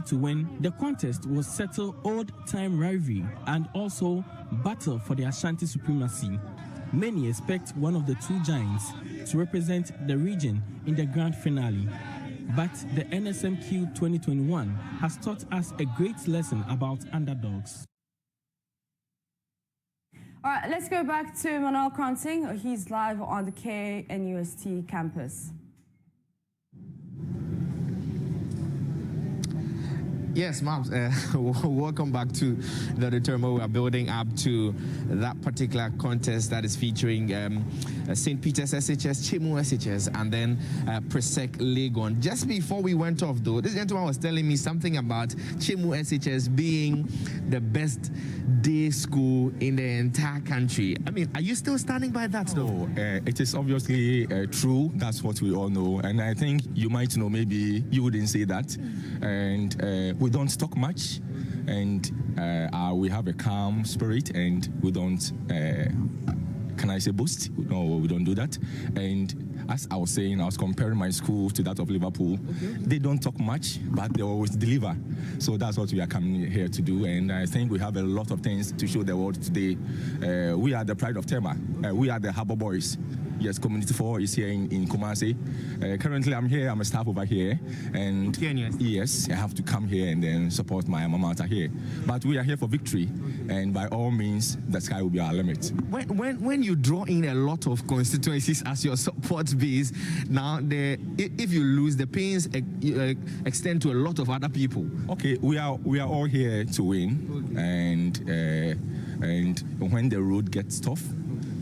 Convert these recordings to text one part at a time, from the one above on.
to win, the contest will settle old-time rivalry and also battle for the Ashanti supremacy. Many expect one of the two giants to represent the region in the grand finale. But the NSMQ 2021 has taught us a great lesson about underdogs. All right, let's go back to Manuel Kranting. He's live on the KNUST campus. Yes, Mams, welcome back to the term. We are building up to that particular contest that is featuring St. Peter's SHS, Chemu SHS, and then PRESEC Legon. Just before we went off, though, this gentleman was telling me something about Chemu SHS being the best day school in the entire country. I mean, are you still standing by that, though? It is obviously true. That's what we all know. And I think you might know, maybe you wouldn't say that. And we don't talk much, and we have a calm spirit, and we don't, can I say boast? No, we don't do that. And as I was saying, I was comparing my school to that of Liverpool. Okay. They don't talk much, but they always deliver. So that's what we are coming here to do, and I think we have a lot of things to show the world today. We are the pride of Tema. We are the Harbour Boys. Yes, Community 4 is here in Kumasi. Currently, I'm here. I'm a staff over here, and yes, I have to come here and then support my alma mater here. But we are here for victory, and by all means, the sky will be our limit. When you draw in a lot of constituencies as your support base, now if you lose, the pains extend to a lot of other people. Okay, we are all here to win, okay. And when the road gets tough,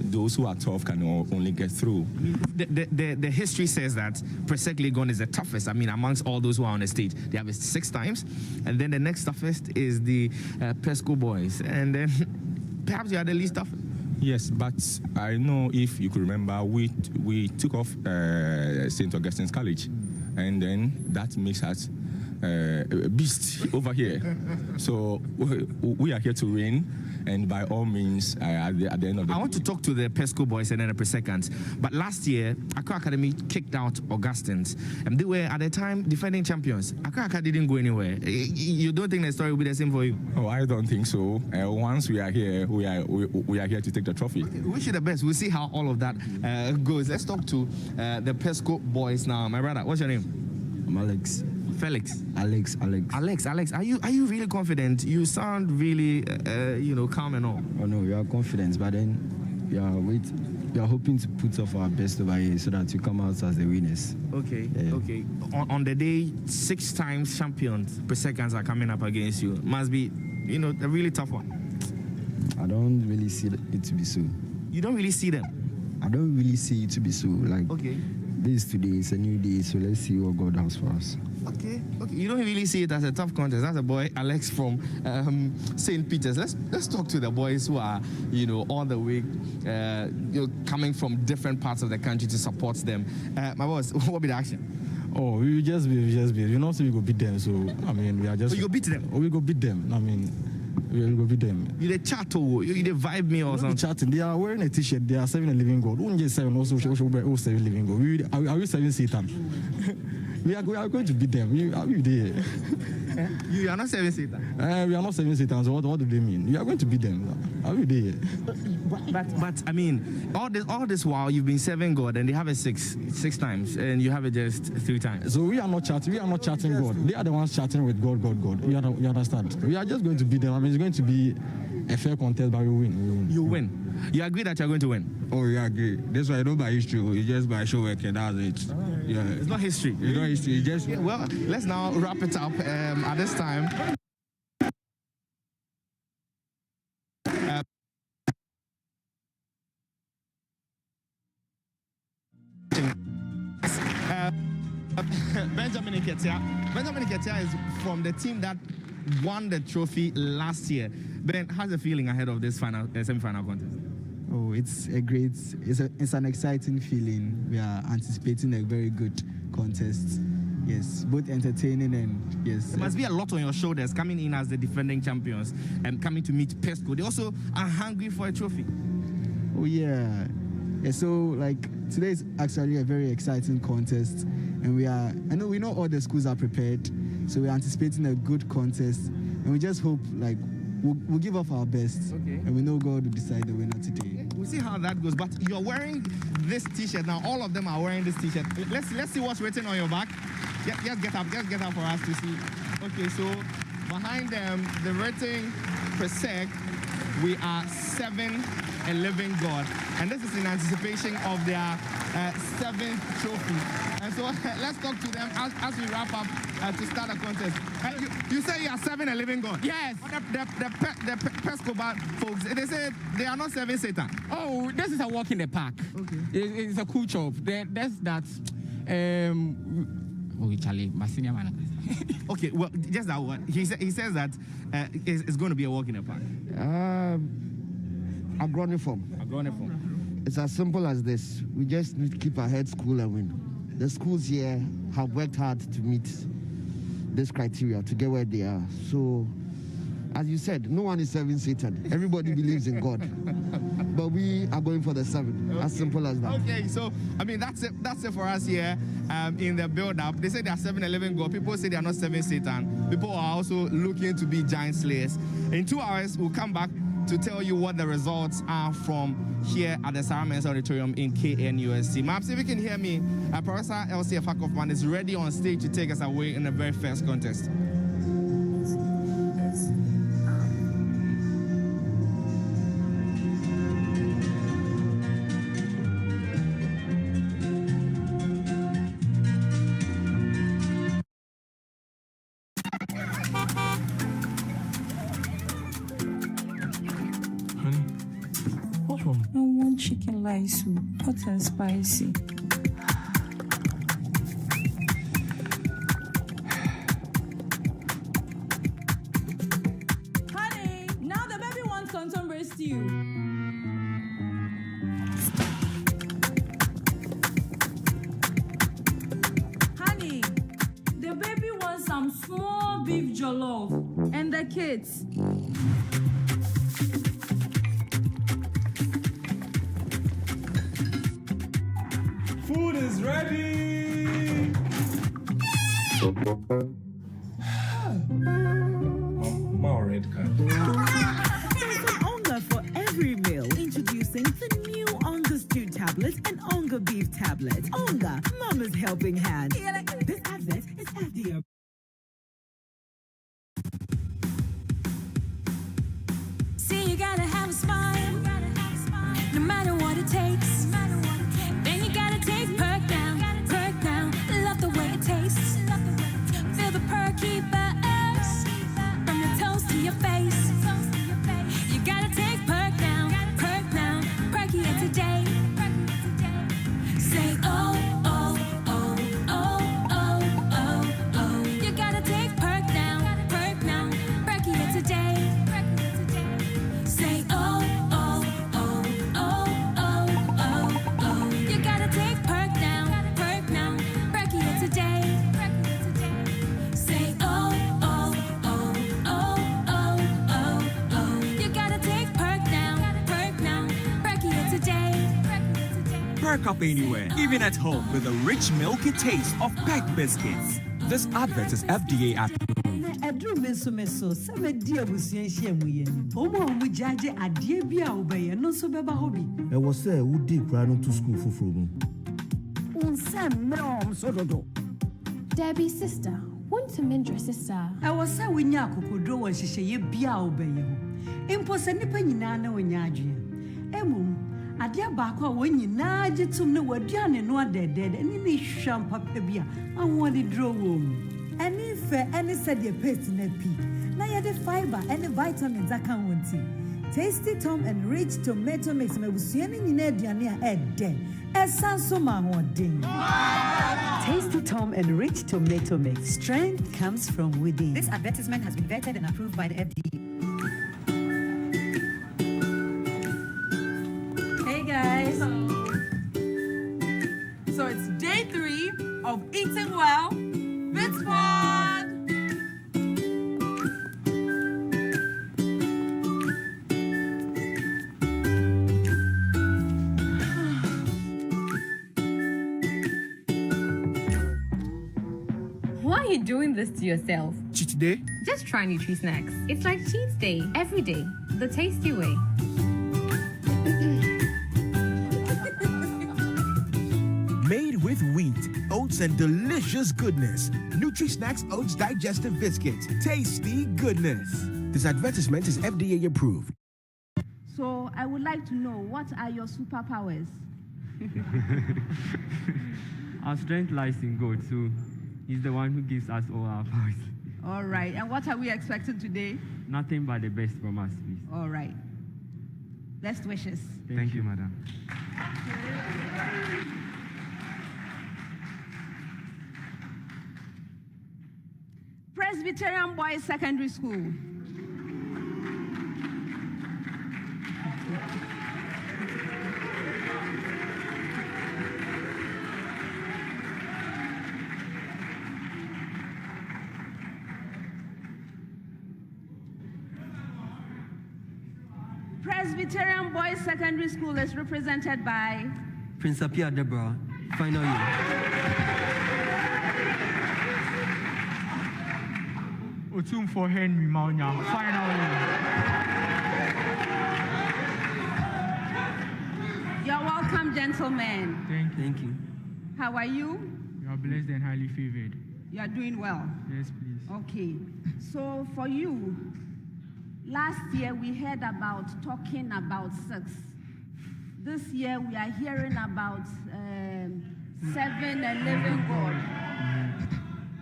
those who are tough can only get through. The history says that PRESEC Legon is the toughest. I mean, amongst all those who are on the stage, they have it 6 times, and then the next toughest is the Pesco boys, and then perhaps you are the least tough. Yes, but I know if you could remember, we took off St. Augustine's College, and then that makes us a beast over here. So we are here to win, and by all means, at the end of the day, I want to talk to the Pesco boys and then the PRESECants. But last year, Accra Academy kicked out Augustine's, and they were at the time defending champions. Accra Academy didn't go anywhere. You don't think the story will be the same for you? Oh, I don't think so. Once we are here, we are here to take the trophy. Okay, wish you the best. We'll see how all of that goes. Let's talk to the Pesco boys now. My brother, what's your name? I'm Alex. Felix. Alex. Alex, are you really confident? You sound really, calm and all. Oh no, we are confident, but then we are hoping to put off our best over here so that we come out as the winners. Okay, yeah. Okay. On the day, 6 times champions, PRESECants are coming up against you. Must be, a really tough one. I don't really see it to be so. You don't really see them? I don't really see it to be so. Okay. This is today, it's a new day, so let's see what God has for us. Okay. You don't really see it as a tough contest. That's a boy, Alex from St. Peter's. Let's talk to the boys who are, all the way, coming from different parts of the country to support them. My boss, what will be the action? Oh, we will just be. You know, so we go beat them. So I mean, we are just. So you go beat them? Oh, we go beat them. I mean, we will go beat them. You the chat or you the vibe me or something? Chatting. They are wearing a T-shirt. They are serving a living God. Who just serving also serving living God? Are we serving Satan? We are going to beat them. We are there. You are not serving Satan. We are not serving Satan. So what do they mean? We are going to beat them. Are we there? But I mean, all this while you've been serving God, and they have it six times, and you have it just 3 times. So we are not chatting. We are not chatting God. They are the ones chatting with God. You understand? We are just going to beat them. I mean, it's going to be a fair contest, but we win. You win. You agree that you're going to win? Oh, yeah, I agree. That's why I don't buy history. It's just by show work, and that's it. Yeah. It's not history. It's not history. It's just. Yeah, well, let's now wrap it up at this time. Benjamin Iketia is from the team that won the trophy last year. Ben, how's the feeling ahead of this semi-final contest? Oh, it's an exciting feeling. We are anticipating a very good contest. Yes, both entertaining and yes. There must be a lot on your shoulders coming in as the defending champions and coming to meet Pesco. They also are hungry for a trophy. Oh yeah. So today is actually a very exciting contest, and we know all the schools are prepared. So we're anticipating a good contest, and we just hope like we'll give off our best, and we know God will decide the winner today. We'll see how that goes. But you're wearing this T-shirt now. All of them are wearing this T-shirt. Let's see what's written on your back. Just get up for us to see. Okay, so behind them, the written PRESEC, we are 7 and living God, and this is in anticipation of their 7th trophy. And so let's talk to them as we wrap up to start the contest. You say you are 7 and living God? Yes. The Pescobar folks, they say they are not serving Satan. Oh, this is a walk in the park. Okay. It's a cool job. That's that. Charlie, my senior man. Okay, well, just that one. He says that it's going to be a walk in the park. Agroniform. It's as simple as this. We just need to keep our heads cool and win. The schools here have worked hard to meet this criteria to get where they are. So, as you said, no one is serving Satan. Everybody believes in God. But we are going for the 7. Okay. As simple as that. Okay, so, I mean, that's it for us here in the build-up. They say they are 7 and living God. People say they are not serving Satan. People are also looking to be giant slayers. In 2 hours, we'll come back to tell you what the results are from here at the Sarah Men's Auditorium in KNUST. Maps, if you can hear me, Professor LC Afakofman is ready on stage to take us away in the very first contest. Chicken rice soup, hot and spicy. Honey, now the baby wants contemporary stew. Honey, the baby wants some small beef jollof. And the kids. Food is ready. More red card. There's an Onga for every meal. Introducing the new Onga Stew Tablet and Onga Beef Tablet. Onga, Mama's helping hand. This advert is FDA. See, you gotta have a smile, no matter what it takes. Then you gotta take perk down, love the way it tastes. Feel the perky buzz from your toes to your face. You gotta take perk down, perky it today. Say oh, oh, oh, oh, oh, oh, oh. You gotta take perk down, perky it today. Say oh, oh, oh, oh, oh, oh, oh. You gotta take perk down, perky it today. Say oh, oh, oh, oh, oh, oh, oh. You gotta take perk down, perky it today. Perk up anywhere, even at home, with the rich milky taste of packed biscuits. This advert is FDA approved. Meso, some dear was Yenshian. Omo Mujaje, a dear beer obey, no so beba hobby. I was say, who did run to school for from? Sam, no, so do. Debbie's sister, want to Mindra sister. I was say, when Yaku draw and she say, beer obey you. Impos and Nipanina when Yaji. Emum, a dear Bako when you nudge to know what Jan no dead, and any champa beer. I want to draw room. Any fair, any said your paste in a pea. Now you the fiber and the vitamins I can't want to. Tasty Tom and rich tomato mix me with swimming in a diania head day. As Sansoma or ding. Tasty Tom and rich tomato mix. Strength comes from within. This advertisement has been vetted and approved by the FDA. Hey guys. So it's day 3 of eating well. Pittsburgh! Why are you doing this to yourself. Cheat day? Just try Nutri-Snacks. It's like cheat day every day, the tasty way. Made with wheat, oats, and delicious goodness. Nutri-Snacks Oats Digestive Biscuits. Tasty goodness. This advertisement is FDA approved. So I would like to know, what are your superpowers? Our strength lies in God, so He's the one who gives us all our powers. All right. And what are we expecting today? Nothing but the best from us, please. All right. Best wishes. Thank you, madam. Presbyterian Boys Secondary School. Presbyterian Boys Secondary School is represented by Prince Apia Deborah, final year. Otum for Henry Maunya, final year. You're welcome, gentlemen. Thank you. How are you? You are blessed and highly favored. You are doing well. Yes, please. Okay. So for you, last year we heard about talking about sex. This year we are hearing about serving a living God.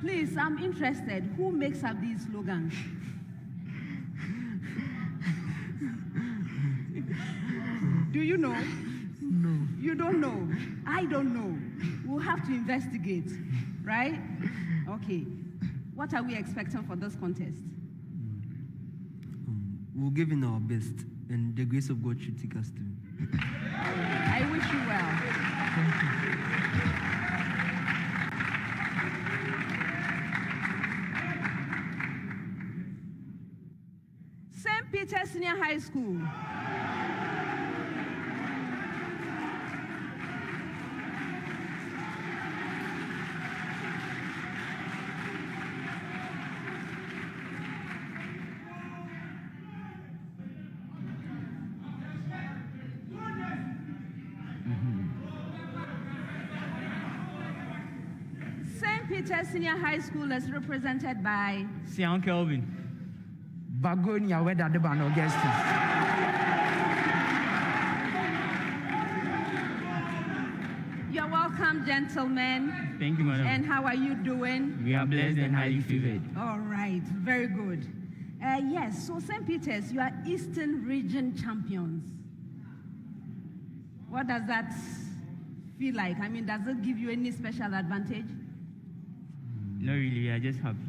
Please, I'm interested. Who makes up these slogans? Do you know? No. You don't know? I don't know. We'll have to investigate, right? Okay. What are we expecting for this contest? We'll give in our best, and the grace of God should take us through. I wish you well. Thank you. St. Peter Senior High School. St. Peter Senior High School is represented by Sian Kelvin. Bagonia, where the ban Augustus. You're welcome, gentlemen. Thank you, madam. And how are you doing? We are blessed and highly favored. All right, very good. Yes, so St. Peter's, you are Eastern Region champions. What does that feel like? I mean, does it give you any special advantage? Not really, we are just happy.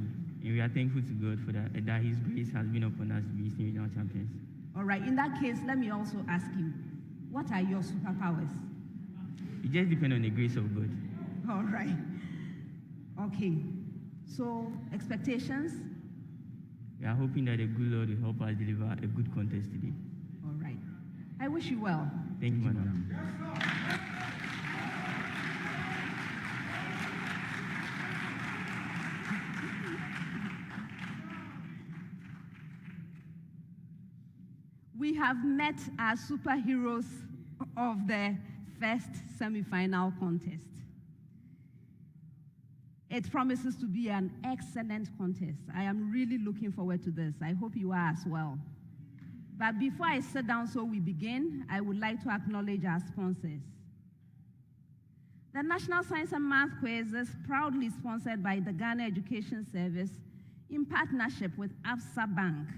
And we are thankful to God for that His grace has been upon us to be Eastern Regional champions. All right, in that case, let me also ask you, what are your superpowers? It just depends on the grace of God. All right. Okay. So, expectations? We are hoping that the good Lord will help us deliver a good contest today. All right. I wish you well. Thank you, madam. We have met our superheroes of the first semi-final contest. It promises to be an excellent contest. I am really looking forward to this. I hope you are as well. But before I sit down so we begin, I would like to acknowledge our sponsors. The National Science and Math Quiz is proudly sponsored by the Ghana Education Service in partnership with Absa Bank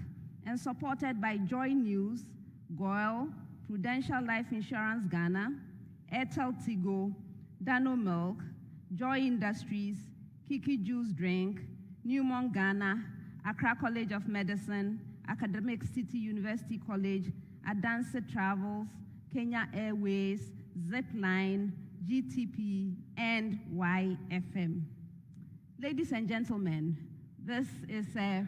and supported by Joy News, GOIL, Prudential Life Insurance Ghana, Airtel Tigo, Dano Milk, Joy Industries, Kiki Juice Drink, Newmont Ghana, Accra College of Medicine, Academic City University College, Adanse Travels, Kenya Airways, Zipline, GTP, and YFM. Ladies and gentlemen, this is a...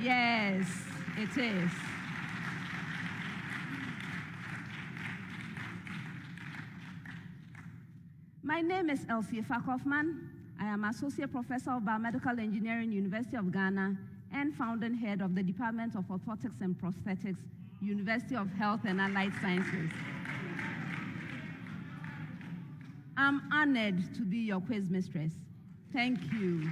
Yes, it is. My name is Elsie Fakofman. I am Associate Professor of Biomedical Engineering, University of Ghana, and founding head of the Department of Orthotics and Prosthetics, University of Health and Allied Sciences. I'm honored to be your quiz mistress. Thank you.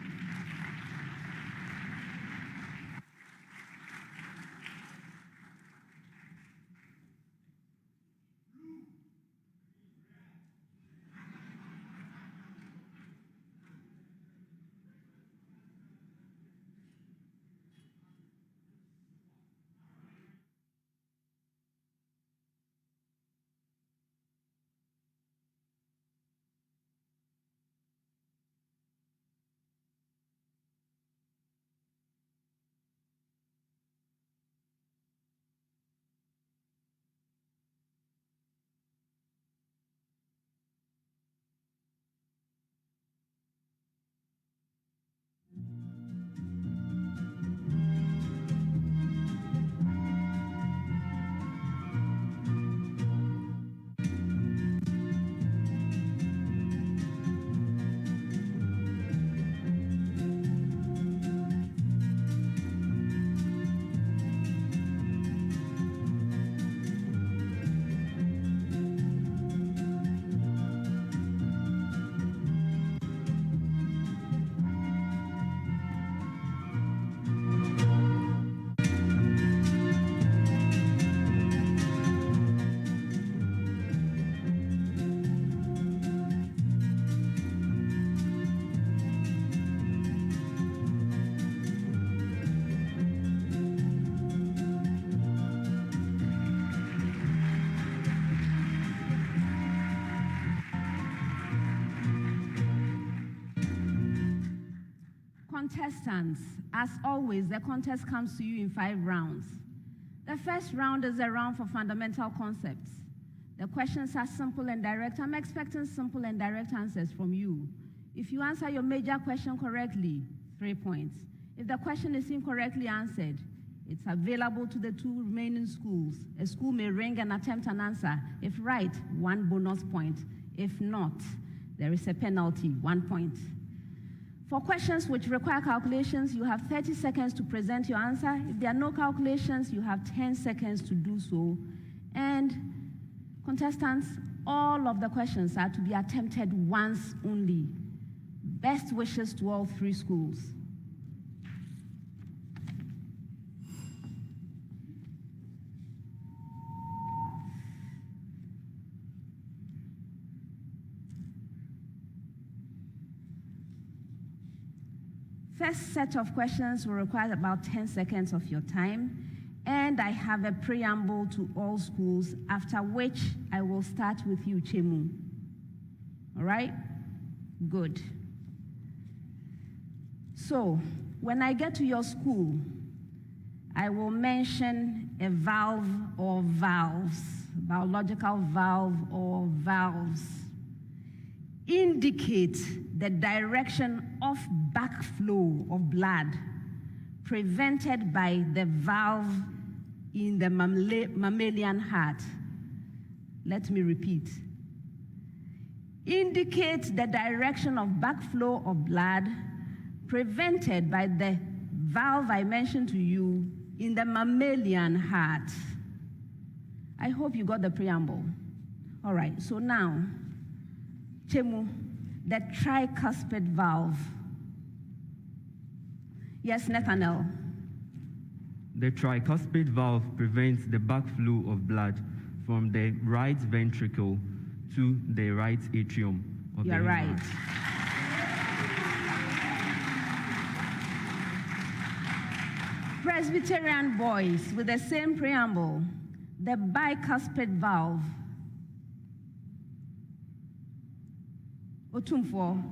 Contestants, as always, the contest comes to you in 5 rounds. The first round is a round for fundamental concepts. The questions are simple and direct. I'm expecting simple and direct answers from you. If you answer your major question correctly, 3 points. If the question is incorrectly answered, it's available to the 2 remaining schools. A school may ring and attempt an answer. If right, 1 bonus point. If not, there is a penalty, 1 point. For questions which require calculations, you have 30 seconds to present your answer. If there are no calculations, you have 10 seconds to do so. And contestants, all of the questions are to be attempted once only. Best wishes to all 3 schools. First set of questions will require about 10 seconds of your time, and I have a preamble to all schools, after which I will start with you, Chemu. All right? Good. So, when I get to your school, I will mention a valve or valves, biological valve or valves. Indicate the direction of backflow of blood prevented by the valve in the mammalian heart. Let me repeat. Indicate the direction of backflow of blood prevented by the valve I mentioned to you in the mammalian heart. I hope you got the preamble. All right, so now, Chemu, the tricuspid valve. Yes, Nathaniel. The tricuspid valve prevents the backflow of blood from the right ventricle to the right atrium of the You're right. Presbyterian boys with the same preamble, the bicuspid valve. Otumfo.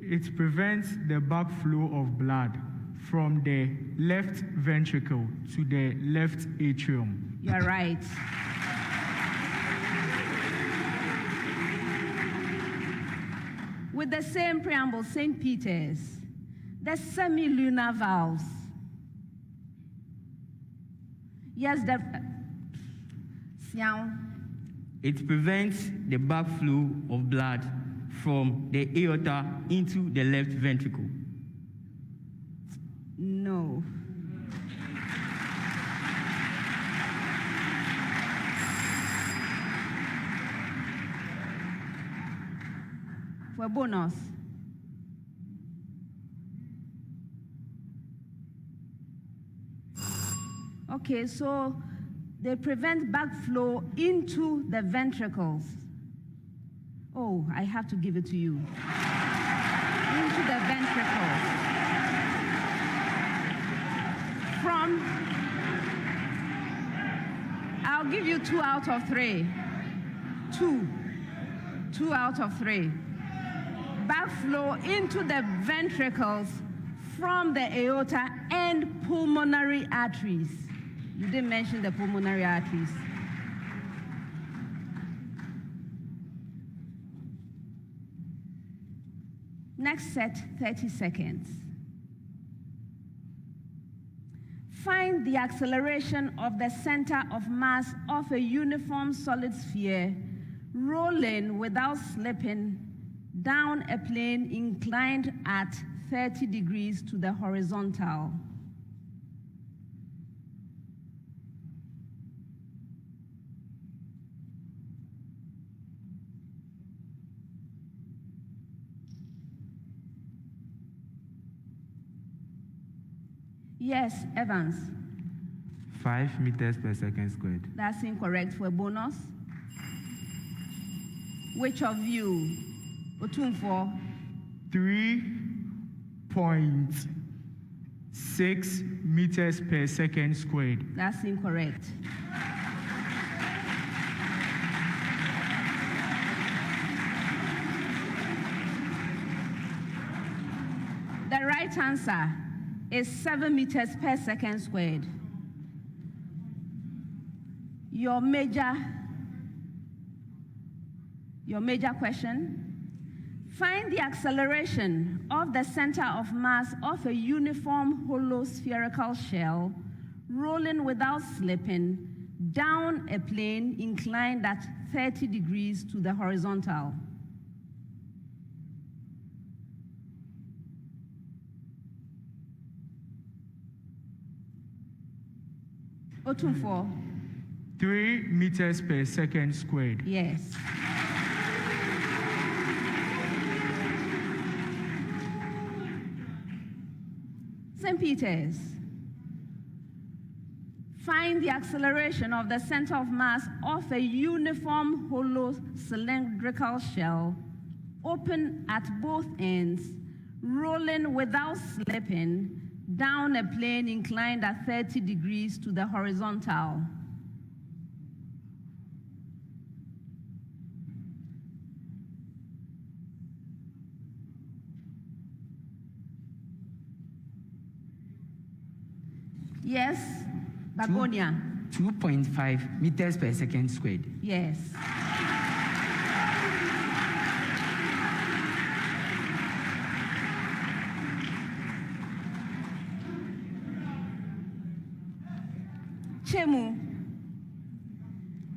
It prevents the backflow of blood from the left ventricle to the left atrium. You're right. With the same preamble, St. Peter's, the semilunar valves. Yes, it prevents the backflow of blood from the aorta into the left ventricle? No. For bonus. Okay, so they prevent backflow into the ventricles. Oh, I have to give it to you. Into the ventricles. I'll give you 2 out of 3. 2 out of 3. Backflow into the ventricles from the aorta and pulmonary arteries. You didn't mention the pulmonary arteries. Next set, 30 seconds. Find the acceleration of the center of mass of a uniform solid sphere rolling without slipping down a plane inclined at 30 degrees to the horizontal. Yes, Evans. 5 meters per second squared. That's incorrect. For a bonus. Which of you? Otunfo. 3.6 meters per second squared. That's incorrect. The right answer is 7 meters per second squared. Your major question? Find the acceleration of the center of mass of a uniform hollow spherical shell rolling without slipping down a plane inclined at 30 degrees to the horizontal. Otunfo. 3 meters per second squared. Yes. St. Peter's. Find the acceleration of the center of mass of a uniform hollow cylindrical shell, open at both ends, rolling without slipping down a plane inclined at 30 degrees to the horizontal. Yes, Bagonia. 2.5 meters per second squared. Yes. Chemu.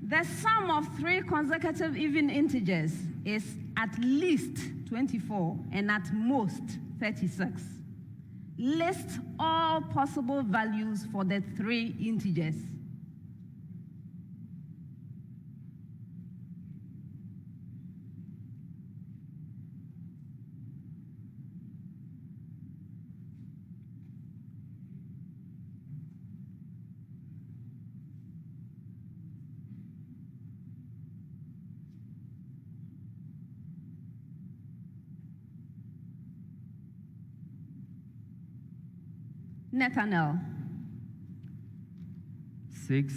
The sum of 3 consecutive even integers is at least 24 and at most 36. List all possible values for the 3 integers. Nathaniel. 6,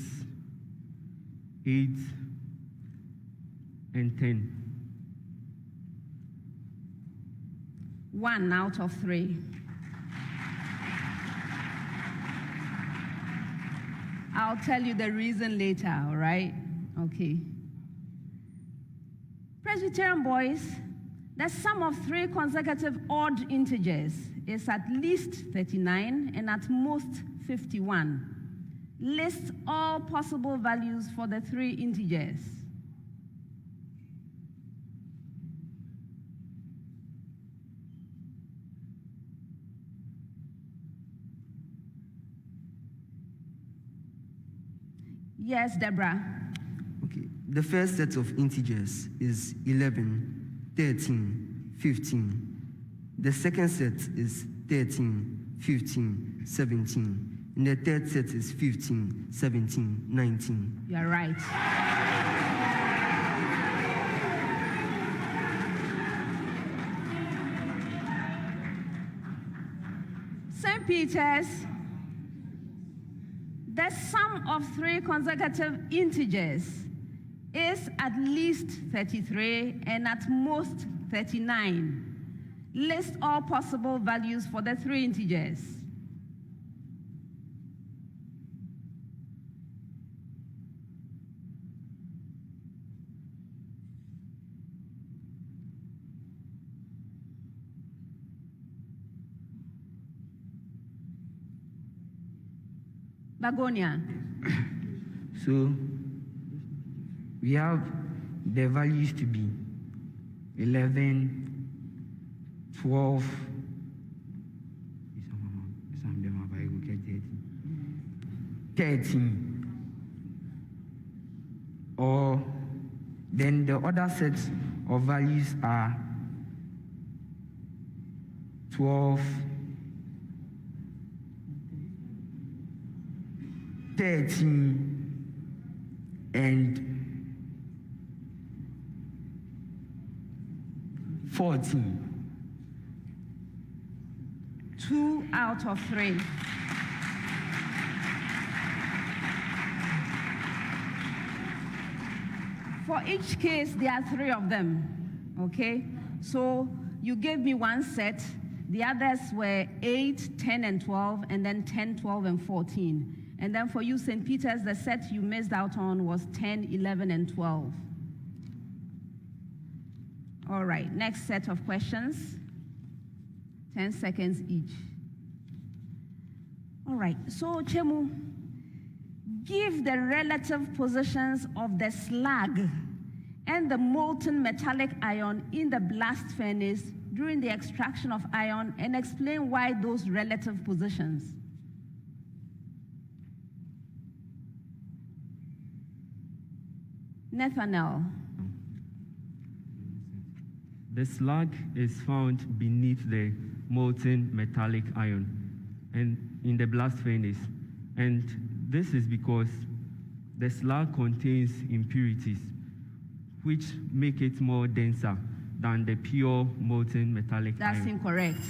8, and 10. 1 out of 3. I'll tell you the reason later, all right? Okay. Presbyterian boys, the sum of 3 consecutive odd integers is at least 39 and at most 51. List all possible values for the 3 integers. Yes, Deborah. Okay. The first set of integers is 11, 13, 15. The second set is 13, 15, 17. And the third set is 15, 17, 19. You are right. St. Peter's, the sum of three consecutive integers is at least 33 and at most 39. List all possible values for the three integers. Bagonia. So we have the values to be 11, 12, 13, or then the other sets of values are 12, 13, and 14. 2 out of 3. For each case, there are 3 of them, okay? So you gave me one set. The others were 8, 10, and 12, and then 10, 12, and 14. And then for you, St. Peter's, the set you missed out on was 10, 11, and 12. All right, next set of questions. 10 seconds each. All right, so Chemu, give the relative positions of the slag and the molten metallic ion in the blast furnace during the extraction of iron and explain why those relative positions. Nathaniel. The slag is found beneath the molten metallic ion and in the blast furnace. And this is because the slag contains impurities which make it more denser than the pure molten metallic ion. That's incorrect.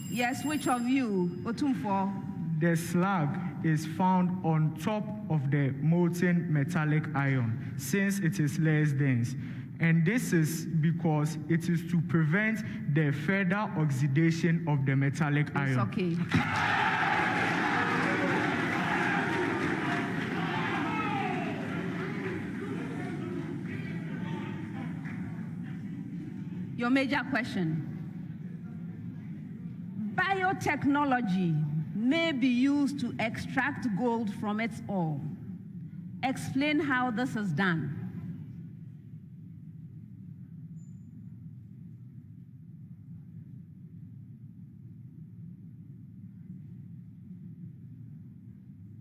Yes, which of you, Otumfo? The slag is found on top of the molten metallic ion since it is less dense. And this is because it is to prevent the further oxidation of the metallic ion. It's okay. Your major question. Biotechnology may be used to extract gold from its ore. Explain how this is done.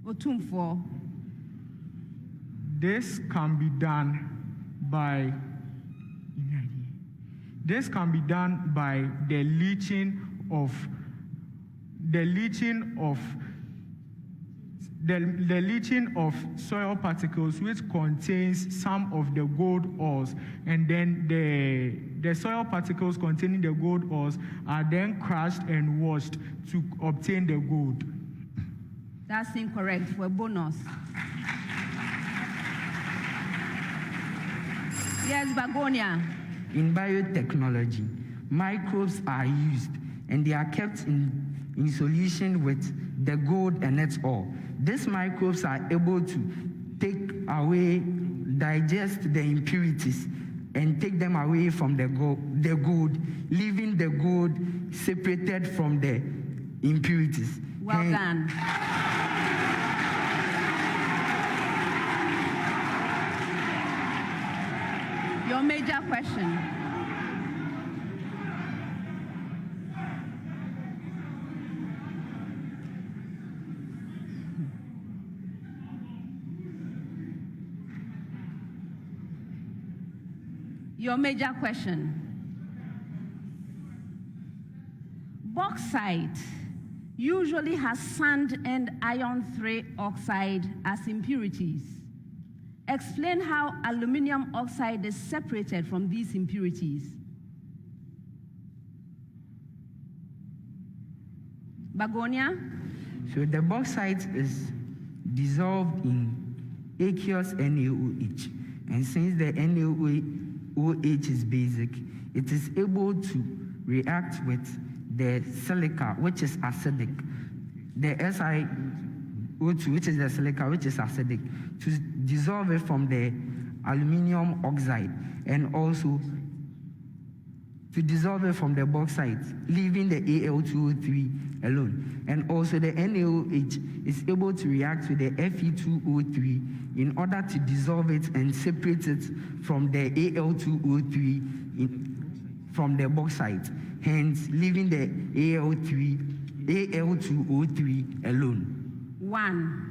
Otumfo. This can be done by the leaching of soil particles which contains some of the gold ores, and then the soil particles containing the gold ores are then crushed and washed to obtain the gold. That's incorrect. For a bonus. Yes, Bagonia. In biotechnology, microbes are used and they are kept in solution with the gold and its ore. These microbes are able to take away, digest the impurities and take them away from the gold, leaving the gold separated from the impurities. Well done. Your major question. Your major question. Bauxite usually has sand and iron 3 oxide as impurities. Explain how aluminum oxide is separated from these impurities. Bagonia? So the bauxite is dissolved in aqueous NaOH. And since the NaOH is basic, it is able to react with the silica, which is acidic, the SiO2, which is the silica, which is acidic, to dissolve it from the aluminum oxide, and also to dissolve it from the bauxite, leaving the Al2O3 alone. And also the NaOH is able to react with the Fe2O3 in order to dissolve it and separate it from the Al2O3 from the bauxite, hence leaving the Al2O3 alone. 1.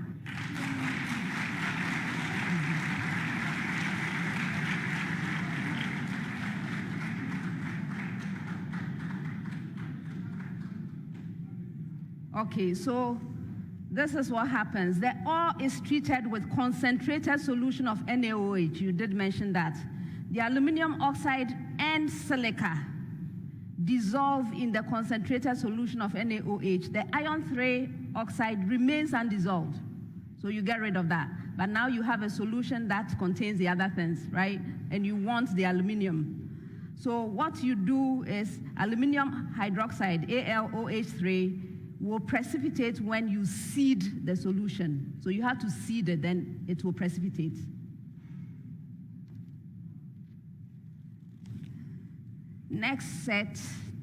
Okay, so this is what happens. The ore is treated with concentrated solution of NaOH. You did mention that. The aluminum oxide and silica dissolve in the concentrated solution of NaOH. The iron 3 oxide remains undissolved. So you get rid of that. But now you have a solution that contains the other things, right? And you want the aluminum. So what you do is aluminum hydroxide, AlOH3, will precipitate when you seed the solution. So you have to seed it, then it will precipitate. Next set,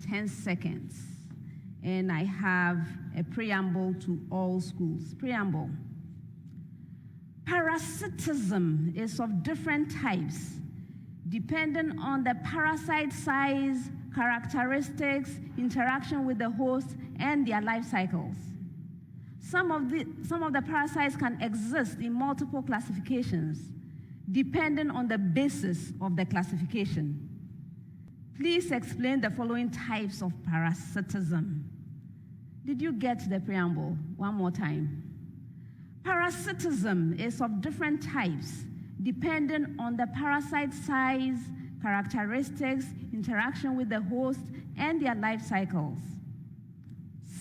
10 seconds. And I have a preamble to all schools. Preamble. Parasitism is of different types, depending on the parasite size, characteristics, interaction with the host, and their life cycles. Some of the parasites can exist in multiple classifications, depending on the basis of the classification. Please explain the following types of parasitism. Did you get the preamble? One more time. Parasitism is of different types, depending on the parasite size, characteristics, interaction with the host, and their life cycles.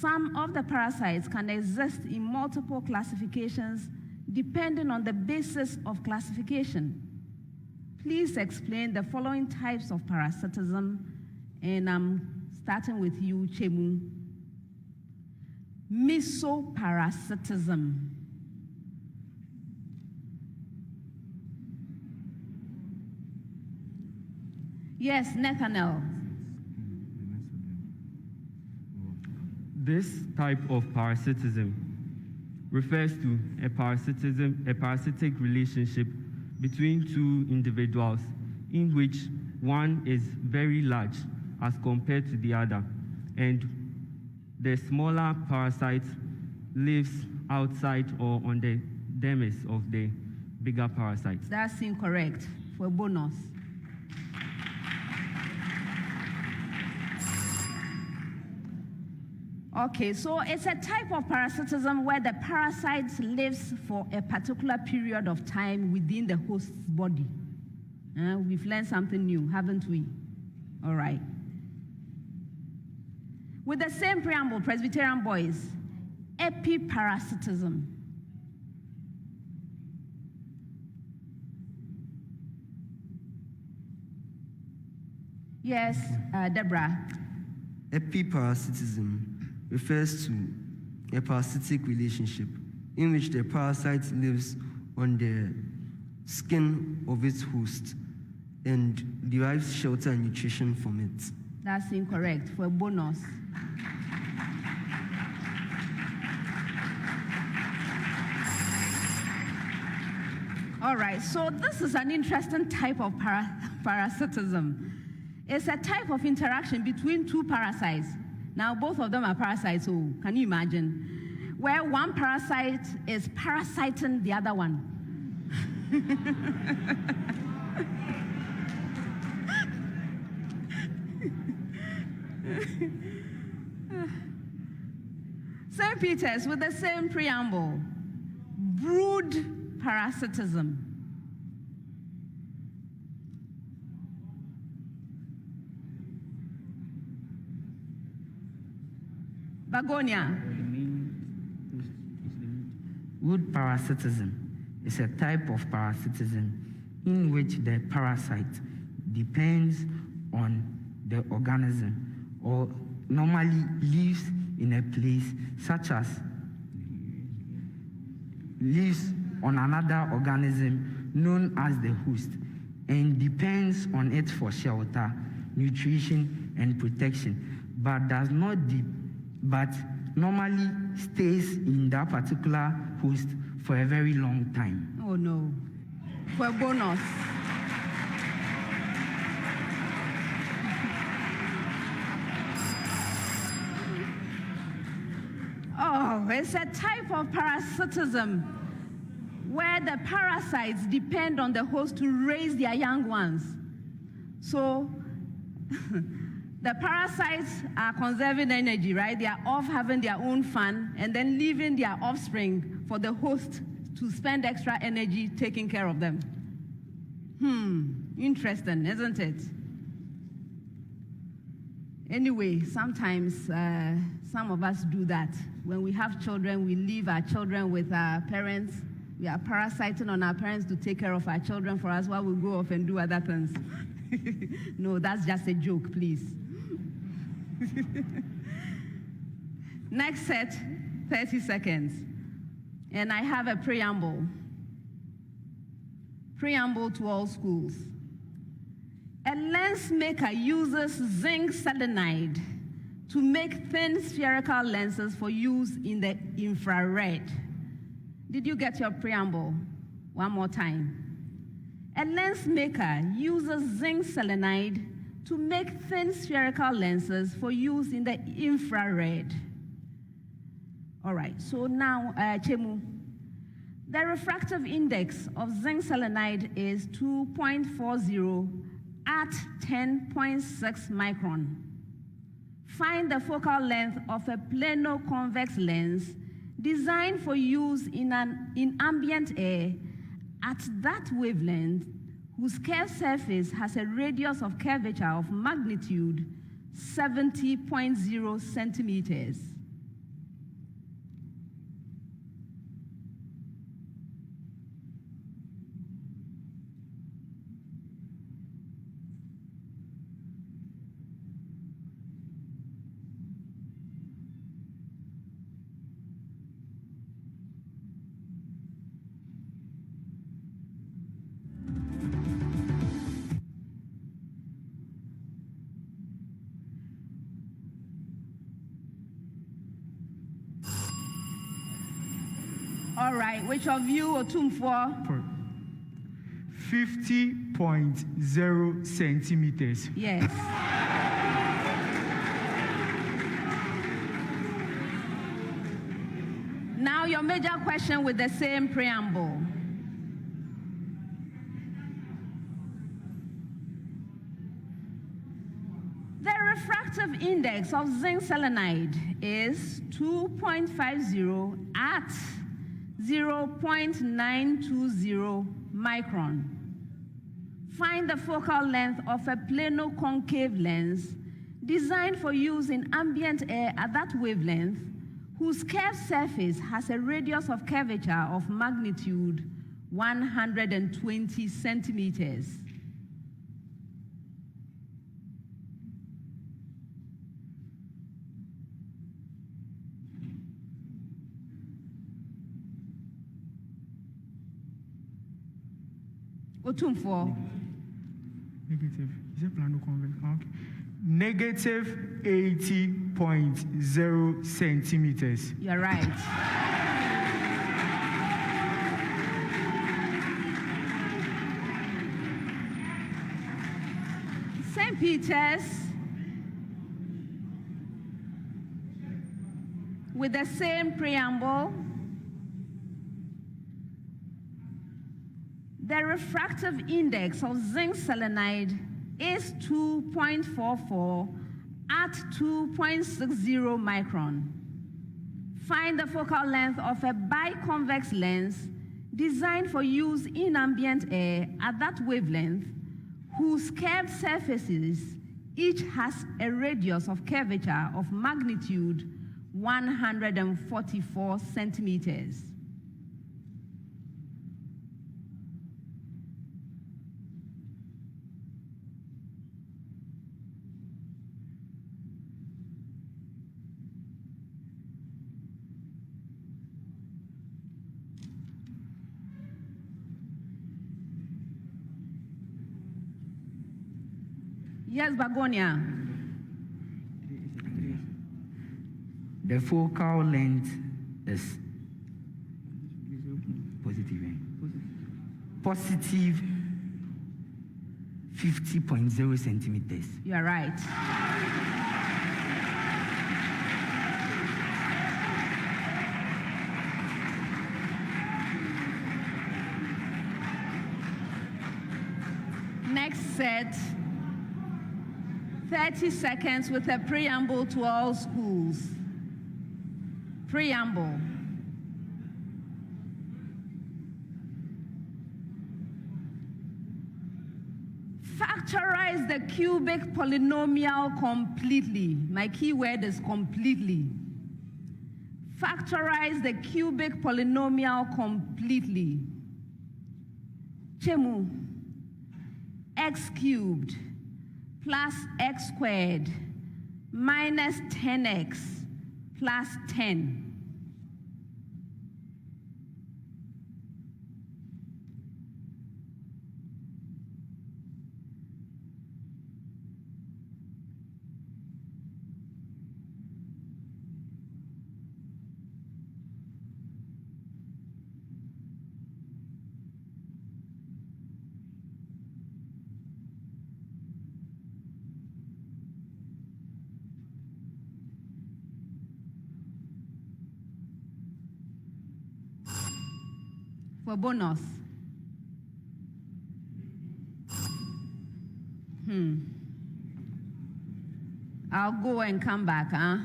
Some of the parasites can exist in multiple classifications depending on the basis of classification. Please explain the following types of parasitism, and I'm starting with you, Chemu. Mesoparasitism. Yes, Nathaniel. This type of parasitism refers to a parasitic relationship between two individuals in which one is very large as compared to the other, and the smaller parasite lives outside or on the dermis of the bigger parasite. That's incorrect. For a bonus. Okay, so it's a type of parasitism where the parasite lives for a particular period of time within the host's body. We've learned something new, haven't we? All right. With the same preamble, Presbyterian boys, epiparasitism. Yes, Deborah. Epiparasitism refers to a parasitic relationship in which the parasite lives on the skin of its host and derives shelter and nutrition from it. That's incorrect. For a bonus. All right, so this is an interesting type of parasitism. It's a type of interaction between two parasites. Now, both of them are parasites, so can you imagine? Where one parasite is parasiting the other one. St. Peter's with the same preamble. Brood parasitism. Begonia. Wood parasitism is a type of parasitism in which the parasite depends on the organism or normally lives in a place such as lives on another organism known as the host and depends on it for shelter, nutrition, and protection, but does not but normally stays in that particular host for a very long time. Oh no, for a bonus. Oh, it's a type of parasitism where the parasites depend on the host to raise their young ones. So the parasites are conserving energy, right? They are off having their own fun and then leaving their offspring for the host to spend extra energy taking care of them. Interesting, isn't it? Anyway, sometimes some of us do that. When we have children, we leave our children with our parents. We are parasiting on our parents to take care of our children for us while we go off and do other things. No, that's just a joke, please. Next set, 30 seconds. And I have a preamble. Preamble to all schools. A lens maker uses zinc selenide to make thin spherical lenses for use in the infrared. Did you get your preamble? One more time. A lens maker uses zinc selenide to make thin spherical lenses for use in the infrared. All right, so now, Chemu, the refractive index of zinc selenide is 2.40 at 10.6 micron. Find the focal length of a plano-convex lens designed for use in ambient air at that wavelength, whose curved surface has a radius of curvature of magnitude 70.0 centimeters. All right, which of you Otum for? 50.0 centimeters. Yes. Now your major question with the same preamble. The refractive index of zinc selenide is 2.50 at 0.920 micron. Find the focal length of a plano-concave lens designed for use in ambient air at that wavelength, whose curved surface has a radius of curvature of magnitude 120 centimeters. Otum for? Negative. Is it plano-convex? Okay. Negative 80.0 centimeters. You're right. St. Peter's with the same preamble. The refractive index of zinc selenide is 2.44 at 2.60 micron. Find the focal length of a biconvex lens designed for use in ambient air at that wavelength, whose curved surfaces each has a radius of curvature of magnitude 144 centimeters. Yes, Bagonia. The focal length is positive 50.0 centimeters. You are right. Next set. 30 seconds with a preamble to all schools. Preamble. Factorize the cubic polynomial completely. My key word is completely. Factorize the cubic polynomial completely. Chemu, x cubed plus x squared minus 10x plus 10. For bonus. I'll go and come back, huh?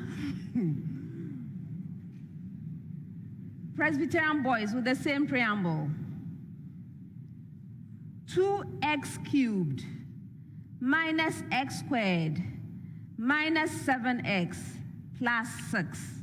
Presbyterian boys with the same preamble. 2x cubed minus x squared minus 7x plus 6.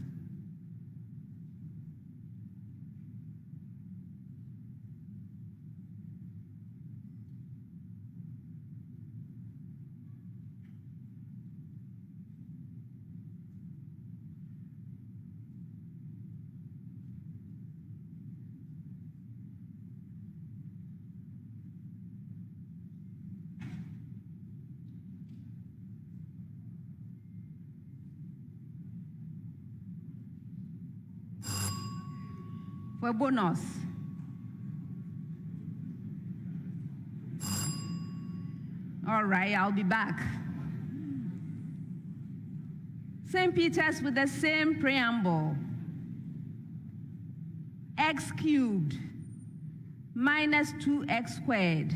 For bonus. All right, I'll be back. St. Peter's with the same preamble. X cubed minus 2x squared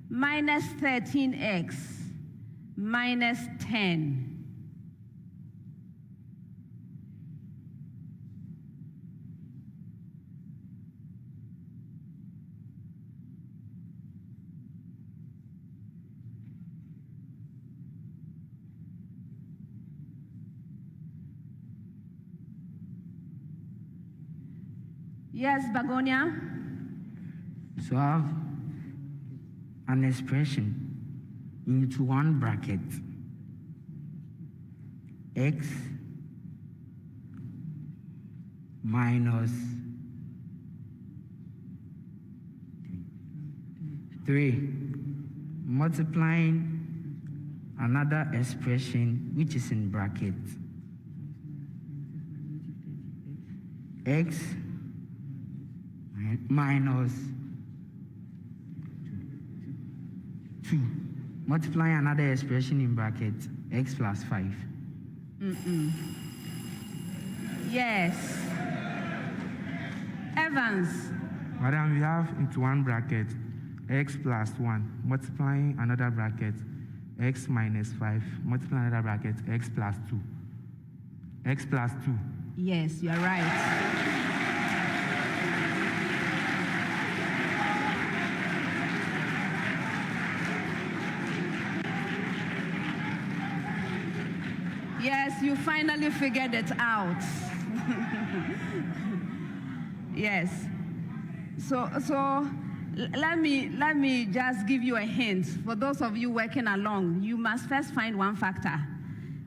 minus 13x minus 10. Yes, Bagonia? So I have an expression into one bracket. X minus 3 multiplying another expression which is in bracket. X minus 2 multiplying another expression in bracket, x plus 5. Yes. Evans. Madam, we have into one bracket x plus 1, multiplying another bracket, x minus 5, multiplying another bracket, x plus 2. X plus 2. Yes, you are right. Yes, you finally figured it out. Yes. So let me just give you a hint. For those of you working along, you must first find one factor.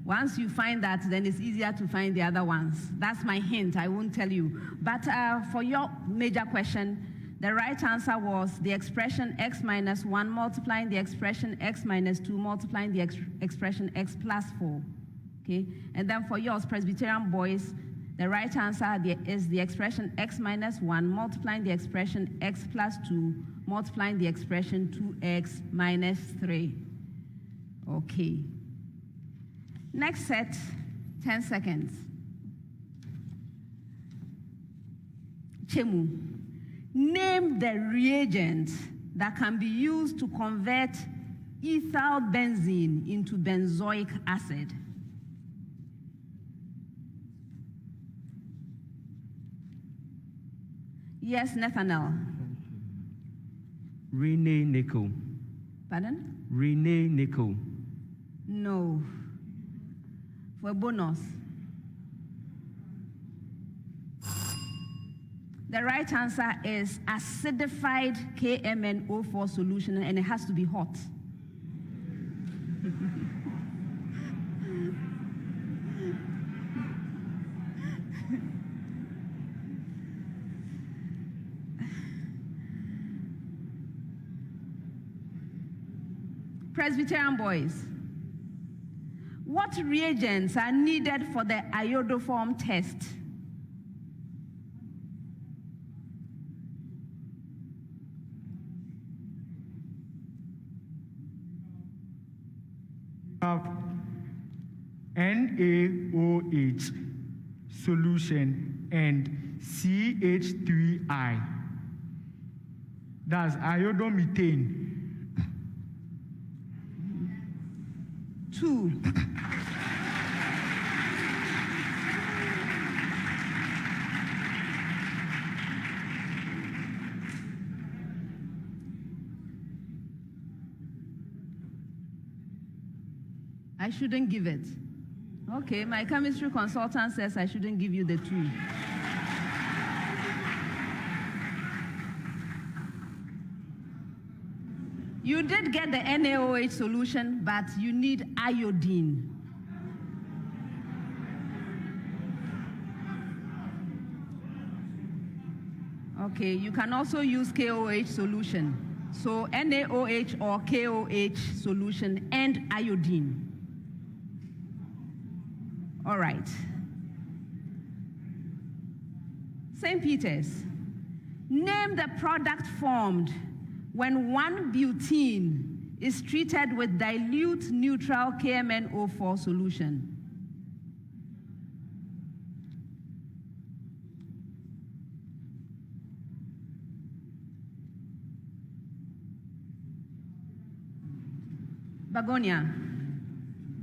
Once you find that, then it's easier to find the other ones. That's my hint. I won't tell you. But for your major question, the right answer was the expression x minus 1 multiplying the expression x minus 2 multiplying the expression x plus 4. Okay? And then for yours, Presbyterian boys, the right answer is the expression x minus 1 multiplying the expression x plus 2 multiplying the expression 2x minus 3. Okay. Next set, 10 seconds. Chemu, name the reagent that can be used to convert ethyl benzene into benzoic acid. Yes, Nathaniel. Renee nickel. Pardon? Renee nickel. No. For bonus. The right answer is acidified KMnO4 solution, and it has to be hot. Presbyterian boys, what reagents are needed for the iodoform test? Have NaOH solution and CH3I. That's iodomethane. 2. I shouldn't give it. Okay, my chemistry consultant says I shouldn't give you the 2. You did get the NaOH solution, but you need iodine. Okay, you can also use KOH solution. So NaOH or KOH solution and iodine. All right. St. Peter's, name the product formed when 1-butene is treated with dilute neutral KMnO4 solution. Begonia.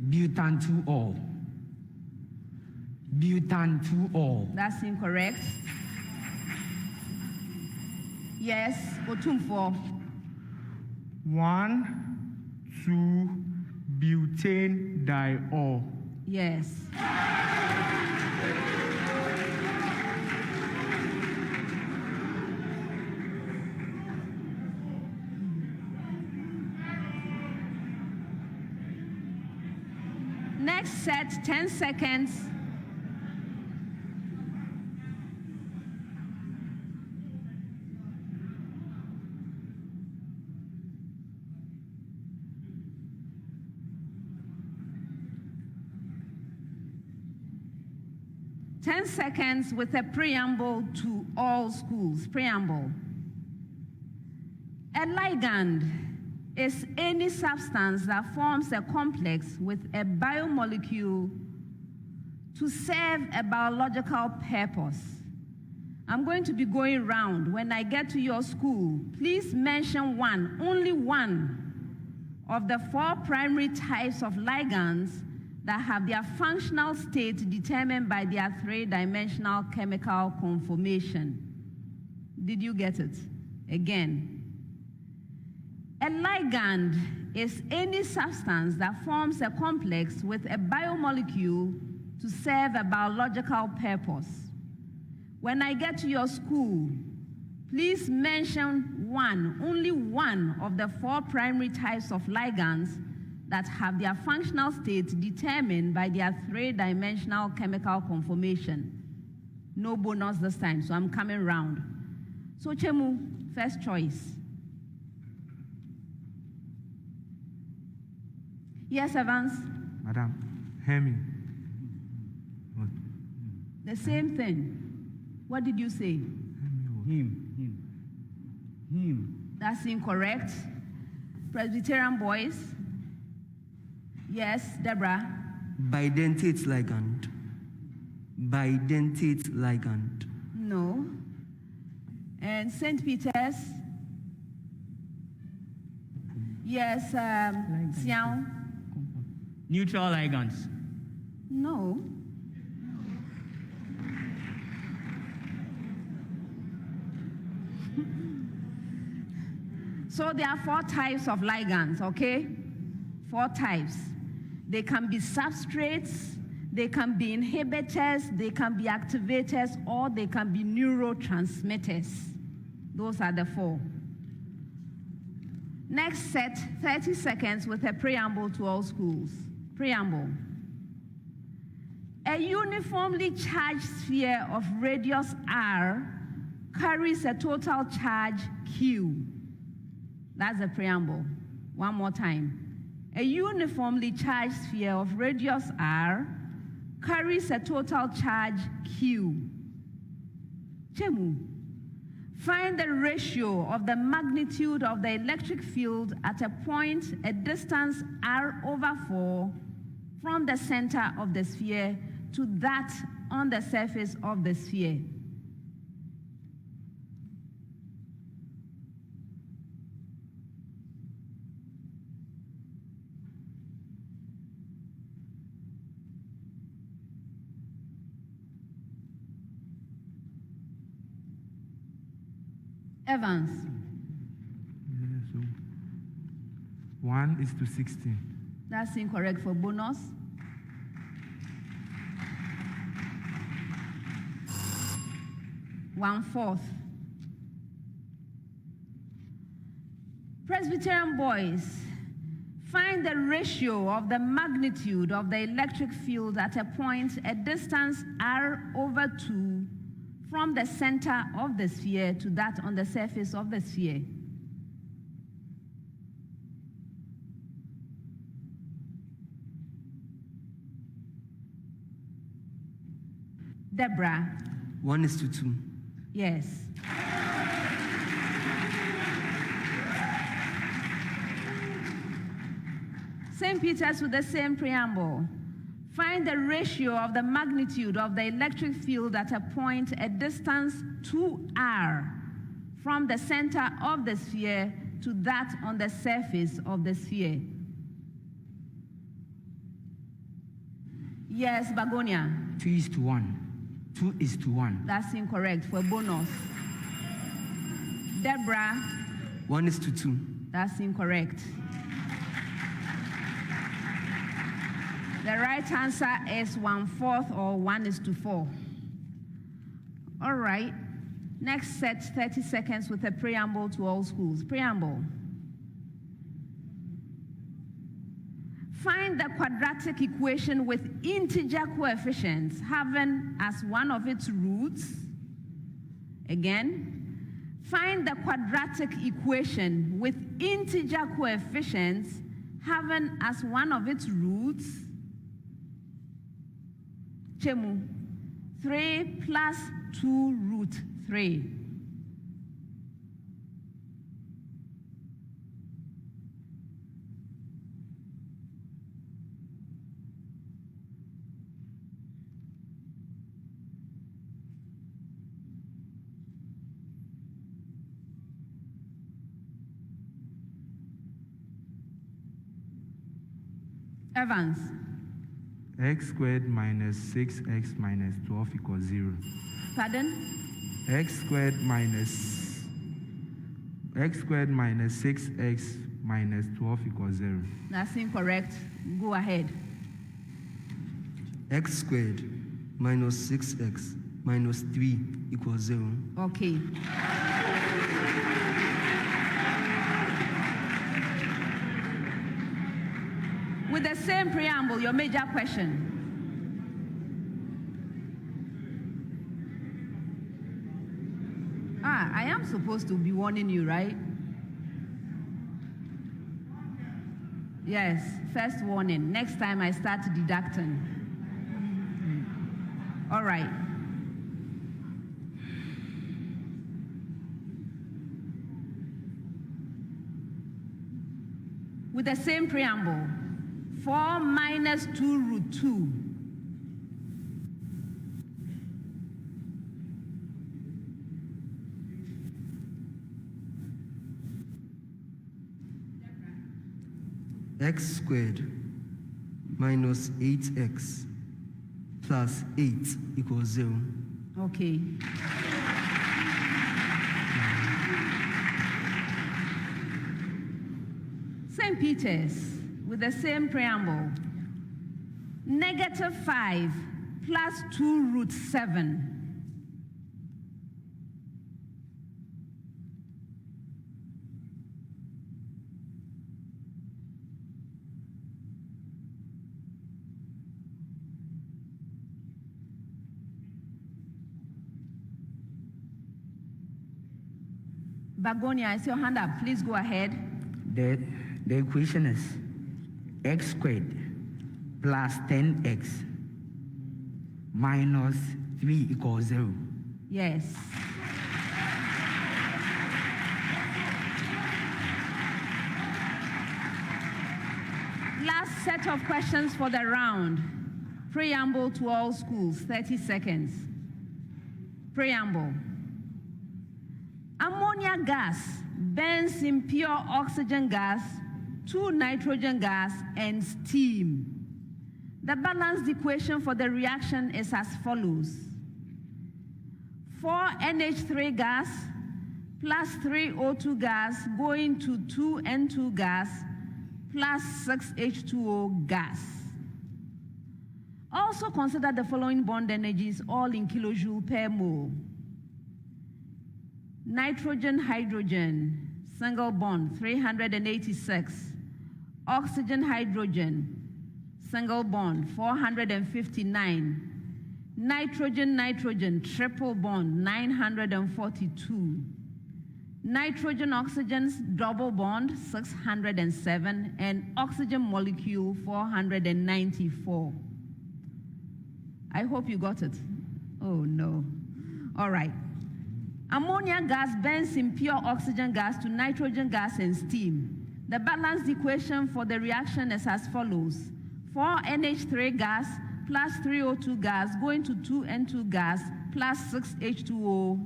Butan-2-ol. Butan-2-ol. That's incorrect. Yes, Otumfo. 1,2-butane-diol. Yes. Next set, 10 seconds. Ten seconds with a preamble to all schools. Preamble. A ligand is any substance that forms a complex with a biomolecule to serve a biological purpose. I'm going to be going round. When I get to your school, please mention one, only one, of the 4 primary types of ligands that have their functional state determined by their 3-dimensional chemical conformation. Did you get it? Again. A ligand is any substance that forms a complex with a biomolecule to serve a biological purpose. When I get to your school, please mention one, only one of the 4 primary types of ligands that have their functional state determined by their 3-dimensional chemical conformation. No bonus this time, so I'm coming round. So Chemu, first choice. Yes, Evans? Madam, Hemi. The same thing. What did you say? Him. That's incorrect. Presbyterian boys? Yes, Deborah? Bidentate ligand. Bidentate ligand. No. And St. Peter's? Yes, Xiao? Neutral ligands. No. So there are 4 types of ligands, okay? 4 types. They can be substrates, they can be inhibitors, they can be activators, or they can be neurotransmitters. Those are the 4. Next set, 30 seconds with a preamble to all schools. Preamble. A uniformly charged sphere of radius r carries a total charge q. That's the preamble. One more time. A uniformly charged sphere of radius r carries a total charge q. Chemu, find the ratio of the magnitude of the electric field at a point, a distance r/4 from the center of the sphere to that on the surface of the sphere. Evans. So 1:16. That's incorrect for bonus. One-fourth. Presbyterian boys, find the ratio of the magnitude of the electric field at a point, a distance r/2 from the center of the sphere to that on the surface of the sphere. Deborah. 1:2. Yes. St. Peter's with the same preamble. Find the ratio of the magnitude of the electric field at a point, a distance 2r from the center of the sphere to that on the surface of the sphere. Yes, Bagonia. 2:1. 2:1. That's incorrect for bonus. Deborah. 1:2. That's incorrect. The right answer is 1/4 or 1:4. All right. Next set, 30 seconds with a preamble to all schools. Preamble. Find the quadratic equation with integer coefficients having as one of its roots. Again, find the quadratic equation with integer coefficients having as one of its roots. Chemu, 3 plus 2√3. Evans. X squared minus 6x minus 12 equals 0. Pardon? X squared minus 6x minus 12 equals 0. That's incorrect. Go ahead. X squared minus 6x minus 3 equals 0. Okay. With the same preamble, your major question. I am supposed to be warning you, right? Yes, first warning. Next time I start deducting. All right. With the same preamble, 4 minus 2 root 2. X squared minus 8x plus 8 equals 0. Okay. St. Peter's, with the same preamble, negative 5 plus 2 root 7. Bagonia, I see your hand up. Please go ahead. The equation is x squared plus 10x minus 3 equals 0. Yes. Last set of questions for the round. Preamble to all schools, 30 seconds. Preamble. Ammonia gas burns in pure oxygen gas, 2 nitrogen gas, and steam. The balanced equation for the reaction is as follows. 4 NH3 gas plus 3 O2 gas going to 2 N2 gas plus 6 H2O gas. Also consider the following bond energies, all in kilojoule per mole. Nitrogen, hydrogen, single bond, 386. Oxygen, hydrogen, single bond, 459. Nitrogen, nitrogen, triple bond, 942. Nitrogen, oxygen, double bond, 607. And oxygen molecule, 494. I hope you got it. Oh, no. All right. Ammonia gas burns in pure oxygen gas to nitrogen gas and steam. The balanced equation for the reaction is as follows. 4 NH3 gas plus 3 O2 gas going to 2 N2 gas plus 6 H2O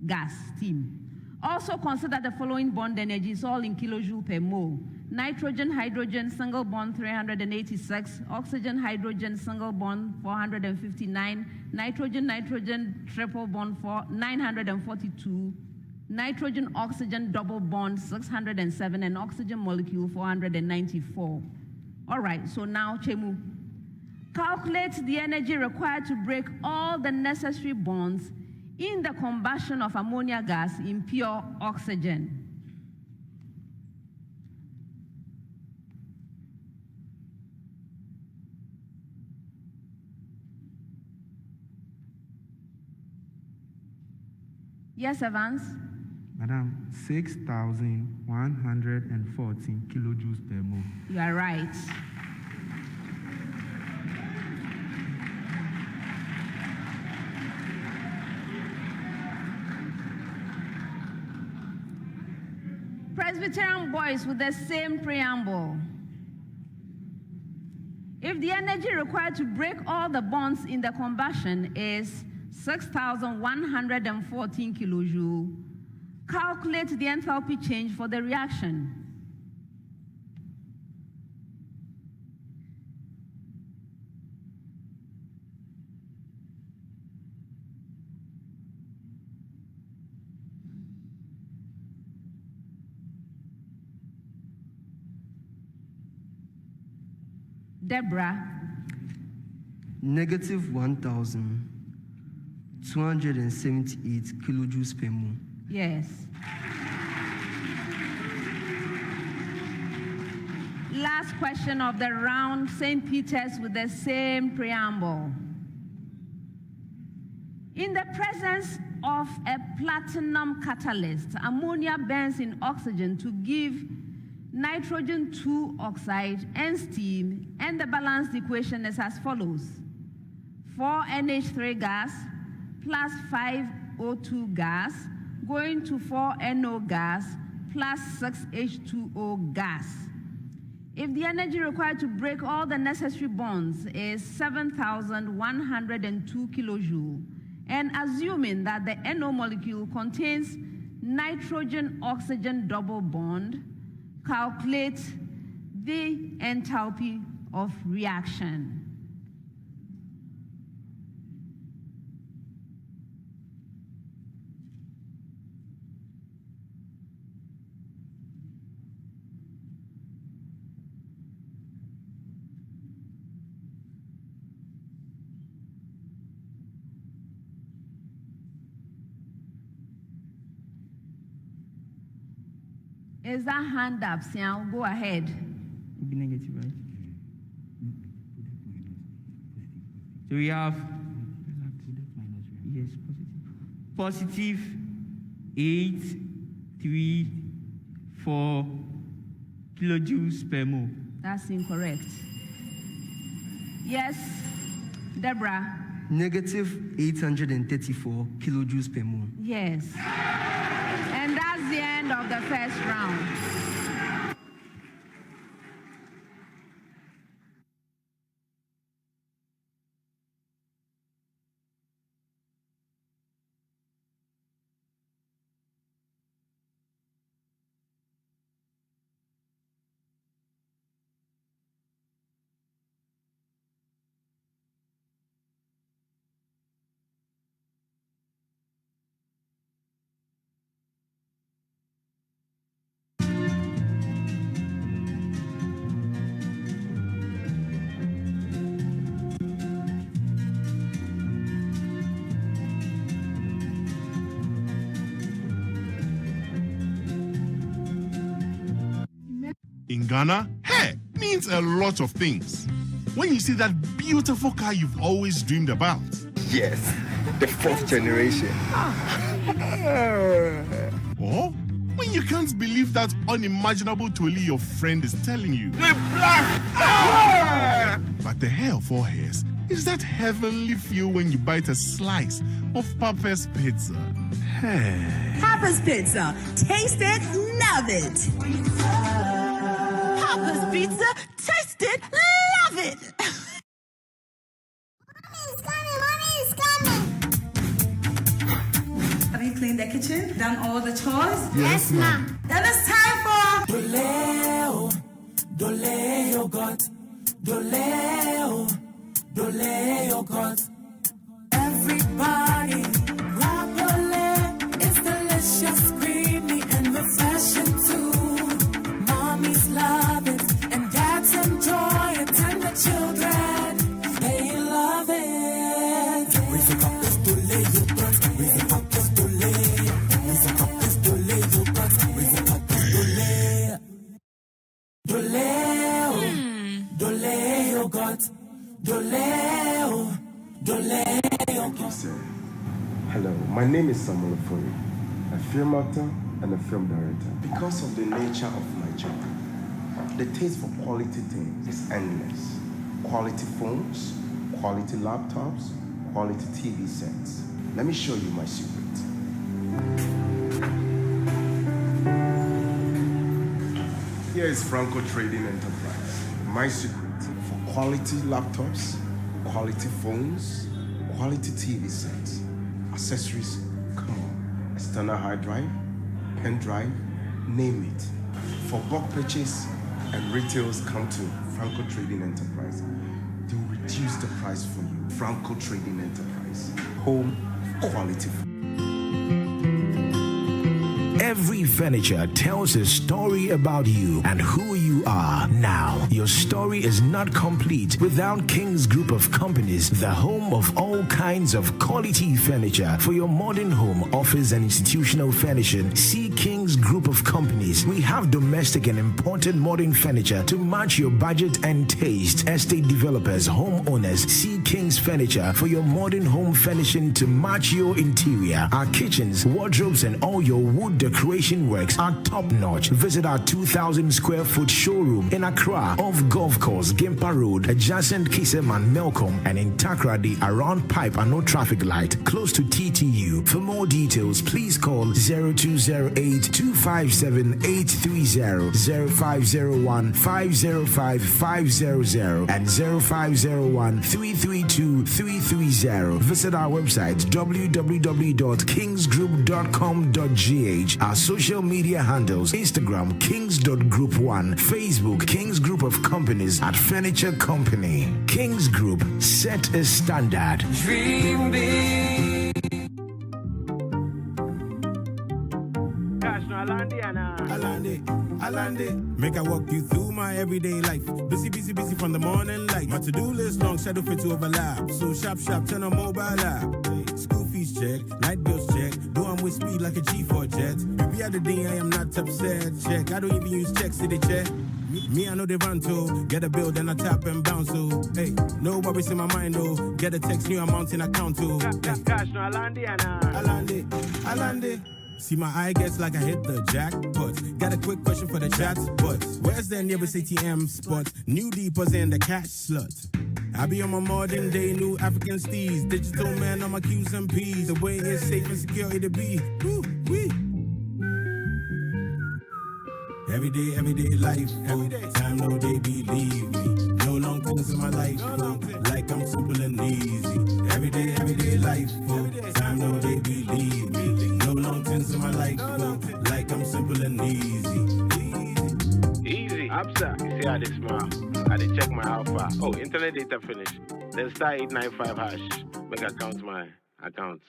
gas, steam. Also consider the following bond energies, all in kilojoule per mole. Nitrogen, hydrogen, single bond, 386. Oxygen, hydrogen, single bond, 459. Nitrogen, nitrogen, triple bond, 942. Nitrogen, oxygen, double bond, 607. And oxygen molecule, 494. All right, so now, Chemu, calculate the energy required to break all the necessary bonds in the combustion of ammonia gas in pure oxygen. Yes, Evans? Madam, 6,114 kilojoules per mole. You are right. Presbyterian boys with the same preamble. If the energy required to break all the bonds in the combustion is 6,114 kilojoule, calculate the enthalpy change for the reaction. Deborah. Negative 1,278 kilojoules per mole. Yes. Last question of the round, St. Peter's with the same preamble. In the presence of a platinum catalyst, ammonia burns in oxygen to give nitrogen 2 oxide and steam, and the balanced equation is as follows: 4NH3 gas plus 5O2 gas going to 4NO gas plus 6H2O gas. If the energy required to break all the necessary bonds is 7,102 kilojoules, and assuming that the NO molecule contains nitrogen-oxygen double bond, calculate the enthalpy of reaction. Is that hand up, Sian? Go ahead. It'll be negative, right? So we have yes, positive 834 kilojoules per mole. That's incorrect. Yes, Deborah. Negative 834 kilojoules per mole. Yes. And that's the end of the first round. In Ghana, hair means a lot of things. When you see that beautiful car you've always dreamed about. Yes, the 4th generation. Or when you can't believe that unimaginable toli your friend is telling you. But the hair of all hairs is that heavenly feel when you bite a slice of Papa's pizza. Hey. Papa's Pizza. Taste it, love it. Papa's Pizza. Taste it, love it. Mommy's coming. Have you cleaned the kitchen? Done all the chores? Yes, ma'am. Then it's time for Dole yogurt, Dole yogurt. Everybody, grab Dole. It's delicious, creamy, and refreshing too. Mommies love it, and dads enjoy it, and the children, they love it. Raise a cup, it's Dole yogurt. Raise a cup, it's Dole. Raise a cup, it's Dole yogurt. Raise a cup, it's Dole. Dole yogurt. Dole yogurt. Hello, my name is Samuel Ofori, a film actor and a film director. Because of the nature of my job, the taste for quality things is endless. Quality phones, quality laptops, quality TV sets. Let me show you my secret. Here is Franco Trading Enterprise. My secret for quality laptops, quality phones, quality TV sets, accessories, come on, external hard drive, pen drive, name it. For bulk purchase and retails, come to Franco Trading Enterprise. They will reduce the price for you. Franco Trading Enterprise, home quality. Every furniture tells a story about you and who you are. Now, your story is not complete without King's Group of Companies, the home of all kinds of quality furniture. For your modern home, office, and institutional furnishing, see King's Group of Companies. We have domestic and imported modern furniture to match your budget and taste. Estate developers, homeowners, see King's Furniture for your modern home furnishing to match your interior. Our kitchens, wardrobes, and all your wood decoration works are top-notch. Visit our 2,000 square foot showroom in Accra, off Golf Course, Gimpa Road, adjacent Kiseman, Melcombe, and in Takrady around Pipe and No Traffic Light, close to TTU. For more details, please call 0208-257-830, 0501-505-500, and 0501-332-330. Visit our website www.kingsgroup.com.gh. Our social media handles: Instagram kings.group1, Facebook Kings Group of Companies at Furniture Company. Kings Group, set a standard. Dream big. Alande, make I walk you through my everyday life. Busy from the morning light. My to-do list long, shadow fit to overlap. So sharp, turn on mobile app. School fees check, light bills check. Do I'm with speed like a G4 jet. Maybe other day I am not upset. Check, I don't even use checks to the check. Me, I know they run to get a bill, then I tap and bounce to. Hey, no worries in my mind, though. Get a text, new amount in account to. Cash no Alande. See my eye gets like I hit the jackpot. Got a quick question for the chat, but where's the nearest ATM spot? New deposit in the cash slot. I be on my modern day, new African steez. Digital man on my Q's and P's. The way it's safe and secure to be. Woo-wee. Everyday life, time no they believe me. No long things in my life, like I'm simple and easy. Everyday life, time no they believe me. No long things in my life, like I'm simple and easy. Easy. Absa, you see how they smile. I dey check my alpha. Oh, internet data finished. Then star 895 hash. Make I count my account.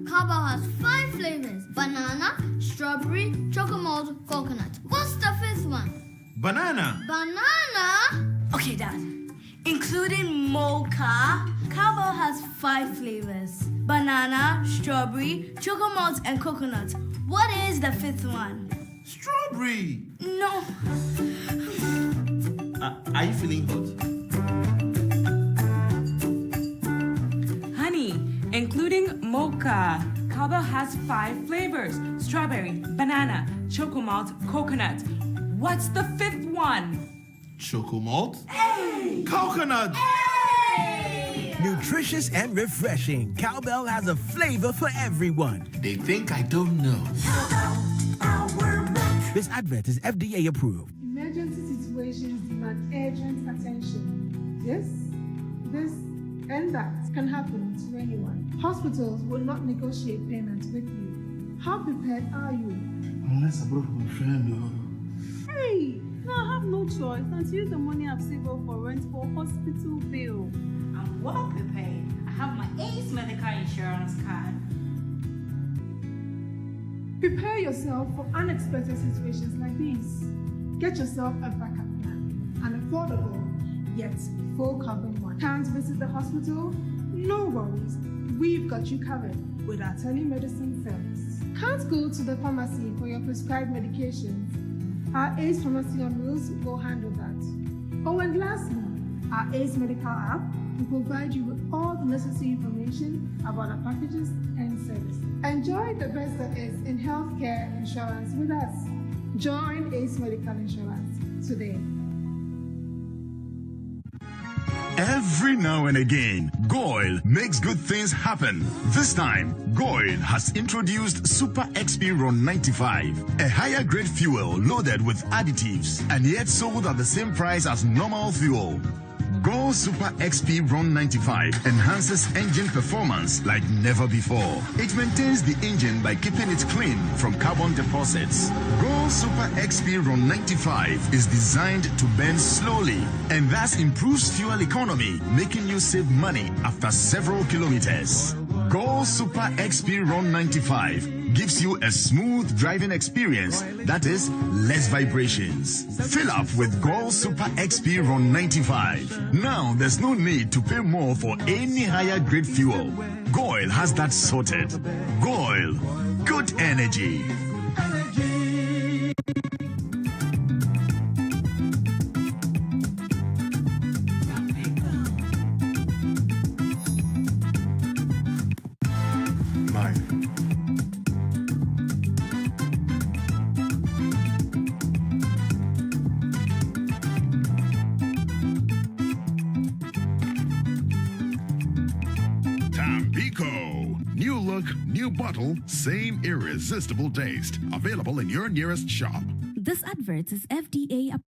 Carbo has 5 flavors: banana, strawberry, chocolate malt, coconut. What's the 5th one? Banana. Okay, Dad. Including mocha, Carbo has 5 flavors: banana, strawberry, chocolate malt, and coconut. What is the 5th one? Strawberry. No. Are you feeling hot? Honey, including mocha. Carbo has 5 flavors: strawberry, banana, chocolate malt, coconut. What's the 5th one? Chocolate malt? Hey! Coconut! Hey! Nutritious and refreshing, Cowbell has a flavor for everyone. They think I don't know. This advert is FDA approved. Emergency situations demand urgent attention. This, and that can happen to anyone. Hospitals will not negotiate payment with you. How prepared are you? Unless I brought my friend. Hey, no, I have no choice than to use the money I've saved up for rent for hospital bill. I'm well prepared. I have my Ace Medical Insurance card. Prepare yourself for unexpected situations like these. Get yourself a backup plan, an affordable yet full covered one. Can't visit the hospital? No worries. We've got you covered with our telemedicine service. Can't go to the pharmacy for your prescribed medications? Our Ace Pharmacy on Wheels will handle that. Oh, and lastly, our Ace Medical app will provide you with all the necessary information about our packages and services. Enjoy the best there is in healthcare insurance with us. Join Ace Medical Insurance today. Every now and again, Goil makes good things happen. This time, Goil has introduced Super XP Ron 95, a higher grade fuel loaded with additives and yet sold at the same price as normal fuel. Gold Super XP Run 95 enhances engine performance like never before. It maintains the engine by keeping it clean from carbon deposits. Gold Super XP Run 95 is designed to burn slowly and thus improves fuel economy, making you save money after several kilometers. Gold Super XP Run 95 gives you a smooth driving experience that is less vibrations. Fill up with Gold Super XP Run 95. Now there's no need to pay more for any higher grade fuel. Goil has that sorted. Goil, good energy. New look, new bottle, same irresistible taste. Available in your nearest shop. This advert is FDA approved.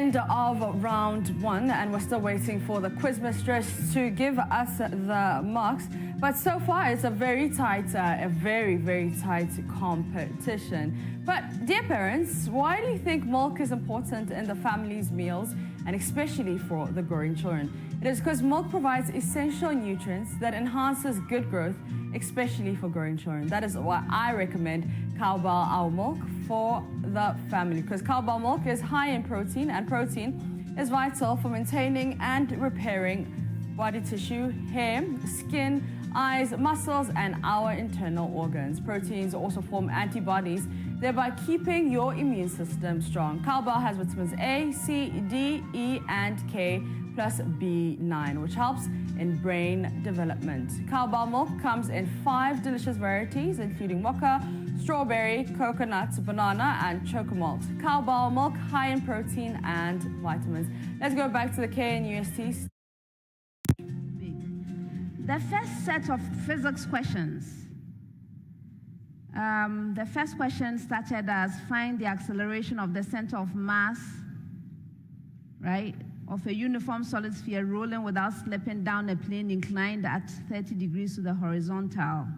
end of round one, and we're still waiting for the quiz mistress to give us the marks. But so far, it's a very tight, very tight competition. But dear parents, why do you think milk is important in the family's meals, and especially for the growing children? It is because milk provides essential nutrients that enhances good growth, especially for growing children. That is why I recommend Cowbell Our Milk for the family, because Cowbell milk is high in protein, and protein is vital for maintaining and repairing body tissue, hair, skin, eyes, muscles, and our internal organs. Proteins also form antibodies, thereby keeping your immune system strong. Cowbell has vitamins A, C, D, E, and K, plus B9, which helps in brain development. Cowbell milk comes in 5 delicious varieties, including mocha, strawberry, coconut, banana, and chocomalt. Cowbell milk, high in protein and vitamins. Let's go back to the KNUST. The first set of physics questions. The first question started as find the acceleration of the center of mass, right, of a uniform solid sphere rolling without slipping down a plane inclined at 30 degrees to the horizontal.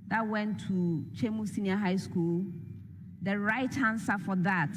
That went to Chemu Senior High School. The right answer for that .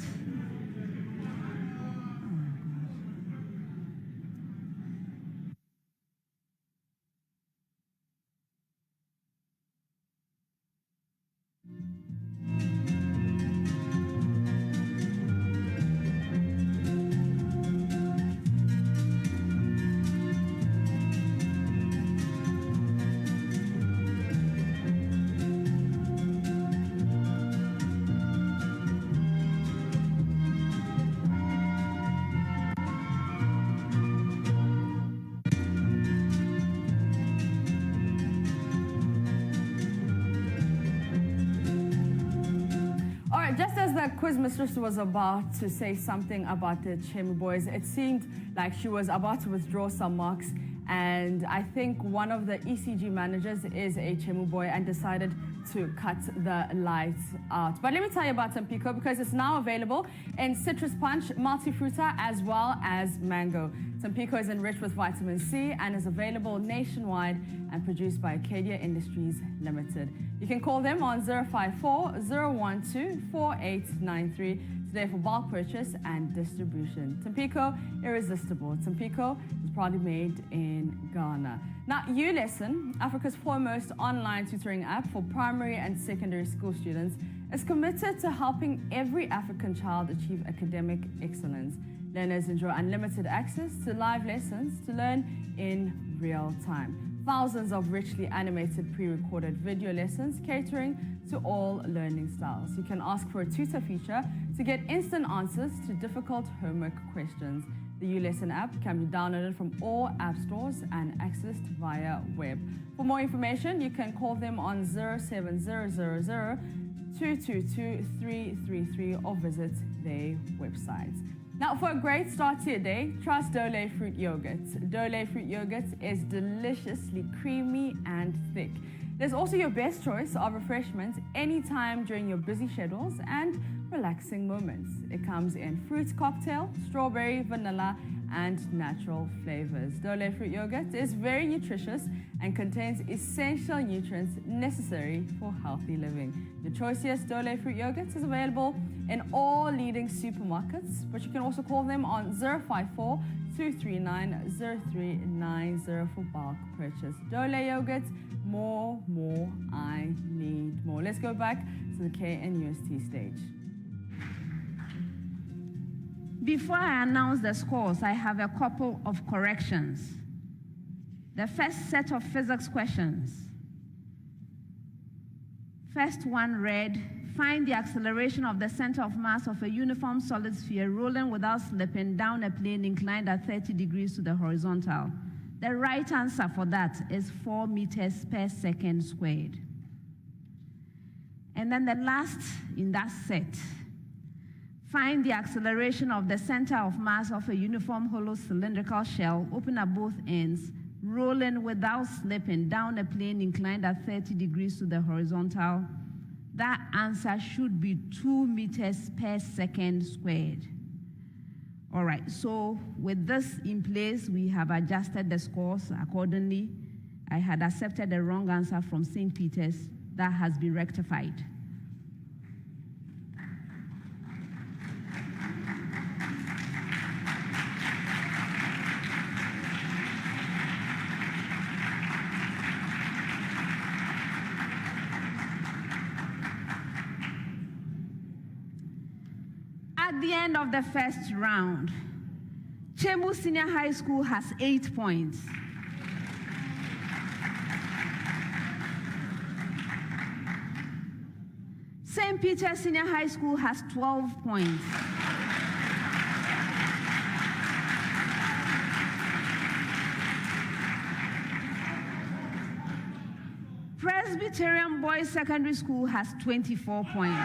Just as the quiz mistress was about to say something about the Chemu boys, it seemed like she was about to withdraw some marks, and I think one of the ECG managers is a Chemu boy and decided to cut the lights out. But let me tell you about Tampico, because it's now available in citrus punch, multifruta, as well as mango. Tampico is enriched with vitamin C and is available nationwide and produced by Acadia Industries Limited. You can call them on 054-012-4893 today for bulk purchase and distribution. Tampico, irresistible. Tampico is proudly made in Ghana. Now, ULesson, Africa's foremost online tutoring app for primary and secondary school students, is committed to helping every African child achieve academic excellence. Learners enjoy unlimited access to live lessons to learn in real time. Thousands of richly animated pre-recorded video lessons catering to all learning styles. You can ask for a tutor feature to get instant answers to difficult homework questions. The ULesson app can be downloaded from all app stores and accessed via web. For more information, you can call them on 07000 222-333 or visit their website. Now, for a great start to your day, trust Dole Fruit Yogurt. Dole Fruit Yogurt is deliciously creamy and thick. There's also your best choice of refreshment anytime during your busy schedules and relaxing moments. It comes in fruit cocktail, strawberry, vanilla, and natural flavors. Dole Fruit Yogurt is very nutritious and contains essential nutrients necessary for healthy living. Your choicest Dole Fruit Yogurt is available in all leading supermarkets, but you can also call them on 054-239-0390 for bulk purchase. Dole Yogurt, more, I need more. Let's go back to the KNUST stage. Before I announce the scores, I have a couple of corrections. The first set of physics questions. First one read, find the acceleration of the center of mass of a uniform solid sphere rolling without slipping down a plane inclined at 30 degrees to the horizontal. The right answer for that is 4 meters per second squared. And then the last in that set, find the acceleration of the center of mass of a uniform hollow cylindrical shell, open at both ends, rolling without slipping down a plane inclined at 30 degrees to the horizontal. That answer should be 2 meters per second squared. All right, so with this in place, we have adjusted the scores accordingly. I had accepted the wrong answer from St. Peter's. That has been rectified. At the end of the first round, Chemu Senior High School has 8 points. St. Peter's Senior High School has 12 points. Presbyterian Boys Secondary School has 24 points.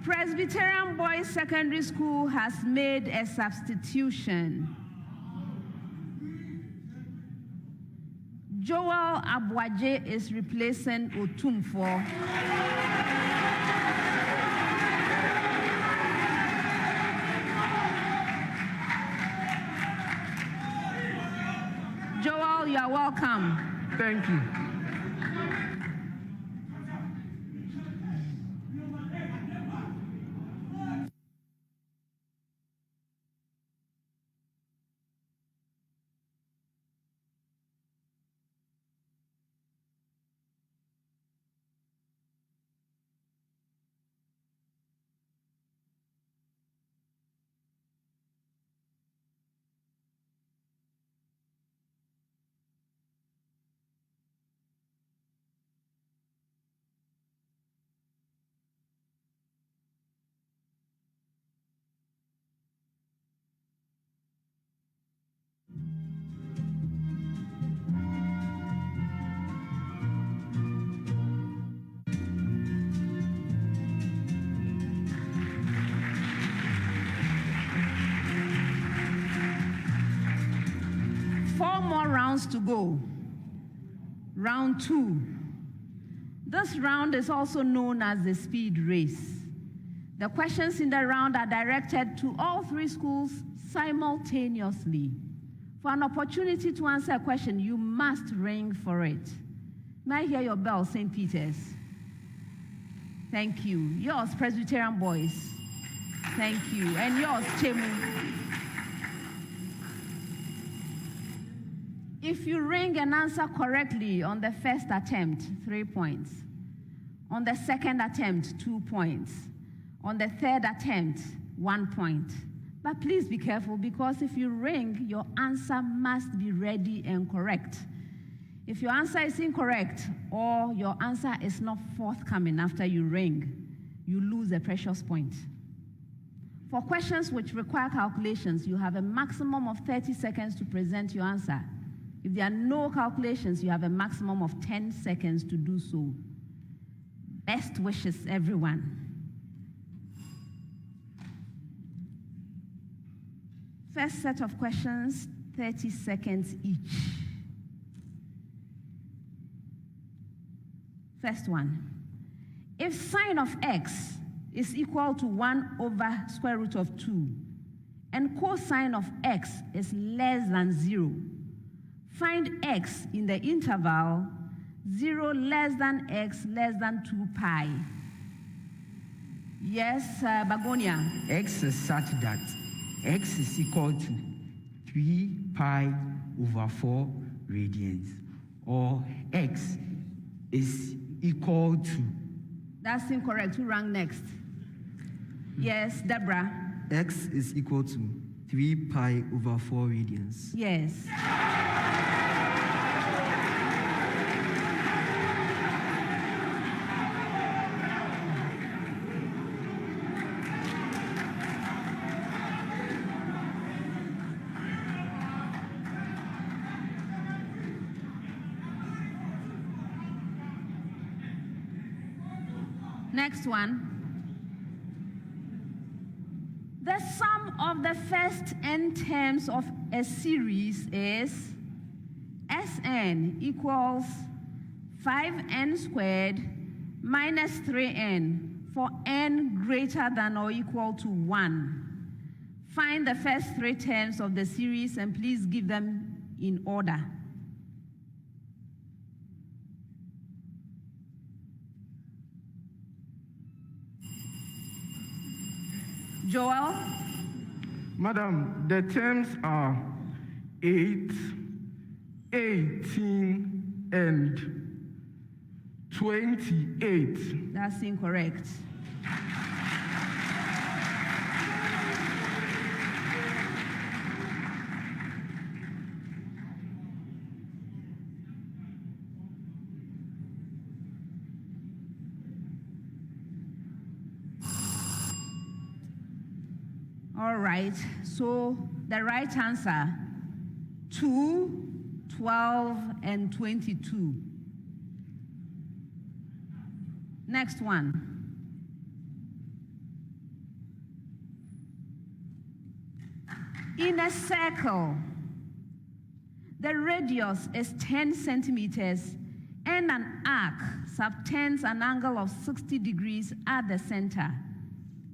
Presbyterian Boys Secondary School has made a substitution. Joel Abuaje is replacing Otumfo. Joel, you are welcome. Thank you. Rounds to go. Round 2. This round is also known as the speed race. The questions in the round are directed to all 3 schools simultaneously. For an opportunity to answer a question, you must ring for it. May I hear your bell, St. Peter's? Thank you. Yours, Presbyterian Boys. Thank you. And yours, Chemu. If you ring and answer correctly on the first attempt, 3 points. On the second attempt, 2 points. On the third attempt, 1 point. But please be careful, because if you ring, your answer must be ready and correct. If your answer is incorrect or your answer is not forthcoming after you ring, you lose a precious point. For questions which require calculations, you have a maximum of 30 seconds to present your answer. If there are no calculations, you have a maximum of 10 seconds to do so. Best wishes, everyone. First set of questions, 30 seconds each. First one. If sine of x is equal to 1 over square root of 2, and cosine of x is less than 0, find x in the interval 0 less than x less than 2 pi. Yes, Bagonia. X is such that x is equal to 3 pi over 4 radians, or x is equal to... That's incorrect. Who rang next? Yes, Deborah. X is equal to 3 pi over 4 radians. Yes. Next one. The sum of the first n terms of a series is Sn equals 5n squared minus 3n for n greater than or equal to 1. Find the first three terms of the series and please give them in order. Joel? Madam, the terms are 8, 18, and 28. That's incorrect. All right, so the right answer, 2, 12, and 22. Next one. In a circle, the radius is 10 centimeters and an arc subtends an angle of 60 degrees at the center.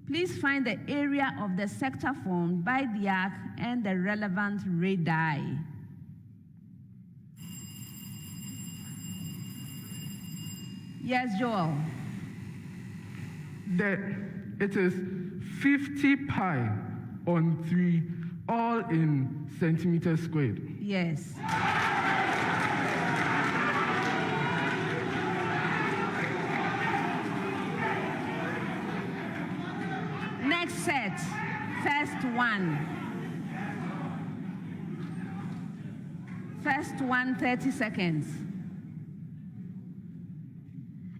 Please find the area of the sector formed by the arc and the relevant radii. Yes, Joel. It is 50 pi on 3, all in centimeters squared. Yes. Next set, first one. First one, 30 seconds.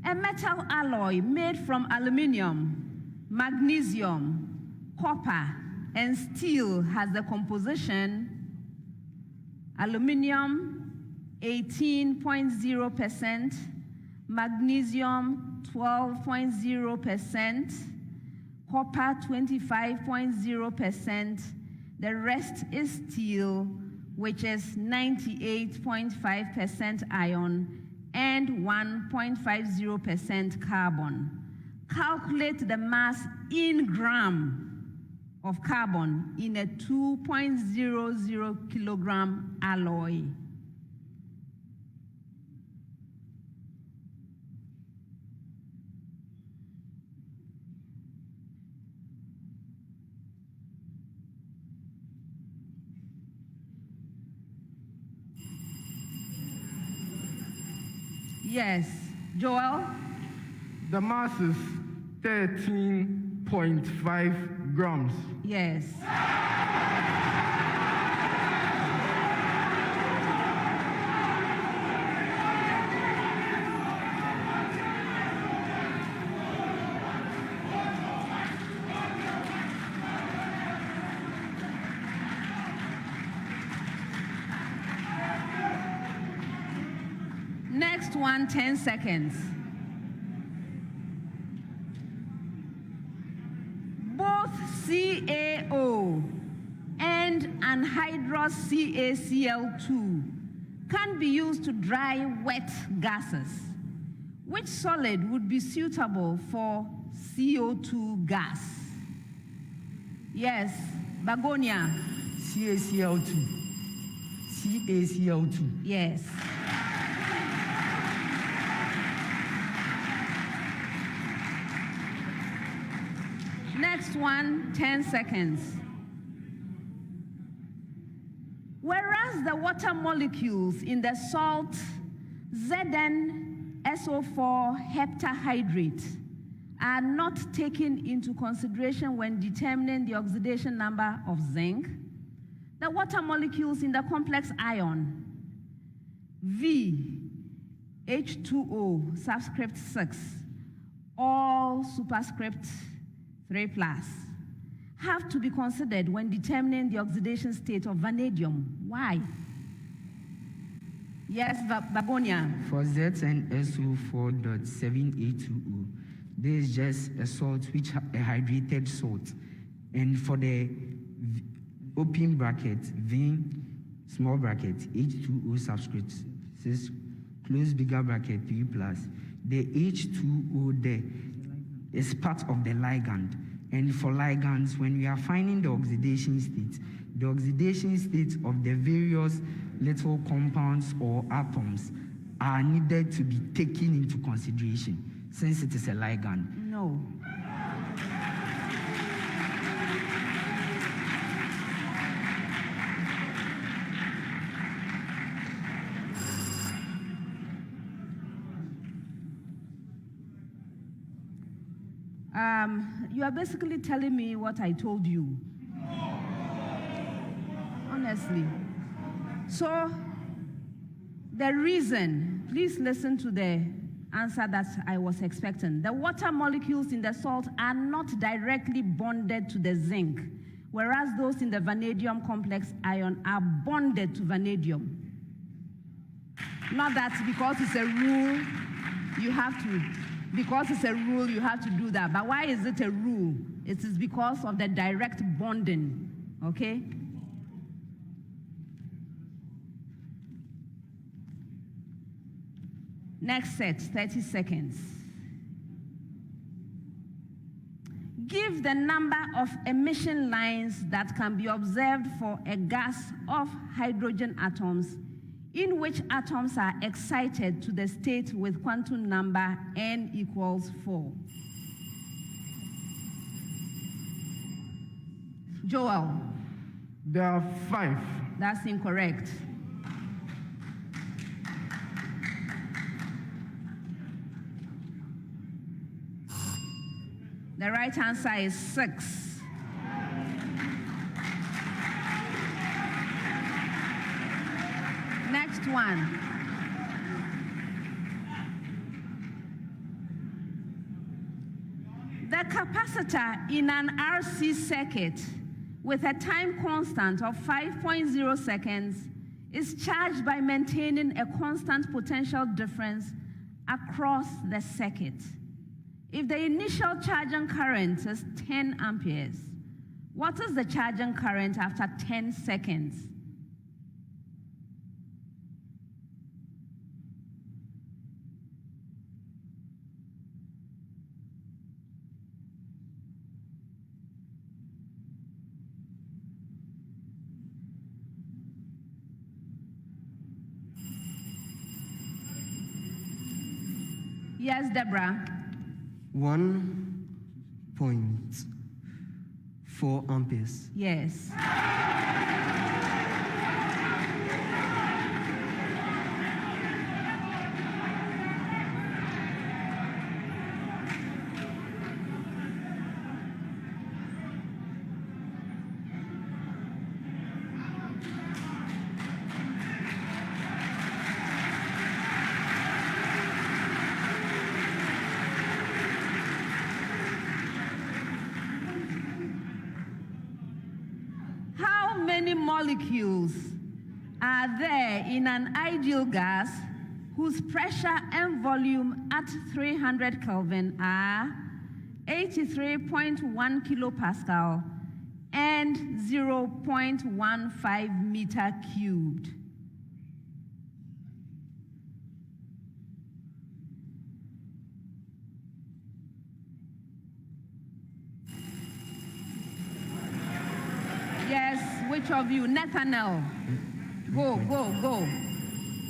A metal alloy made from aluminum, magnesium, copper, and steel has the composition aluminum 18.0%, magnesium 12.0%, copper 25.0%, the rest is steel, which is 98.5% iron and 1.50% carbon. Calculate the mass in gram of carbon in a 2.00 kilogram alloy. Yes. Joel? The mass is 13.5 grams. Yes. Next one, 10 seconds. Both CaO and anhydrous CaCl2 can be used to dry wet gases. Which solid would be suitable for CO2 gas? Yes, Begonia. CaCl2. CaCl2. Yes. Next one, 10 seconds. Whereas the water molecules in the salt ZnSO4 heptahydrate are not taken into consideration when determining the oxidation number of zinc, the water molecules in the complex ion V, H2O, subscript 6, all superscript 3+, have to be considered when determining the oxidation state of vanadium. Why? Yes, Begonia. For ZnSO4.7A2O, this is just a salt which a hydrated salt. And for the open bracket, V, small bracket, H2O subscript 6, close bigger bracket, 3 plus, the H2O there is part of the ligand. And for ligands, when we are finding the oxidation state of the various little compounds or atoms are needed to be taken into consideration since it is a ligand. No. You are basically telling me what I told you. Honestly. So, the reason, please listen to the answer that I was expecting. The water molecules in the salt are not directly bonded to the zinc, whereas those in the vanadium complex ion are bonded to vanadium. Not that because it's a rule, you have to do that. But why is it a rule? It is because of the direct bonding, okay? Next set, 30 seconds. Give the number of emission lines that can be observed for a gas of hydrogen atoms in which atoms are excited to the state with quantum number n equals 4. Joel. There are 5. That's incorrect. The right answer is 6. Next one. The capacitor in an RC circuit with a time constant of 5.0 seconds is charged by maintaining a constant potential difference across the circuit. If the initial charging current is 10 amperes, what is the charging current after 10 seconds? Yes, Deborah. 1.4 amperes. Yes. Molecules are there in an ideal gas whose pressure and volume at 300 Kelvin are 83.1 kilopascal and 0.15 meter cubed. Yes, which of you? Nathaniel. Go.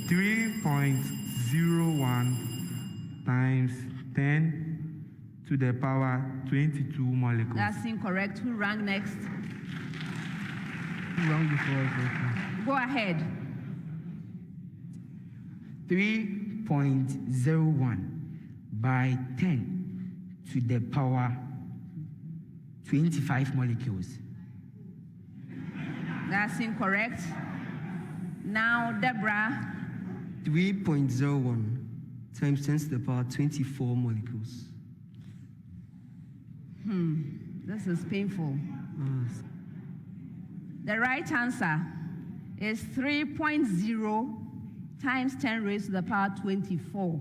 3.01 times 10 to the power 22 molecules. That's incorrect. Who rang next? Who rang before? Go ahead. 3.01 by 10 to the power 25 molecules. That's incorrect. Now, Deborah. 3.01 times 10 to the power 24 molecules. This is painful. The right answer is 3.0 times 10 raised to the power 24.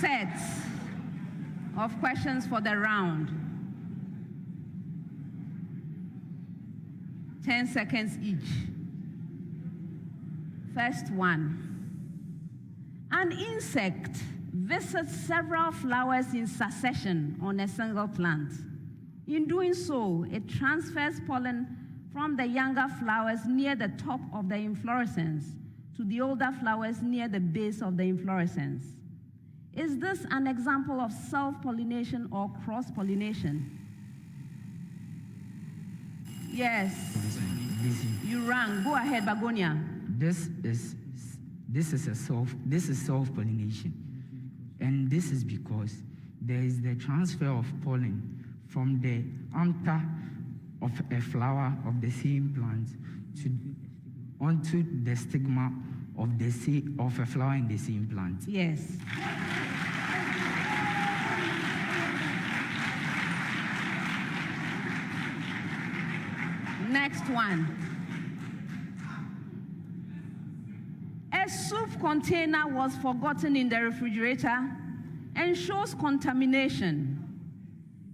set of questions for the round. 10 seconds each. First one. An insect visits several flowers in succession on a single plant. In doing so, it transfers pollen from the younger flowers near the top of the inflorescence to the older flowers near the base of the inflorescence. Is this an example of self-pollination or cross-pollination? Yes. You rang. Go ahead, Bagonia. This is self-pollination, and this is because there is the transfer of pollen from the anther of a flower of the same plant onto the stigma of a flower in the same plant. Yes. Next one. A soup container was forgotten in the refrigerator and shows contamination.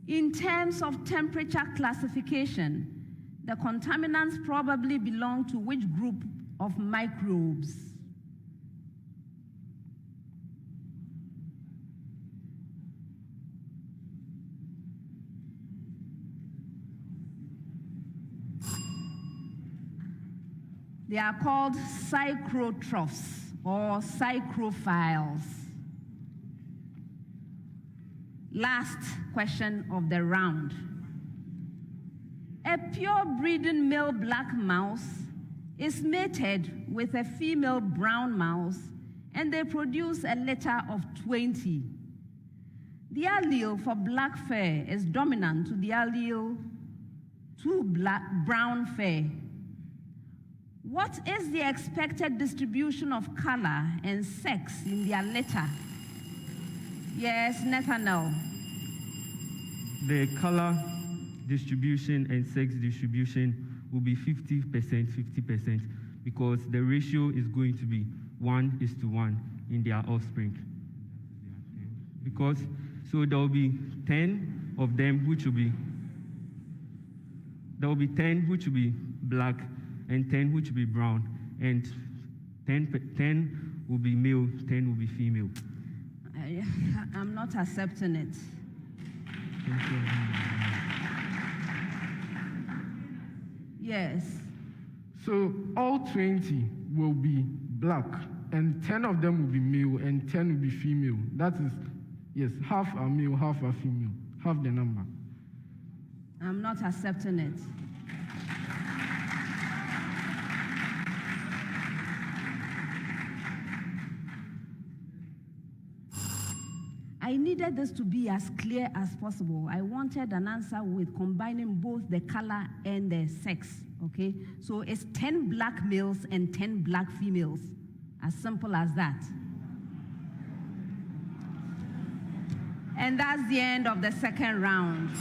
In terms of temperature classification, the contaminants probably belong to which group of microbes? They are called psychrotrophs or psychrophiles. Last question of the round. A pure-breeding male black mouse is mated with a female brown mouse, and they produce a litter of 20. The allele for black fur is dominant to the allele to brown fur. What is the expected distribution of color and sex in their litter? Yes, Nathaniel. The color distribution and sex distribution will be 50%, 50%, because the ratio is going to be 1:1 in their offspring. So there will be 10 of them which will be, black and 10 which will be brown, and 10 will be male, 10 will be female. I'm not accepting it. Yes. So all 20 will be black, and 10 of them will be male, and 10 will be female. That is, yes, half are male, half are female. Half the number. I'm not accepting it. I needed this to be as clear as possible. I wanted an answer with combining both the color and the sex, okay? So it's 10 black males and 10 black females. As simple as that. And that's the end of the second round.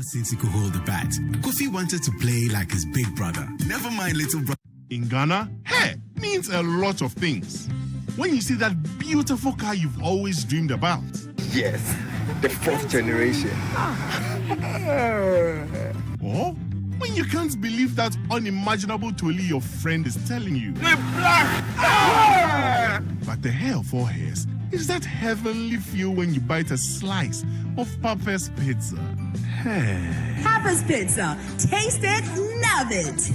Since he could hold the bat, Kofi wanted to play like his big brother. Never mind little brother. In Ghana, hair means a lot of things. When you see that beautiful car you've always dreamed about. Yes, the 4th generation. Or when you can't believe that unimaginable toli your friend is telling you. We're black! But the hair of all hairs is that heavenly feel when you bite a slice of Papa's pizza. Papa's Pizza. Taste it, love it.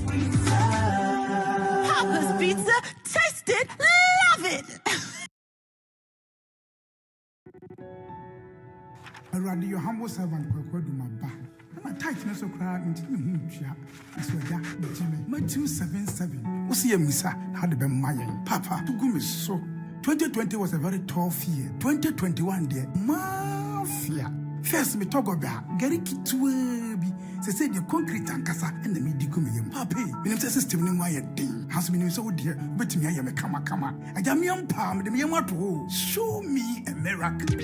Papa's Pizza. Taste it, love it. Around your humble servant, Kwakwadumaba. I'm a tightness of crowd into the Mucha. That's what that Jimmy. My 277. What's here, Missa? Had been my Papa. To go me so. 2020 was a very tough year. 2021, dear. Mafia. First, me talk about Gary Kitwebi. They said the concrete and cassa and the medical medium. Papi, when I'm system in my thing. Has been so dear, but me, I am a kama. I am young palm, the Miamato. Show me a miracle.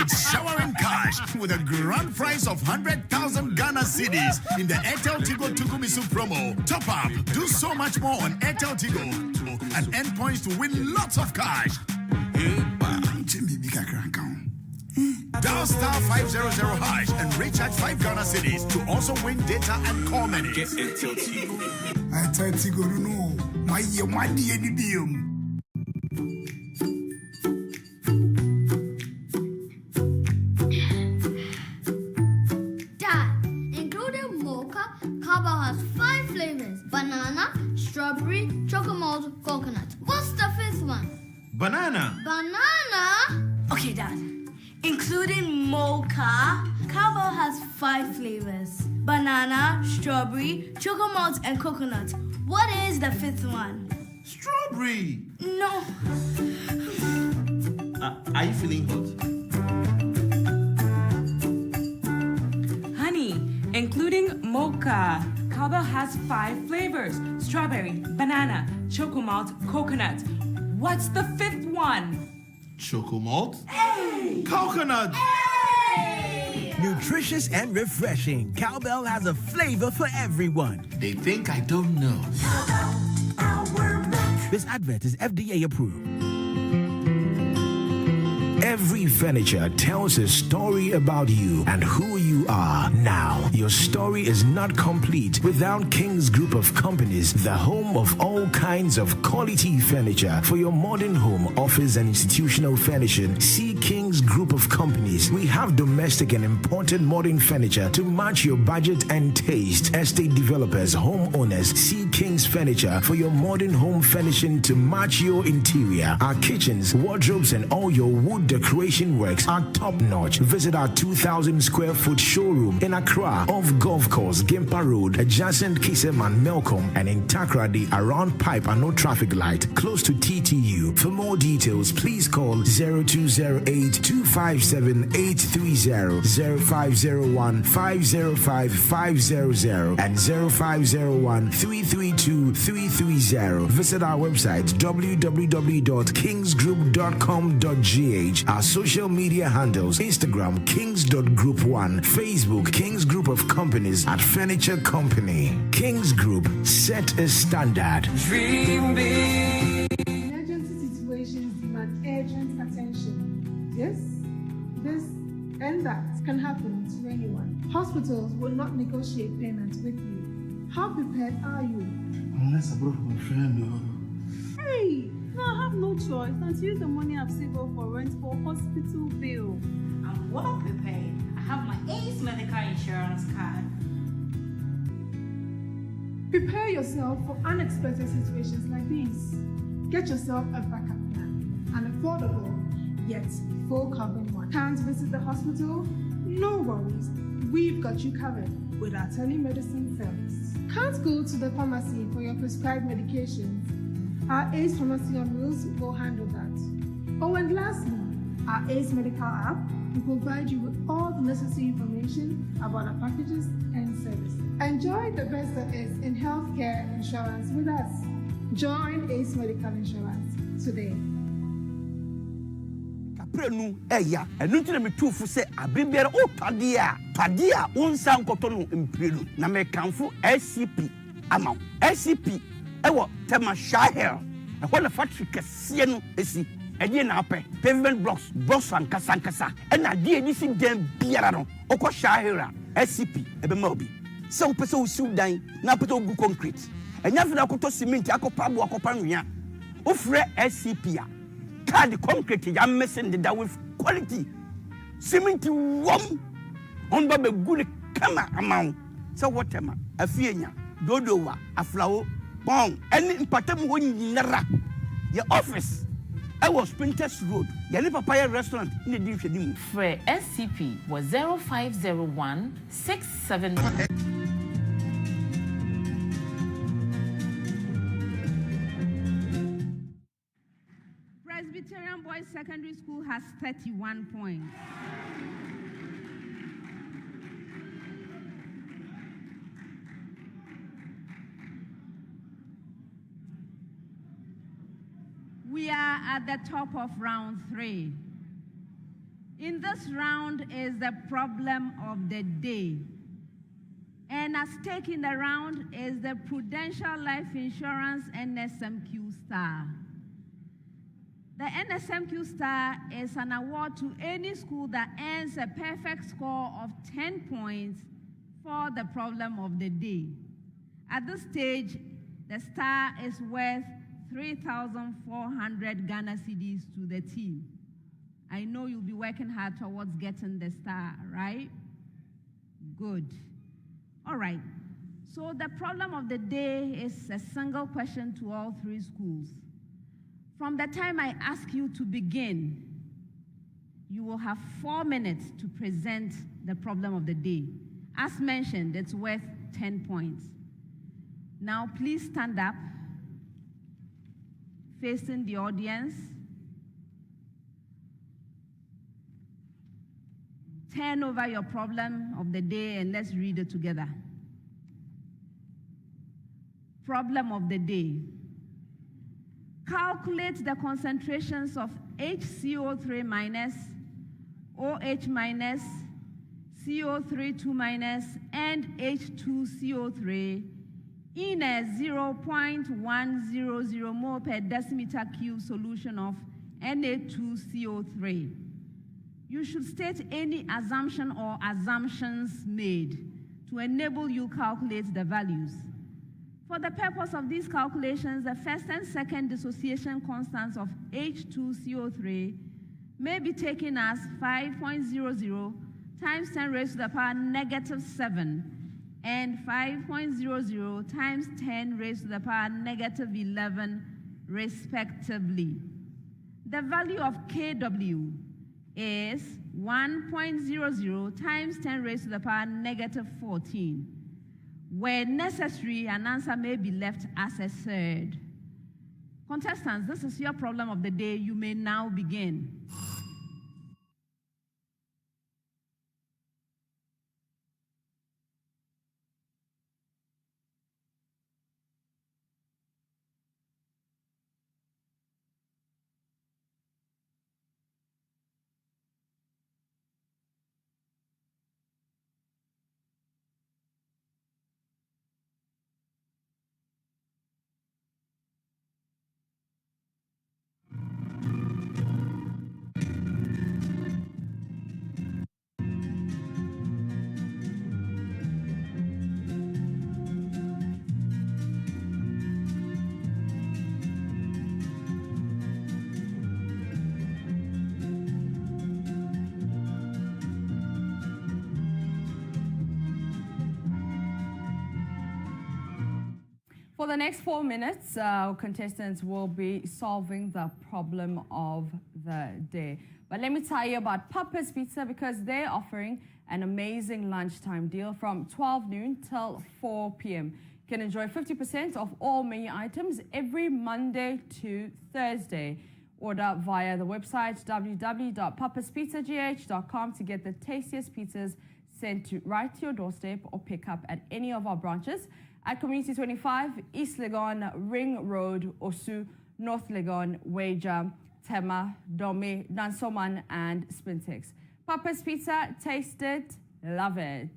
It's showering cash with a grand prize of 100,000 Ghana cedis in the Airtel Tigo Tugumisu promo. Top up, do so much more on Airtel Tigo and earn points to win lots of cash. Dial star 500 hash and recharge 5 Ghana cedis to also win data and call minutes. Get Airtel Tigo. Airtel Tigo, no, my dear. Banana, strawberry, chocolate, coconut. What's the 5th one? Banana. Banana? Okay, Dad. Including mocha, Cowbell has 5 flavors. Banana, strawberry, chocolate, and coconut. What is the 5th one? Strawberry. No. Are you feeling hot? Honey, including mocha. Cowbell has 5 flavors: strawberry, banana, chocomalt, coconut. What's the 5th one? Chocomalt? Hey! Coconut! Hey! Nutritious and refreshing, Cowbell has a flavor for everyone. They think I don't know. This advert is FDA approved. Every furniture tells a story about you and who you are. Now, your story is not complete without King's Group of Companies, the home of all kinds of quality furniture. For your modern home, office, and institutional furnishing, see King's Group of Companies. We have domestic and imported modern furniture to match your budget and taste. Estate developers, homeowners, see King's Furniture for your modern home furnishing to match your interior. Our kitchens, wardrobes, and all your wood decoration works are top-notch. Visit our 2,000 square foot showroom in Accra off Golf Course, Gimpa Road, adjacent Kiseman, Melcom, and in Takrady around Pipe and No Traffic Light, close to TTU. For more details, please call 0208-257-830, 0501-505-500, and 0501-332-330. Visit our website www.kingsgroup.com.gh. Our social media handles: Instagram kings.group1, Facebook Kings Group of Companies at Furniture Company. Kings Group, set a standard. Dream big. Emergency situations demand urgent attention. This and that can happen to anyone. Hospitals will not negotiate payment with you. How prepared are you? Unless I brought my friend. Hey! No, I have no choice than to use the money I've saved up for rent for hospital bill. I'm well prepared. I have my Ace Medical Insurance card. Prepare yourself for unexpected situations like these. Get yourself a backup plan, an affordable yet full covered one. Can't visit the hospital? No worries. We've got you covered with our telemedicine service. Can't go to the pharmacy for your prescribed medications? Our Ace Pharmacy on Wheels will handle that. Oh, and lastly, our Ace Medical app will provide you with all the necessary information about our packages and services. Enjoy the best there is in healthcare insurance with us. Join Ace Medical Insurance today. prenu eya enu nti na metufu se abribiara o padea unsa nkoto no mprenu na mekanfo SCP ama SCP ewo tema shahel e ho na factory kese no esi edi na apɛ pavement blocks and kasankasa na de edi si dem biara no okɔ shahera SCP ebema obi se wo pese wo siw dan na pese wo gu concrete enya fina akoto cement akopa abo akopa nwia wo frɛ SCP a card concrete ya messing the with quality cement wom on ba be good kama amount so whatever afienya dodowa aflawo bon any impatem wo nyinara your office I was Printers Road yale papaya restaurant in the dinhwedimu for SCP was 0501 67 Presbyterian Boys Secondary School has 31 points. We are at the top of round 3. In this round is the problem of the day. And at stake in the round is the Prudential Life Insurance NSMQ Star. The NSMQ Star is an award to any school that earns a perfect score of 10 points for the problem of the day. At this stage, the star is worth 3,400 Ghana cedis to the team. I know you'll be working hard towards getting the star, right? Good. All right. So the problem of the day is a single question to all 3 schools. From the time I ask you to begin, you will have 4 minutes to present the problem of the day. As mentioned, it's worth 10 points. Now, please stand up, facing the audience. Turn over your problem of the day and let's read it together. Problem of the day. Calculate the concentrations of HCO3 minus, OH minus, CO3 2 minus, and H2CO3 in a 0.100 mole per decimeter cube solution of Na2CO3. You should state any assumption or assumptions made to enable you calculate the values. For the purpose of these calculations, the first and second dissociation constants of H2CO3 may be taken as 5.00 times 10 raised to the power negative 7 and 5.00 times 10 raised to the power negative 11, respectively. The value of Kw is 1.00 times 10 raised to the power negative 14. Where necessary, an answer may be left as a third. Contestants, this is your problem of the day. You may now begin. For the next 4 minutes, our contestants will be solving the problem of the day. But let me tell you about Papa's Pizza because they're offering an amazing lunchtime deal from 12 noon till 4 p.m. You can enjoy 50% off all menu items every Monday to Thursday. Order via the website www.papaspizzagh.com to get the tastiest pizzas sent right to your doorstep or pick up at any of our branches at Community 25, East Legon, Ring Road, Osu, North Legon, Wager, Tema, Dome, Dansoman, and Spintex. Papa's Pizza, taste it, love it.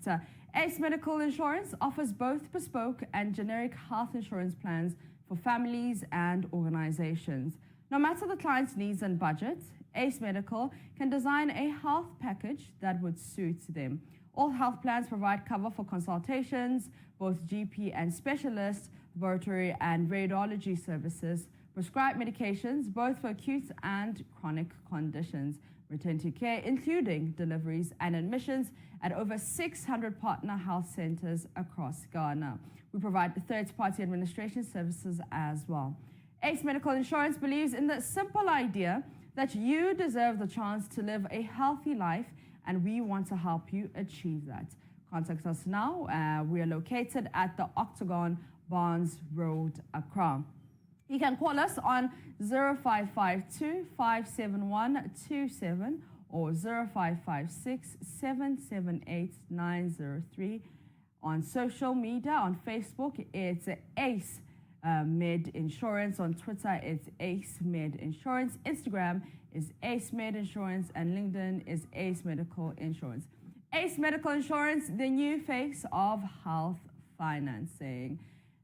Ace Medical Insurance offers both bespoke and generic health insurance plans for families and organizations. No matter the client's needs and budget, Ace Medical can design a health package that would suit them. All health plans provide cover for consultations, both GP and specialist, laboratory and radiology services, prescribed medications, both for acute and chronic conditions, return to care, including deliveries and admissions at over 600 partner health centers across Ghana. We provide third-party administration services as well. Ace Medical Insurance believes in the simple idea that you deserve the chance to live a healthy life, and we want to help you achieve that. Contact us now. We are located at the Octagon, Barnes Road, Accra. You can call us on 0552 57127 or 0556 778 903. On social media, on Facebook, it's Ace Med Insurance. On Twitter, it's Ace Med Insurance. Instagram is Ace Med Insurance, and LinkedIn is Ace Medical Insurance. Ace Medical Insurance, the new face of health financing.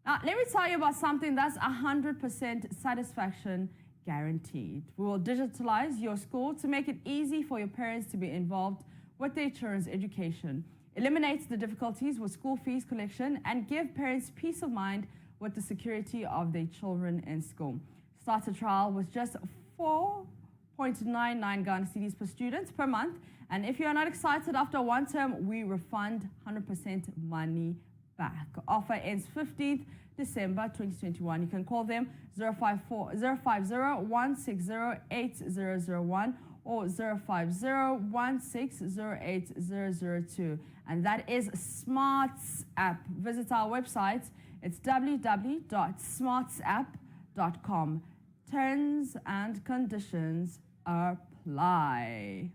Now, let me tell you about something that's 100% satisfaction guaranteed. We will digitalize your school to make it easy for your parents to be involved with their children's education, eliminate the difficulties with school fees collection, and give parents peace of mind with the security of their children in school. Start a trial with just 4.99 Ghana cedis per student per month. And if you're not excited after one term, we refund 100% money back. Offer ends 15th December 2021. You can call them 050-160-801 or 050-160-8002. And that is Smarts App. Visit our website. It's www.smartsapp.com. Terms and conditions apply.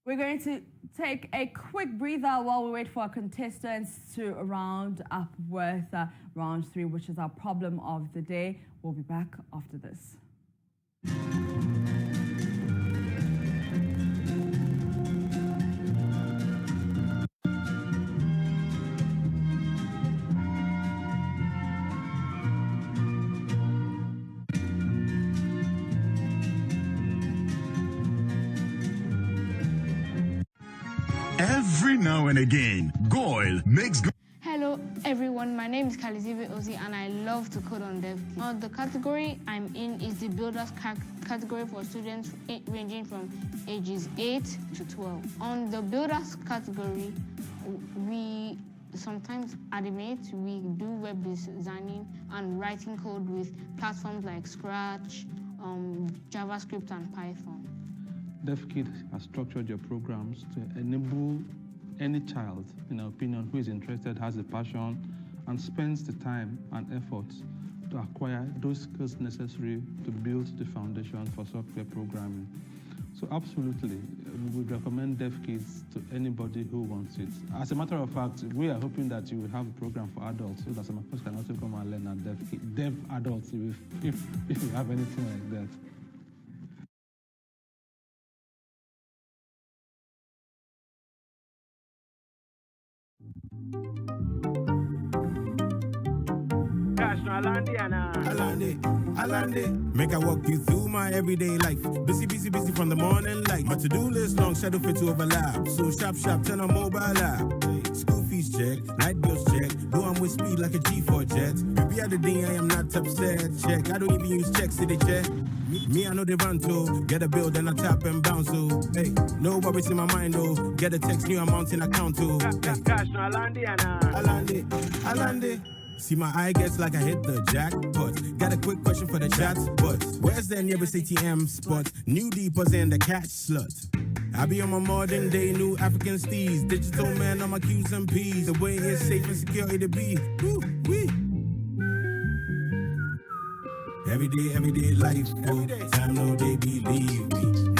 We're going to take a quick breather while we wait for our contestants to round up with round 3, which is our problem of the day. We'll be back after this. Every now and again, Goyle makes... Hello everyone, my name is Kalizibe Ozi and I love to code on DevKit. The category I'm in is the Builders category for students ranging from ages 8 to 12. On the Builders category, we sometimes animate, we do web designing and writing code with platforms like Scratch, JavaScript and Python. DevKit has structured your programs to enable any child, in our opinion, who is interested, has a passion, and spends the time and effort to acquire those skills necessary to build the foundation for software programming. So absolutely, we would recommend DevKit to anybody who wants it. As a matter of fact, we are hoping that you will have a program for adults so that some of us can also come and learn at DevKit. Dev adults, if you have anything like that. Alande. Make I walk you through my everyday life. Busy from the morning light. My to-do list long, schedule fit to overlap. So sharp, turn on mobile app. School fees check, light bills check. Do I'm with speed like a G4 jet. Baby, other day I am not upset. Check, I don't even use checks, city check. Me, I know they run to get a bill, then I tap and bounce to. Hey, no worries in my mind, though. Get a text, new amount in account to. Cash, Alande. See my eye gets like I hit the jackpot. Got a quick question for the chat, but where's the nearest ATM spot? New depots in the cash slot. I be on my modern day new African steez. Digital man on my Q's and P's. The way it's safe and secure to be. Woo-wee. Everyday life, oh. Time no they believe me.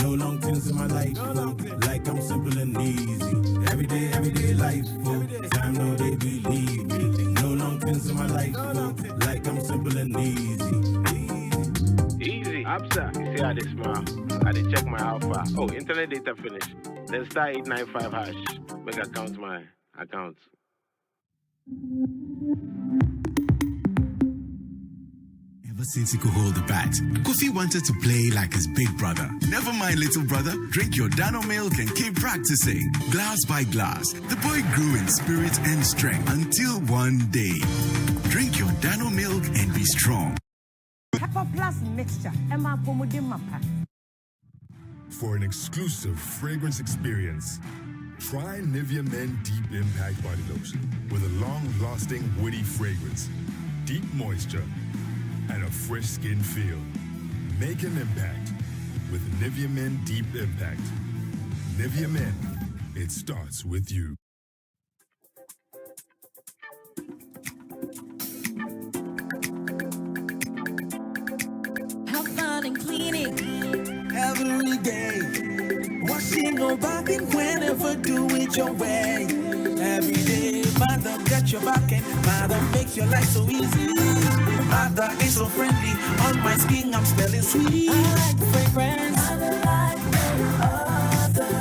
No long things in my life, oh. Like I'm simple and easy. Everyday life, oh. Time no they believe me. No long things in my life, oh. Like I'm simple and easy. Absa, you see how they smile. I did check my alpha. Oh, internet data finished. Then star 895 hash. Make account my account. Ever since he could hold the bat, Kofi wanted to play like his big brother. Never mind, little brother. Drink your Dano milk and keep practicing. Glass by glass, the boy grew in spirit and strength until one day. Drink your Dano milk and be strong. Pepper Plus mixture. For an exclusive fragrance experience, try Nivea Men Deep Impact Body Lotion with a long-lasting woody fragrance, deep moisture, and a fresh skin feel. Make an impact with Nivea Men Deep Impact. Nivea Men, it starts with you. Have fun and cleaning every day. Washing or bathing whenever, do it your way. Every day, mother got your back and mother makes your life so easy. Mother is so friendly, on my skin I'm smelling sweet. I like the fragrance. Mother like no other.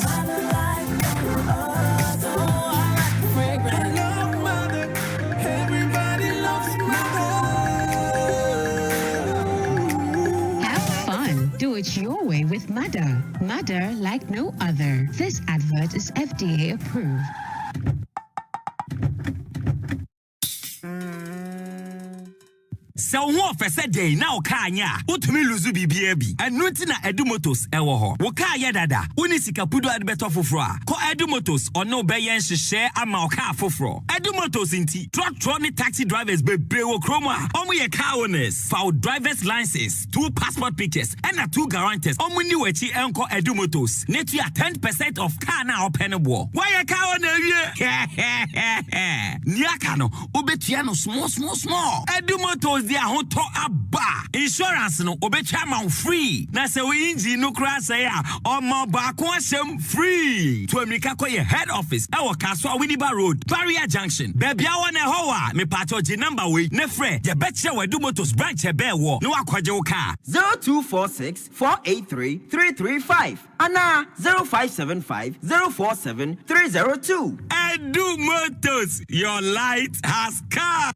Mother like no other. Oh, I like the fragrance. I love mother. Everybody loves mother. Have fun. Do it your way with Mother. Mother like no other. This advert is FDA approved. So who for said day now kanya utumi luzu bibiabi and nutina edumotos ewo wo ka ya dada unisika pudo adbeto foforo ko edumotos ono beyen hye ama oka foforo edumotos inti truck ni taxi drivers bebre wo kroma omo ye car owners for driver's license 2 passport pictures and 2 guarantors omo ni wachi enko edumotos netu ya 10% of car na openable why ye car owner wie niaka no obetua no small edumotos dia hoto aba insurance no obetwa man free na se we engine no kra say a omo ba ko asem free to America ko ye head office e wo Kaso Awiniba Road Barrier Junction baby a won e ho wa me patroji number we ne frɛ ye betche wadu motors branch e be wo no akwaje wo car 0246 483 335 ana 0575 047 302 Edu Motors, your light has come.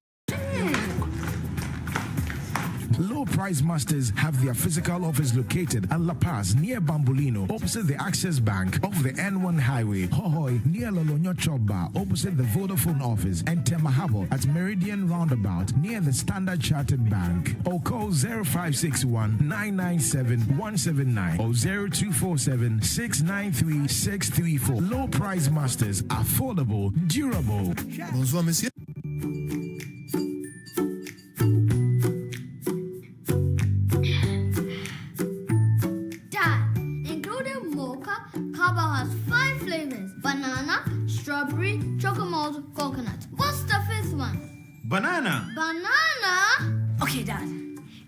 Low Price Masters have their physical office located at La Paz near Bambolino, opposite the Access Bank off the N1 Highway, Hohoi near Lolonyo Choba, opposite the Vodafone office, and Temahabo at Meridian Roundabout near the Standard Chartered Bank. Or call 0561 997 179 or 0247 693 634. Low Price Masters, affordable, durable. Bonsoir, monsieur. Cabo has 5 flavors: banana, strawberry, chocolate, coconut. What's the 5th one? Banana. Banana? Okay, Dad.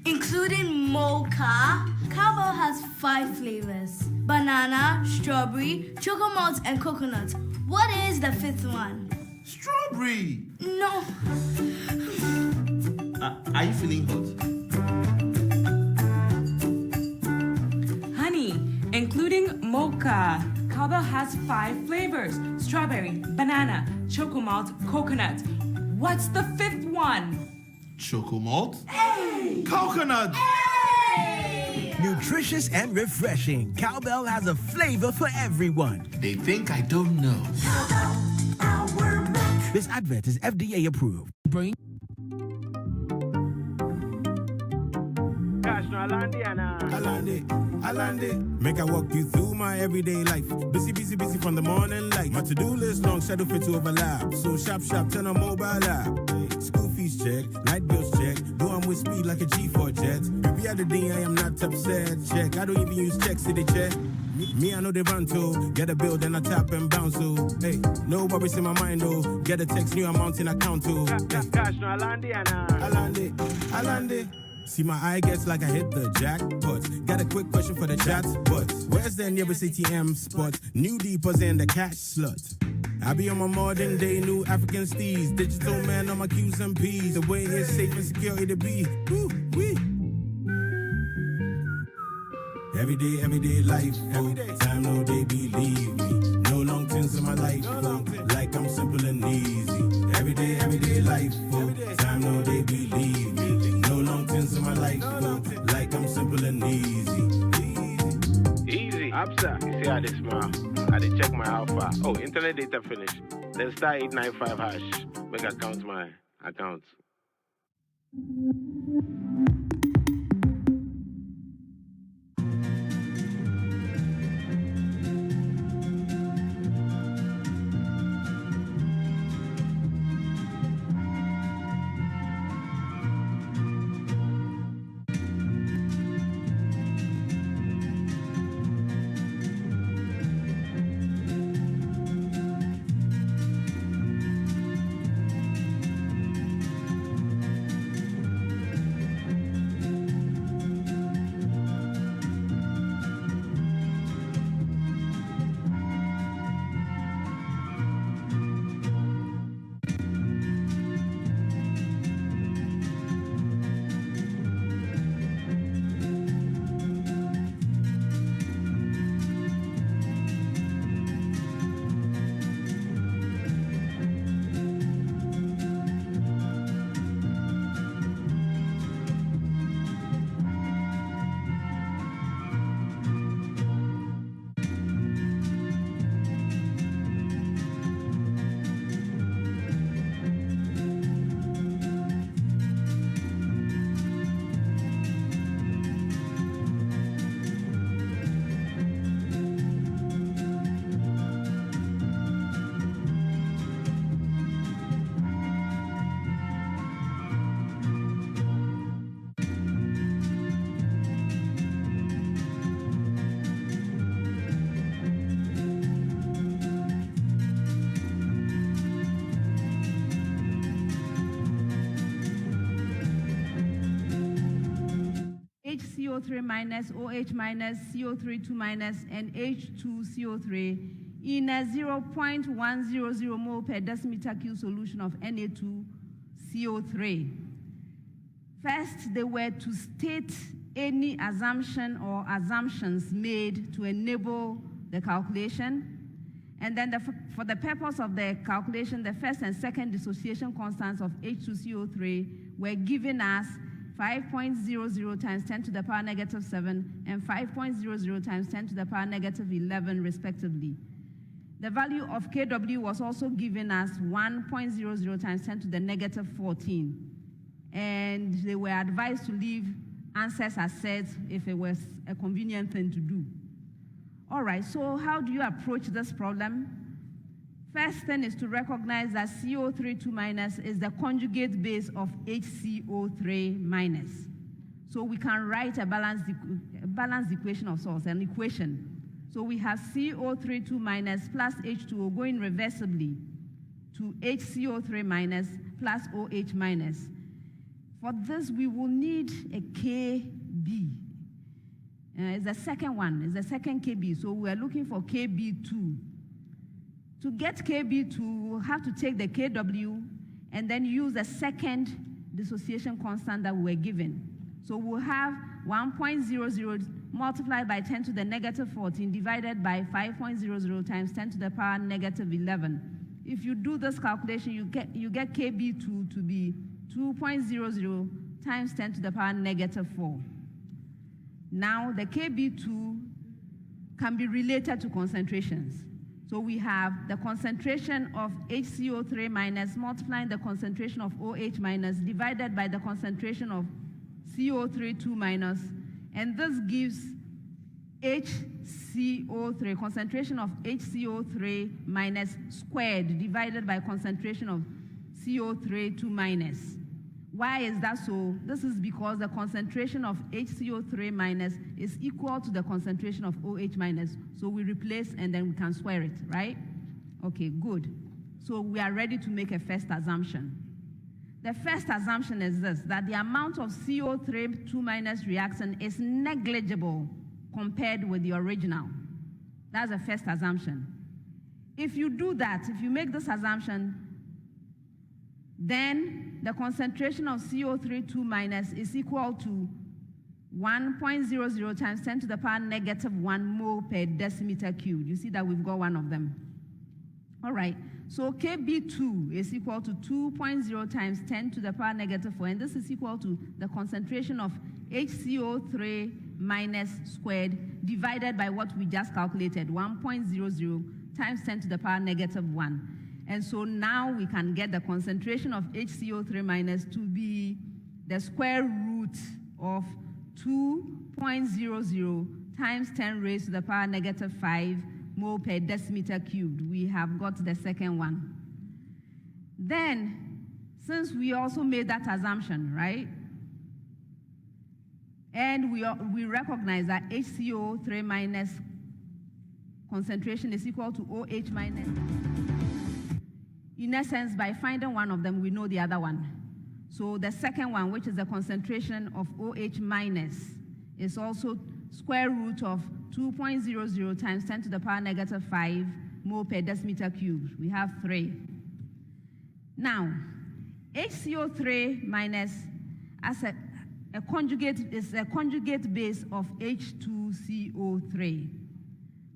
Including mocha, Cabo has 5 flavors: banana, strawberry, chocolate, and coconut. What is the 5th one? Strawberry. No. Are you feeling hot? Honey, including mocha. Cabo has 5 flavors: strawberry, banana, chocomalt, coconut. What's the 5th one? Chocomalt? Hey! Coconut! Hey! Nutritious and refreshing, Cowbell has a flavor for everyone. They think I don't know. This advert is FDA approved. Alande, make I walk you through my everyday life. Busy from the morning light. My to-do list long, shadow fit to overlap. So sharp, turn on mobile app. School fees check, light bills check. Do I'm with speed like a G4 jet. Baby, at the day I am not upset. Check, I don't even use checks, city check. Me, I know they run to. Get a bill, then I tap and bounce to. Hey, no worries in my mind, though. Get a text, new amount in account to. Alande. See my eye gets like I hit the jackpot. Got a quick question for the chat, but where's the nearest ATM spot? New deepers in the cash slot. I be on my modern day, new African steez. Digital man on my Q's and P's. The way is safe and secure to be. Woo, wee. Everyday life, time no they believe me. No long things in my life, like I'm simple and easy. Everyday life, time no they believe me. No long things in my life, like I'm simple and easy. Easy. Absa, you see how they smile. I did check my alpha. Oh, internet data finished. Then star 895 hash. Make I count my account. CO3 minus, OH minus, CO3 2 minus, and H2CO3 in a 0.100 mole per decimeter cube solution of Na2CO3. First, they were to state any assumption or assumptions made to enable the calculation. And then for the purpose of the calculation, the first and second dissociation constants of H2CO3 were given as 5.00 times 10 to the power negative 7 and 5.00 times 10 to the power negative 11, respectively. The value of Kw was also given as 1.00 times 10 to the negative 14. And they were advised to leave answers as set if it was a convenient thing to do. All right, so how do you approach this problem? First thing is to recognize that CO3 2 minus is the conjugate base of HCO3 minus. So we can write a balanced equation of sorts, an equation. So we have CO3 2 minus plus H2O going reversibly to HCO3 minus plus OH minus. For this, we will need a KB. It's the second one, it's the second KB. So we are looking for KB2. To get KB2, we'll have to take the KW and then use the second dissociation constant that we were given. So we'll have 1.00 multiplied by 10 to the negative 14 divided by 5.00 times 10 to the power negative 11. If you do this calculation, you get KB2 to be 2.00 times 10 to the power negative 4. Now, the KB2 can be related to concentrations. So we have the concentration of HCO3 minus multiplying the concentration of OH minus divided by the concentration of CO3 2 minus, and this gives HCO3, concentration of HCO3 minus squared divided by concentration of CO3 2 minus. Why is that so? This is because the concentration of HCO3 minus is equal to the concentration of OH minus. So we replace and then we can square it, right? Okay, good. So we are ready to make a first assumption. The first assumption is this, that the amount of CO3 2 minus reaction is negligible compared with the original. That's the first assumption. If you do that, if you make this assumption, then the concentration of CO3 2 minus is equal to 1.00 times 10 to the power negative 1 mole per decimeter cubed. You see that we've got one of them. All right, so KB2 is equal to 2.0 times 10 to the power negative 4, and this is equal to the concentration of HCO3 minus squared divided by what we just calculated, 1.00 times 10 to the power negative 1. And so now we can get the concentration of HCO3 minus to be the square root of 2.00 times 10 raised to the power negative 5 mole per decimeter cubed. We have got the second one. Then, since we also made that assumption, right? And we recognize that HCO3 minus concentration is equal to OH minus. In essence, by finding one of them, we know the other one. So the second one, which is the concentration of OH minus, is also square root of 2.00 times 10 to the power negative 5 mole per decimeter cubed. We have 3. Now, HCO3 minus as a conjugate is a conjugate base of H2CO3.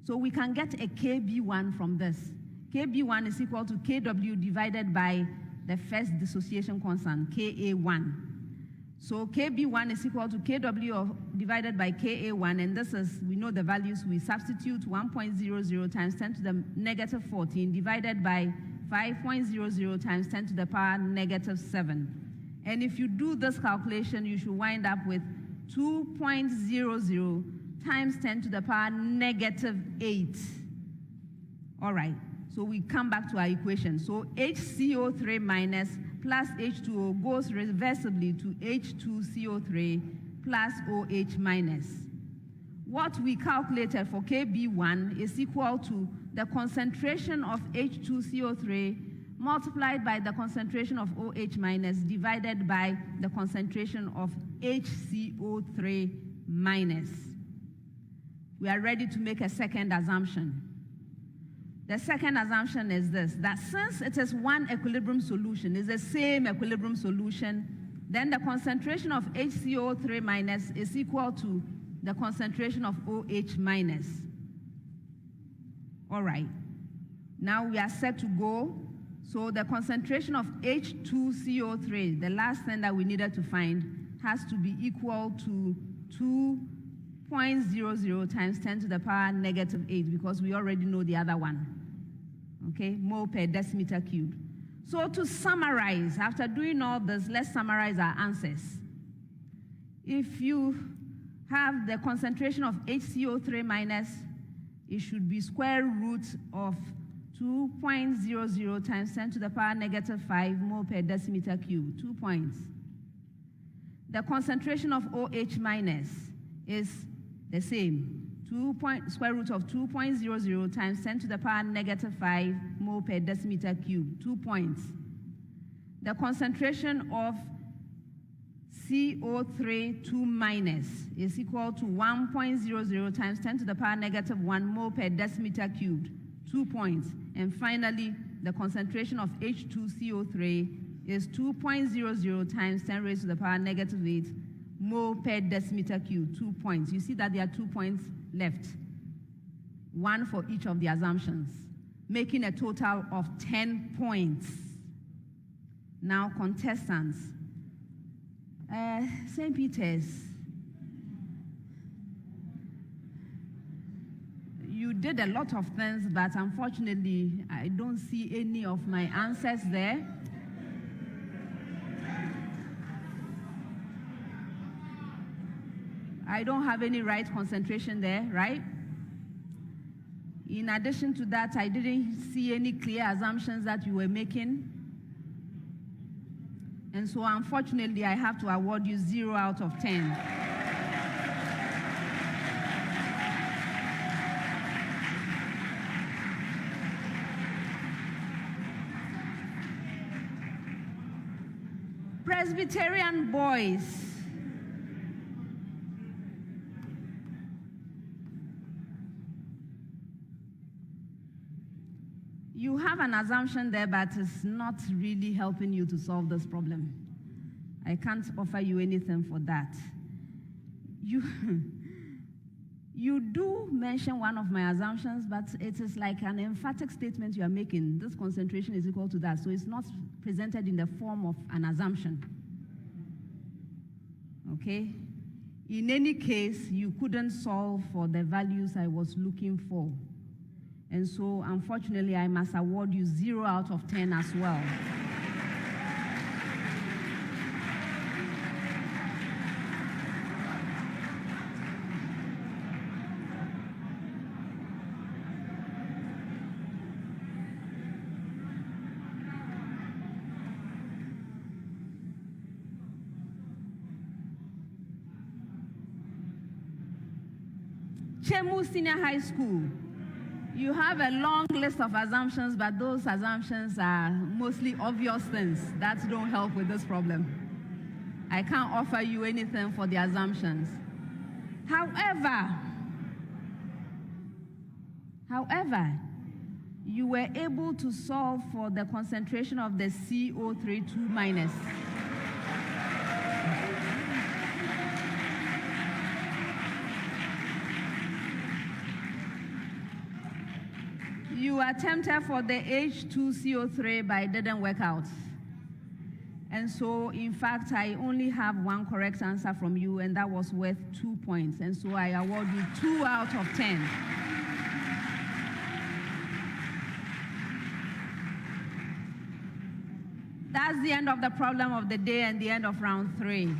So we can get a KB1 from this. KB1 is equal to KW divided by the first dissociation constant, Ka1. So KB1 is equal to KW divided by Ka1, and this is, we know the values, we substitute 1.00 times 10 to the negative 14 divided by 5.00 times 10 to the power negative 7. And if you do this calculation, you should wind up with 2.00 times 10 to the power negative 8. All right, so we come back to our equation. So HCO3 minus plus H2O goes reversibly to H2CO3 plus OH minus. What we calculated for KB1 is equal to the concentration of H2CO3 multiplied by the concentration of OH minus divided by the concentration of HCO3 minus. We are ready to make a second assumption. The second assumption is this, that since it is one equilibrium solution, is the same equilibrium solution, then the concentration of HCO3 minus is equal to the concentration of OH minus. All right, now we are set to go. So the concentration of H2CO3, the last thing that we needed to find, has to be equal to 2.00 times 10 to the power negative 8, because we already know the other one. Okay, mole per decimeter cubed. So to summarize, after doing all this, let's summarize our answers. If you have the concentration of HCO3 minus, it should be square root of 2.00 times 10 to the power negative 5 mole per decimeter cubed, 2 points. The concentration of OH minus is the same, square root of 2.00 times 10 to the power negative 5 mole per decimeter cubed, 2 points. The concentration of CO3 2 minus is equal to 1.00 times 10 to the power negative 1 mole per decimeter cubed, 2 points. And finally, the concentration of H2CO3 is 2.00 times 10 raised to the power negative 8 mole per decimeter cubed, 2 points. You see that there are 2 points left, one for each of the assumptions, making a total of 10 points. Now, contestants, St. Peter's, you did a lot of things, but unfortunately, I don't see any of my answers there. I don't have any right concentration there, right? In addition to that, I didn't see any clear assumptions that you were making. And so unfortunately, I have to award you 0 out of 10. Presbyterian boys. You have an assumption there, but it's not really helping you to solve this problem. I can't offer you anything for that. You do mention one of my assumptions, but it is like an emphatic statement you are making. This concentration is equal to that, so it's not presented in the form of an assumption. Okay? In any case, you couldn't solve for the values I was looking for. And so, unfortunately, I must award you 0 out of 10 as well. Chemu Senior High School. You have a long list of assumptions, but those assumptions are mostly obvious things that don't help with this problem. I can't offer you anything for the assumptions. However, you were able to solve for the concentration of the CO32 minus. You attempted for the H2CO3, but it didn't work out. And so, in fact, I only have one correct answer from you, and that was worth 2 points. And so I award you 2 out of 10. That's the end of the problem of the day and the end of round 3.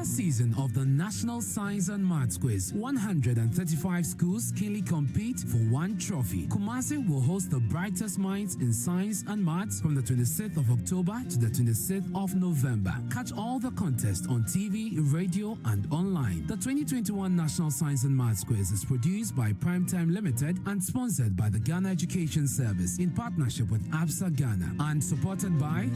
another season of the National Science and Maths Quiz. 135 schools keenly compete for one trophy. Kumasi will host the brightest minds in science and maths from the 26th of October to the 26th of November. Catch all the contests on TV, radio, and online. The 2021 National Science and Maths Quiz is produced by Primetime Limited and sponsored by the Ghana Education Service in partnership with ABSA Ghana and supported by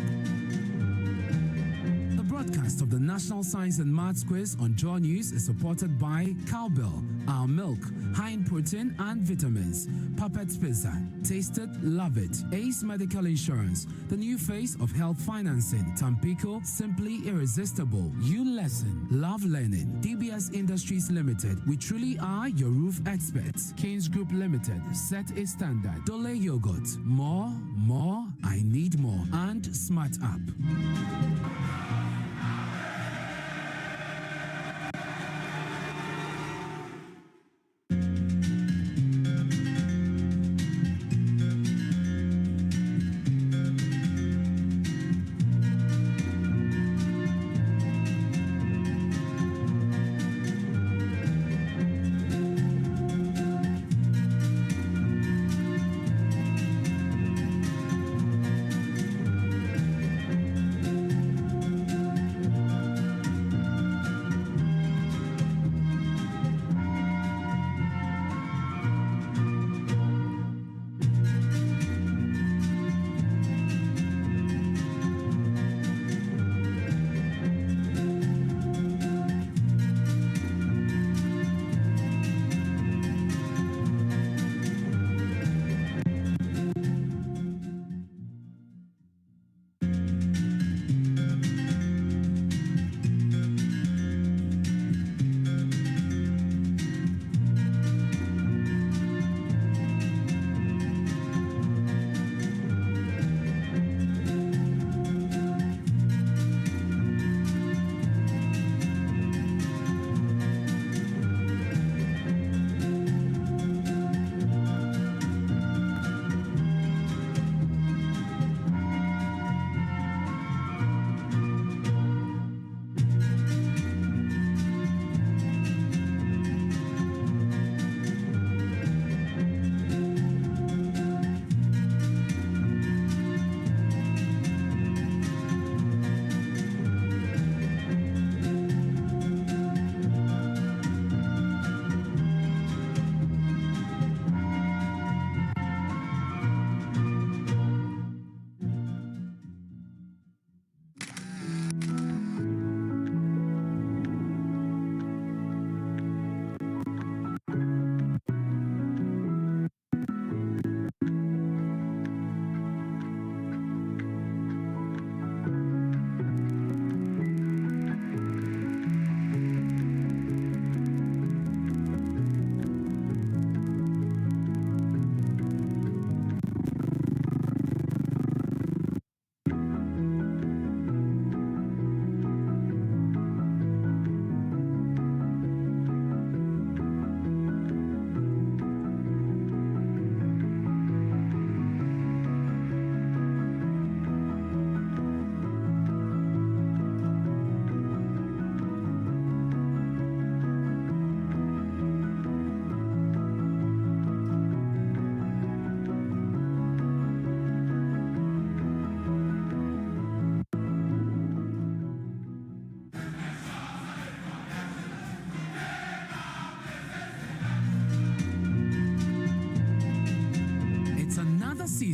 broadcast of the National Science and Maths Quiz on Jaw News is supported by Cowbell, Our Milk, high in protein and vitamins, Puppet Pizza, Taste It, Love It, Ace Medical Insurance, the new face of health financing, Tampico, Simply Irresistible, You Lesson, Love Learning, DBS Industries Limited, we truly are your roof experts, Kings Group Limited, Set a Standard, Dole Yogurt, More, I Need More, and Smart App.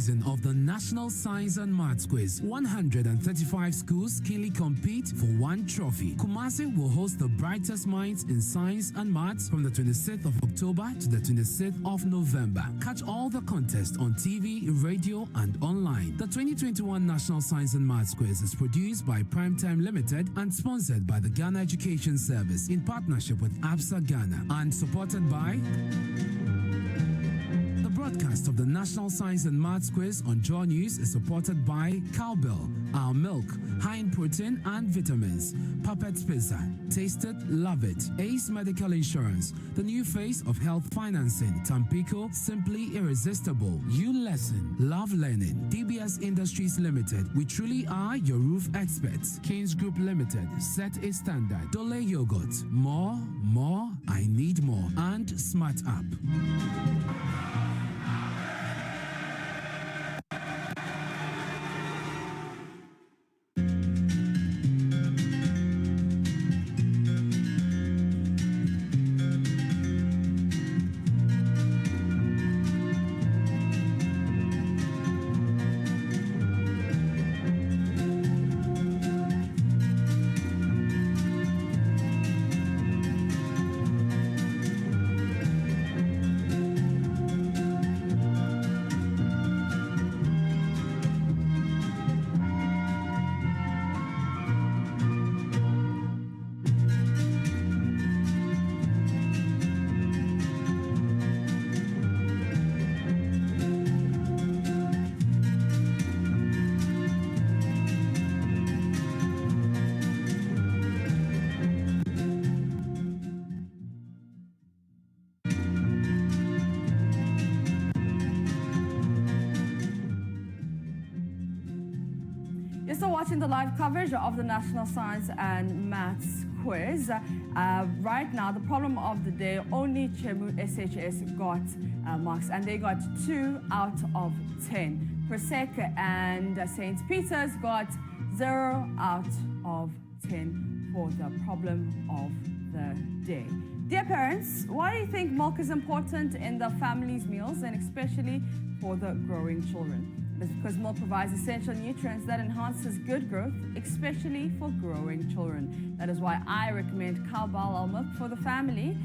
Season of the National Science and Maths Quiz. 135 schools keenly compete for one trophy. Kumasi will host the brightest minds in science and maths from the 26th of October to the 26th of November. Catch all the contests on TV, radio, and online. The 2021 National Science and Maths Quiz is produced by Primetime Limited and sponsored by the Ghana Education Service in partnership with ABSA Ghana and supported by broadcast of the National Science and Maths Quiz on Jaw News is supported by Cowbell, our milk, high in protein and vitamins. Puppet Pizza, taste it, love it. Ace Medical Insurance, the new face of health financing. Tampico, simply irresistible. You lesson, love learning. DBS Industries Limited, we truly are your roof experts. Kings Group Limited, set a standard. Dole Yogurt, more, I need more. And Smart App. You're still watching the live coverage of the National Science and Maths Quiz. Right now, the problem of the day, only Chemu SHS got marks, and they got 2 out of 10. PRESEC and St. Peter's got 0 out of 10 for the problem of the day. Dear parents, why do you think milk is important in the family's meals, and especially for the growing children? It's because milk provides essential nutrients that enhances good growth, especially for growing children. That is why I recommend Cowbell milk for the family,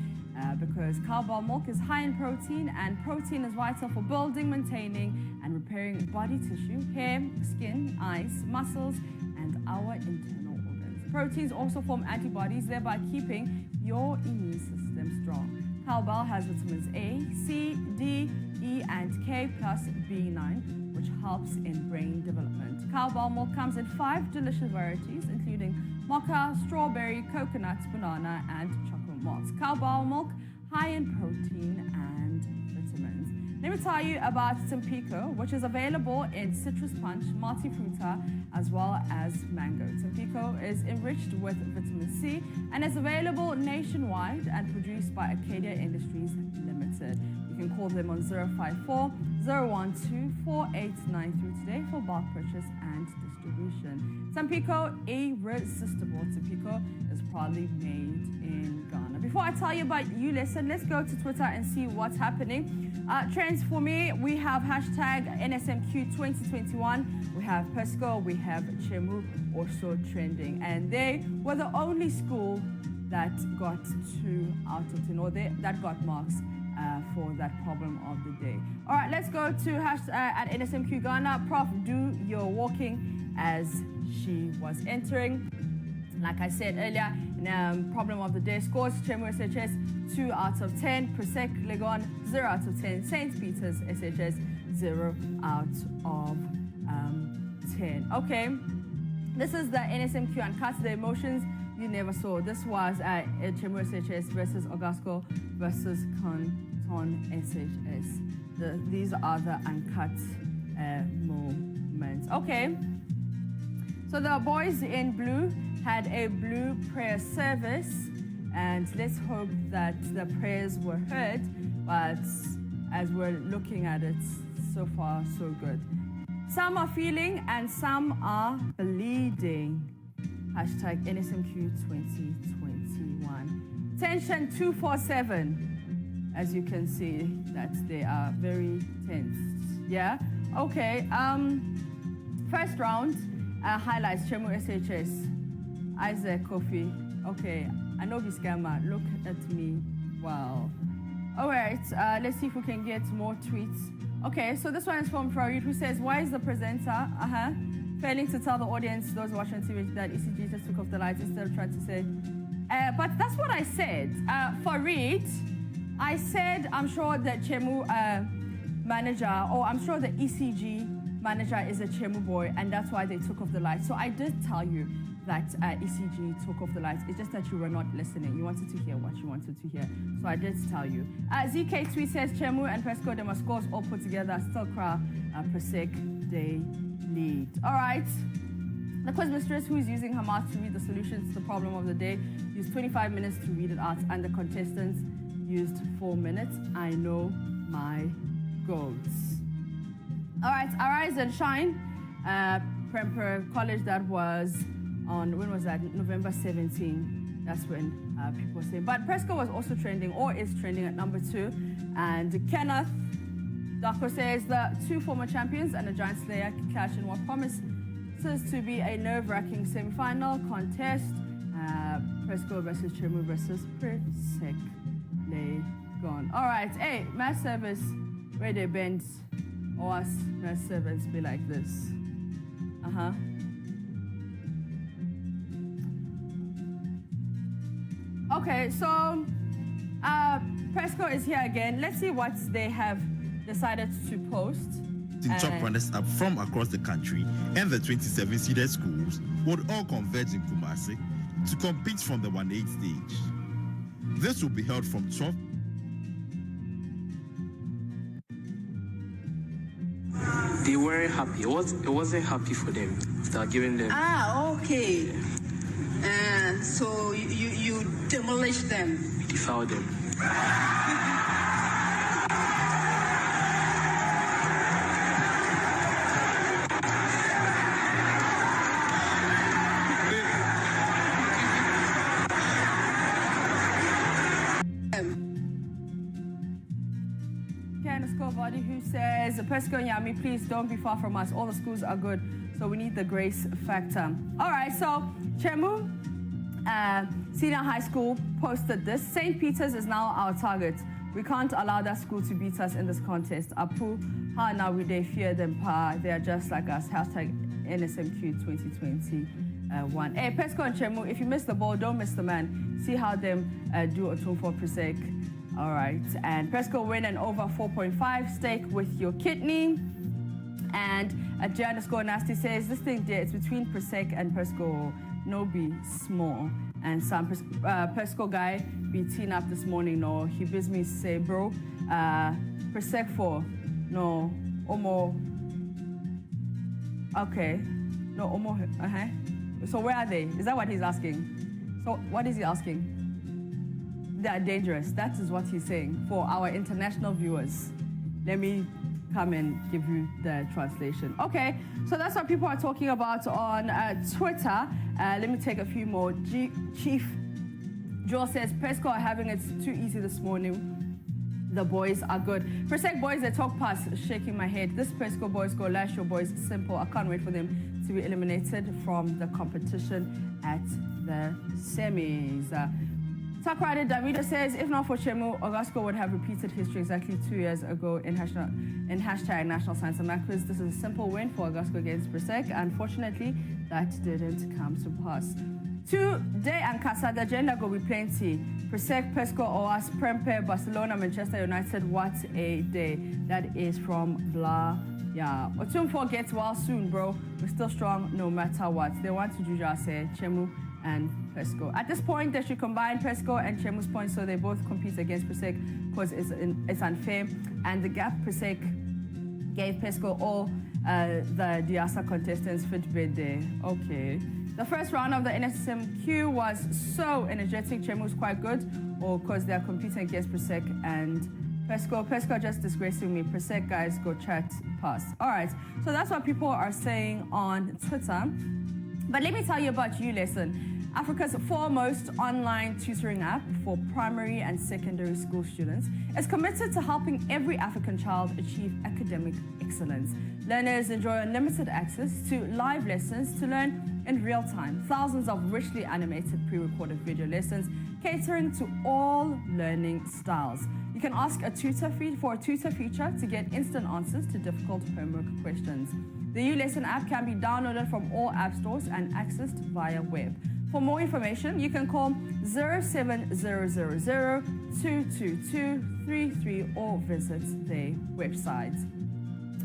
because Cowbell milk is high in protein, and protein is vital for building, maintaining, and repairing body tissue, hair, skin, eyes, muscles, and our internal organs. Proteins also form antibodies, thereby keeping your immune system strong. Cowbell has vitamins A, C, D, E, and K plus B9, which helps in brain development. Cowbell milk comes in 5 delicious varieties, including mocha, strawberry, coconut, banana, and chocolate malts. Cowbell milk, high in protein and vitamins. Let me tell you about Tampico, which is available in citrus punch, multifruta, as well as mango. Tampico is enriched with vitamin C and is available nationwide and produced by Acadia Industries Limited. You can call them on 054 012 4893 today for bulk purchase and distribution. Tampico, irresistible. Tampico is proudly made in Ghana. Before I tell you about ULesson, let's go to Twitter and see what's happening. Trends for me, we have hashtag NSMQ 2021, we have PESCO, we have Chemu also trending. And they were the only school that got 2 out of 10, or that got marks for that problem of the day. All right, let's go to hashtag at NSMQ Ghana. Prof, do your walking as she was entering. Like I said earlier, problem of the day scores: Chemu SHS 2 out of 10, PRESEC Legon 0 out of 10, St. Peter's SHS 0 out of 10. Okay, this is the NSMQ Uncut, the emotions you never saw. This was Chemu SHS versus Ogasco versus Canton SHS. These are the uncut moments. Okay, so the boys in blue had a blue prayer service, and let's hope that the prayers were heard. But as we're looking at it, so far so good. Some are feeling and some are bleeding. Hashtag NSMQ 2021. Tension 247. As you can see, that they are very tense. Yeah? Okay. First round, highlights Chemu SHS. Isaac Kofi. Okay. Anobi Scammer, look at me. Wow. All right. Let's see if we can get more tweets. Okay, so this one is from Farid, who says, why is the presenter failing to tell the audience, those watching TV, that ECG just took off the lights instead of trying to say, but that's what I said. Farid, I said, I'm sure that Chemu manager, or I'm sure the ECG manager is a Chemu boy, and that's why they took off the lights. So I did tell you that ECG took off the lights. It's just that you were not listening. You wanted to hear what you wanted to hear. So I did tell you. ZK Tweet says Chemu and Presco, they must scores all put together. Still cry. PRESEC, they lead. All right. The quiz mistress, who is using her mouth to read the solutions to the problem of the day, used 25 minutes to read it out, and the contestants used 4 minutes. I know my goats. All right, Arise and Shine, Prempeh College, that was on, when was that? November 17. That's when people say. But Presco was also trending, or is trending at number 2. And Kenneth Dako says the 2 former champions and a giant slayer clash in what promises to be a nerve-wracking semi-final contest. Presco versus Chemu versus PRESEC. Legon. All right, hey, mass service, where they bend, or us mass service be like this. Okay, so Presco is here again. Let's see what they have decided to post. Top runners up from across the country and the 27 seeded schools would all converge in Kumasi to compete from the 1/8 stage. This will be held from 12. They weren't happy. It wasn't happy for them. Start giving them. Okay. So you demolish them. We defiled them. Body who says, Presco and Yami, please don't be far from us. All the schools are good, so we need the grace factor. All right, so Chemu Senior High School posted this. St. Peter's is now our target. We can't allow that school to beat us in this contest. Apu, how now we they fear them pa? They are just like us. Hashtag NSMQ 2021. Hey, Presco and Chemu, if you miss the ball, don't miss the man. See how them do a tune for PRESEC. All right, and Presco win an over 4.5 steak with your kidney. And J_Nasty says, this thing there, it's between PRESEC and Presco, no be small. And some Presco guy be teeing up this morning, no, he bids me say, bro, PRESEC for, no, Omo, okay, no, Omo, So where are they? Is that what he's asking? So what is he asking? They are dangerous. That is what he's saying for our international viewers. Let me come and give you the translation. Okay, so that's what people are talking about on Twitter. Let me take a few more. Chief Joel says, Presco are having it too easy this morning. The boys are good. PRESEC boys, they talk past, shaking my head. This Presco boys go lash your boys. Simple. I can't wait for them to be eliminated from the competition at the semis. Takrade Davido says, if not for Chemu, Ogasco would have repeated history exactly 2 years ago in hashtag National Science and Math Quiz. This is a simple win for Ogasco against PRESEC. Unfortunately, that didn't come to pass. Today and Casa, the agenda will be plenty. PRESEC, Presco, OAS, Prempeh, Barcelona, Manchester United. What a day. That is from Blah. Yeah. Otumfo gets well soon, bro. We're still strong no matter what. They want to do just say Chemu and Presco. At this point, they should combine Presco and Chemu's points so they both compete against PRESEC because it's unfair. And the gap PRESEC gave Presco all the Diasa contestants fit bid there. Okay. The first round of the NSMQ was so energetic. Chemu's quite good, or because they are competing against PRESEC and Presco. Presco just disgracing me. PRESEC guys go chat past. All right. So that's what people are saying on Twitter. But let me tell you about ULesson, Africa's foremost online tutoring app for primary and secondary school students, is committed to helping every African child achieve academic excellence. Learners enjoy unlimited access to live lessons to learn in real time, thousands of richly animated pre-recorded video lessons catering to all learning styles. You can ask a tutor for a tutor feature to get instant answers to difficult homework questions. The ULesson app can be downloaded from all app stores and accessed via web. For more information, you can call 07000 222 3333 or visit their website.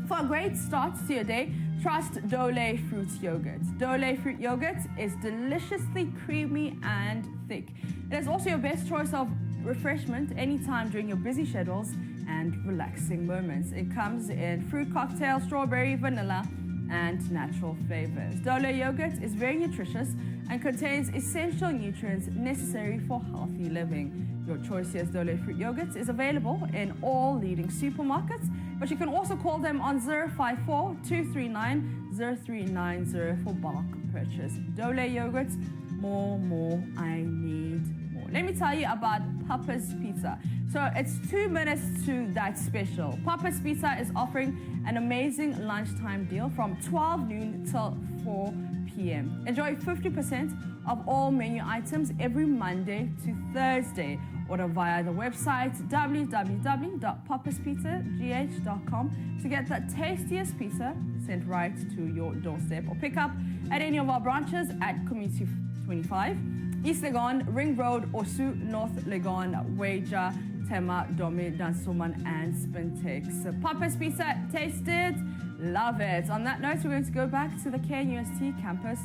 For a great start to your day, trust Dole Fruit Yogurt. Dole Fruit Yogurt is deliciously creamy and thick. It is also your best choice of refreshment anytime during your busy schedules and relaxing moments. It comes in fruit cocktail, strawberry, vanilla, and natural flavors. Dole Yogurt is very nutritious and contains essential nutrients necessary for healthy living. Your choice's Dole Fruit Yogurt is available in all leading supermarkets, but you can also call them on 054-239-0390 for bulk purchase. Dole Yogurt, more, I need more. Let me tell you about Papa's Pizza. So it's 2 minutes to that special. Papa's Pizza is offering an amazing lunchtime deal from 12 noon till 4 p.m. Enjoy 50% of all menu items every Monday to Thursday. Order via the website www.papaspizzagh.com to get the tastiest pizza sent right to your doorstep, or pick up at any of our branches at Community 25, East Legon, Ring Road, Osu, North Legon, Wager, Tema, Dome, Dansoman, and Spintex. Papa's Pizza, taste it, love it. On that note, we're going to go back to the KNUST campus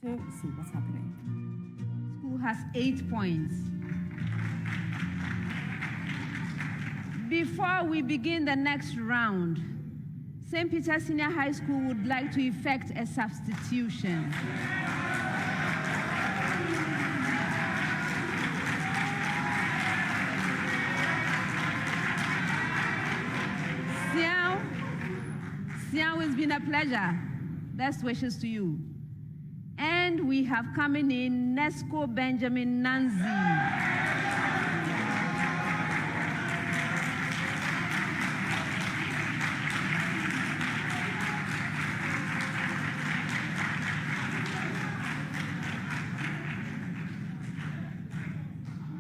to see what's happening. School has 8 points. Before we begin the next round, St. Peter's Senior High School would like to effect a substitution. Siao, it's been a pleasure. Best wishes to you. And we have coming in Nesco Benjamin Nanzi.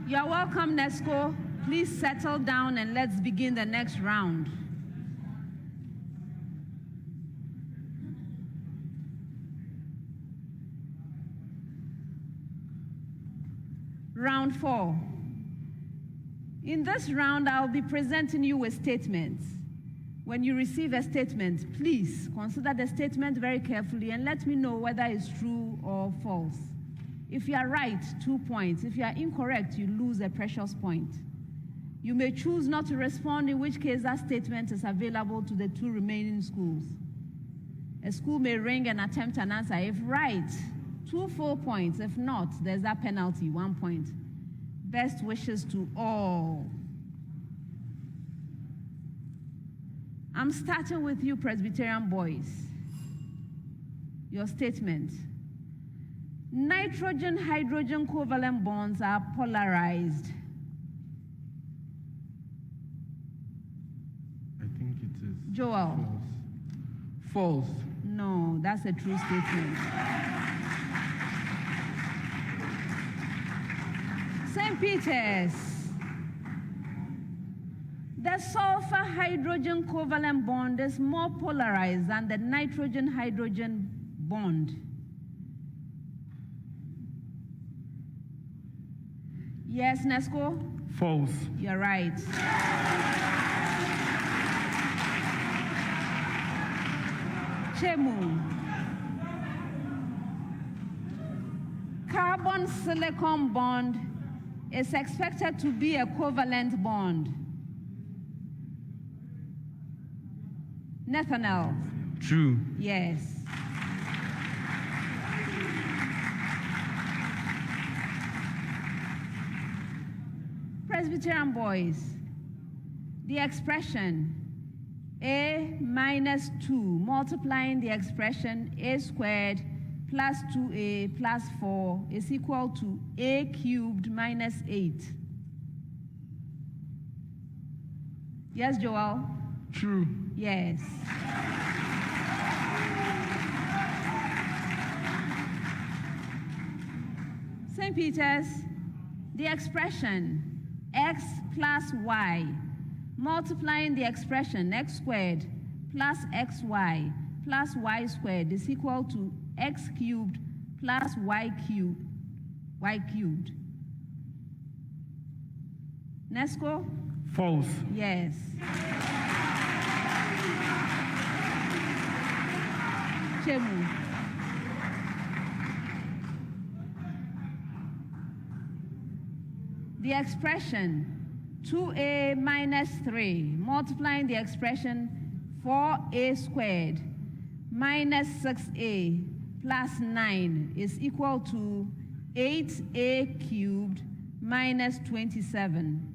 You're welcome, Nesco. Please settle down and let's begin the next round. Round 4. In this round, I'll be presenting you with statements. When you receive a statement, please consider the statement very carefully and let me know whether it's true or false. If you are right, 2 points. If you are incorrect, you lose a precious point. You may choose not to respond, in which case that statement is available to the 2 remaining schools. A school may ring and attempt an answer. If right, 2 full points. If not, there's that penalty, 1 point. Best wishes to all. I'm starting with you, Presbyterian boys. Your statement. Nitrogen-hydrogen covalent bonds are polarized. I think it is Joel. false. No, that's a true statement. St. Peter's. The sulfur-hydrogen covalent bond is more polarized than the nitrogen-hydrogen bond. Yes, Nesco? False. You're right. Chemu. Carbon-silicon bond is expected to be a covalent bond. Nathaniel. True. Yes. Presbyterian boys, the expression a minus 2 multiplying the expression a squared plus 2a plus 4 is equal to a cubed minus 8. Yes, Joel? True. Yes. St. Peter's, the expression x plus y multiplying the expression x squared plus xy plus y squared is equal to x cubed plus y cubed. Nesco? False. Yes. Chemu. The expression 2a minus 3 multiplying the expression 4a squared minus 6a plus 9 is equal to 8a cubed minus 27.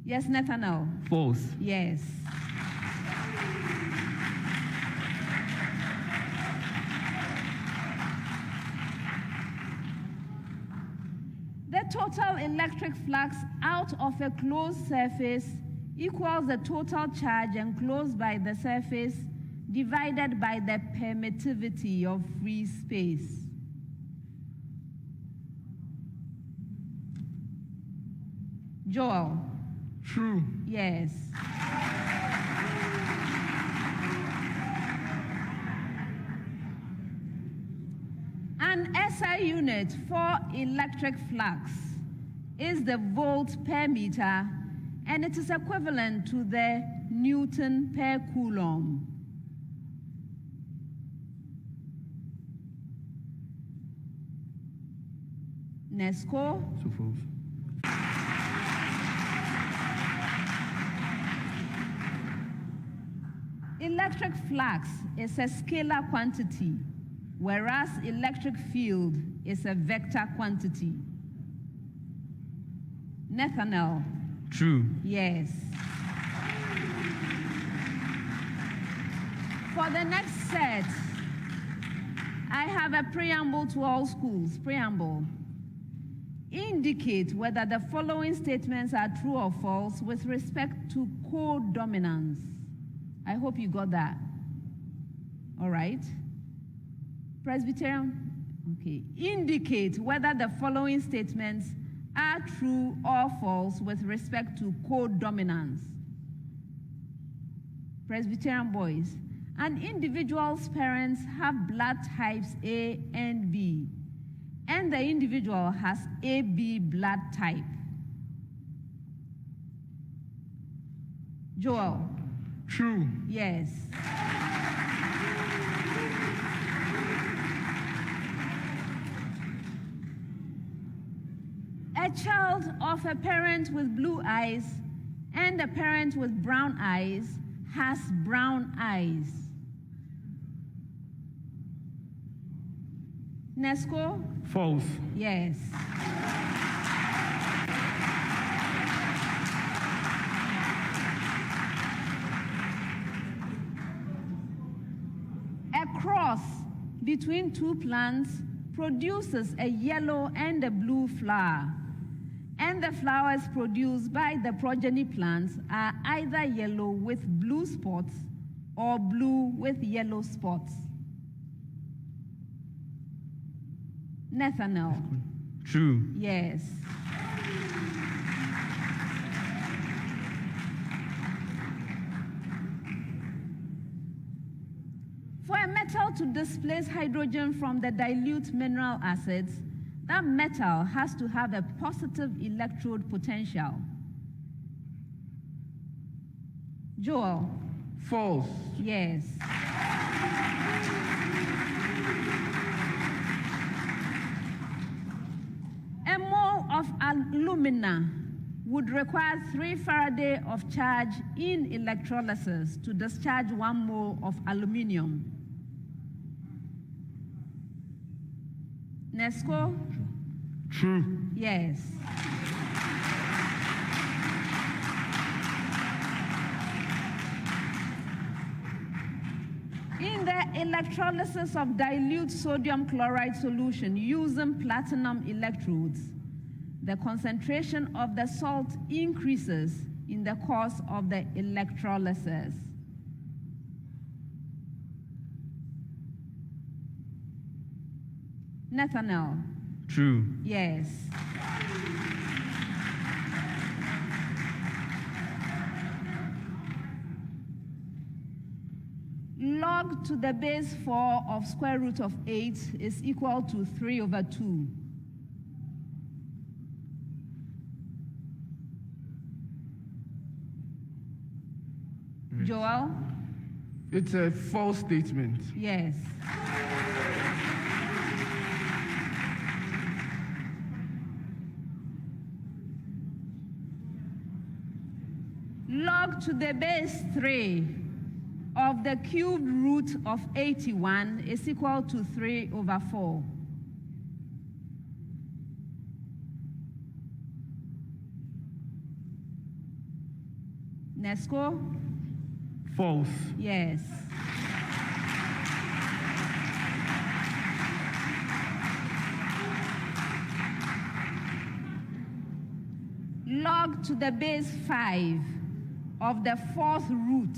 Yes, Nathaniel? False. Yes. The total electric flux out of a closed surface equals the total charge enclosed by the surface divided by the permittivity of free space. Joel? True. Yes. An SI unit for electric flux is the volt per meter, and it is equivalent to the Newton per coulomb. Nesco? So false. Electric flux is a scalar quantity, whereas electric field is a vector quantity. Nathaniel? True. Yes. For the next set, I have a preamble to all schools. Preamble. Indicate whether the following statements are true or false with respect to codominance. I hope you got that. All right. Presbyterian? Okay. Indicate whether the following statements are true or false with respect to codominance. Presbyterian boys. An individual's parents have blood types A and B, and the individual has AB blood type. Joel? True. Yes. A child of a parent with blue eyes and a parent with brown eyes has brown eyes. Nesco? False. Yes. A cross between two plants produces a yellow and a blue flower, and the flowers produced by the progeny plants are either yellow with blue spots or blue with yellow spots. Nathaniel? True. Yes. For a metal to displace hydrogen from the dilute mineral acids, that metal has to have a positive electrode potential. Joel? False. Yes. A mole of alumina would require 3 Faraday of charge in electrolysis to discharge 1 mole of aluminium. Nesco? True. Yes. In the electrolysis of dilute sodium chloride solution using platinum electrodes, the concentration of the salt increases in the course of the electrolysis. Nathaniel? True. Yes. Log to the base 4 of square root of 8 is equal to 3/2. It's a false statement. Yes. Log to the base 3 of the cubed root of 81 is equal to 3/4. Nesco? False. Yes. Log to the base 5 of the fourth root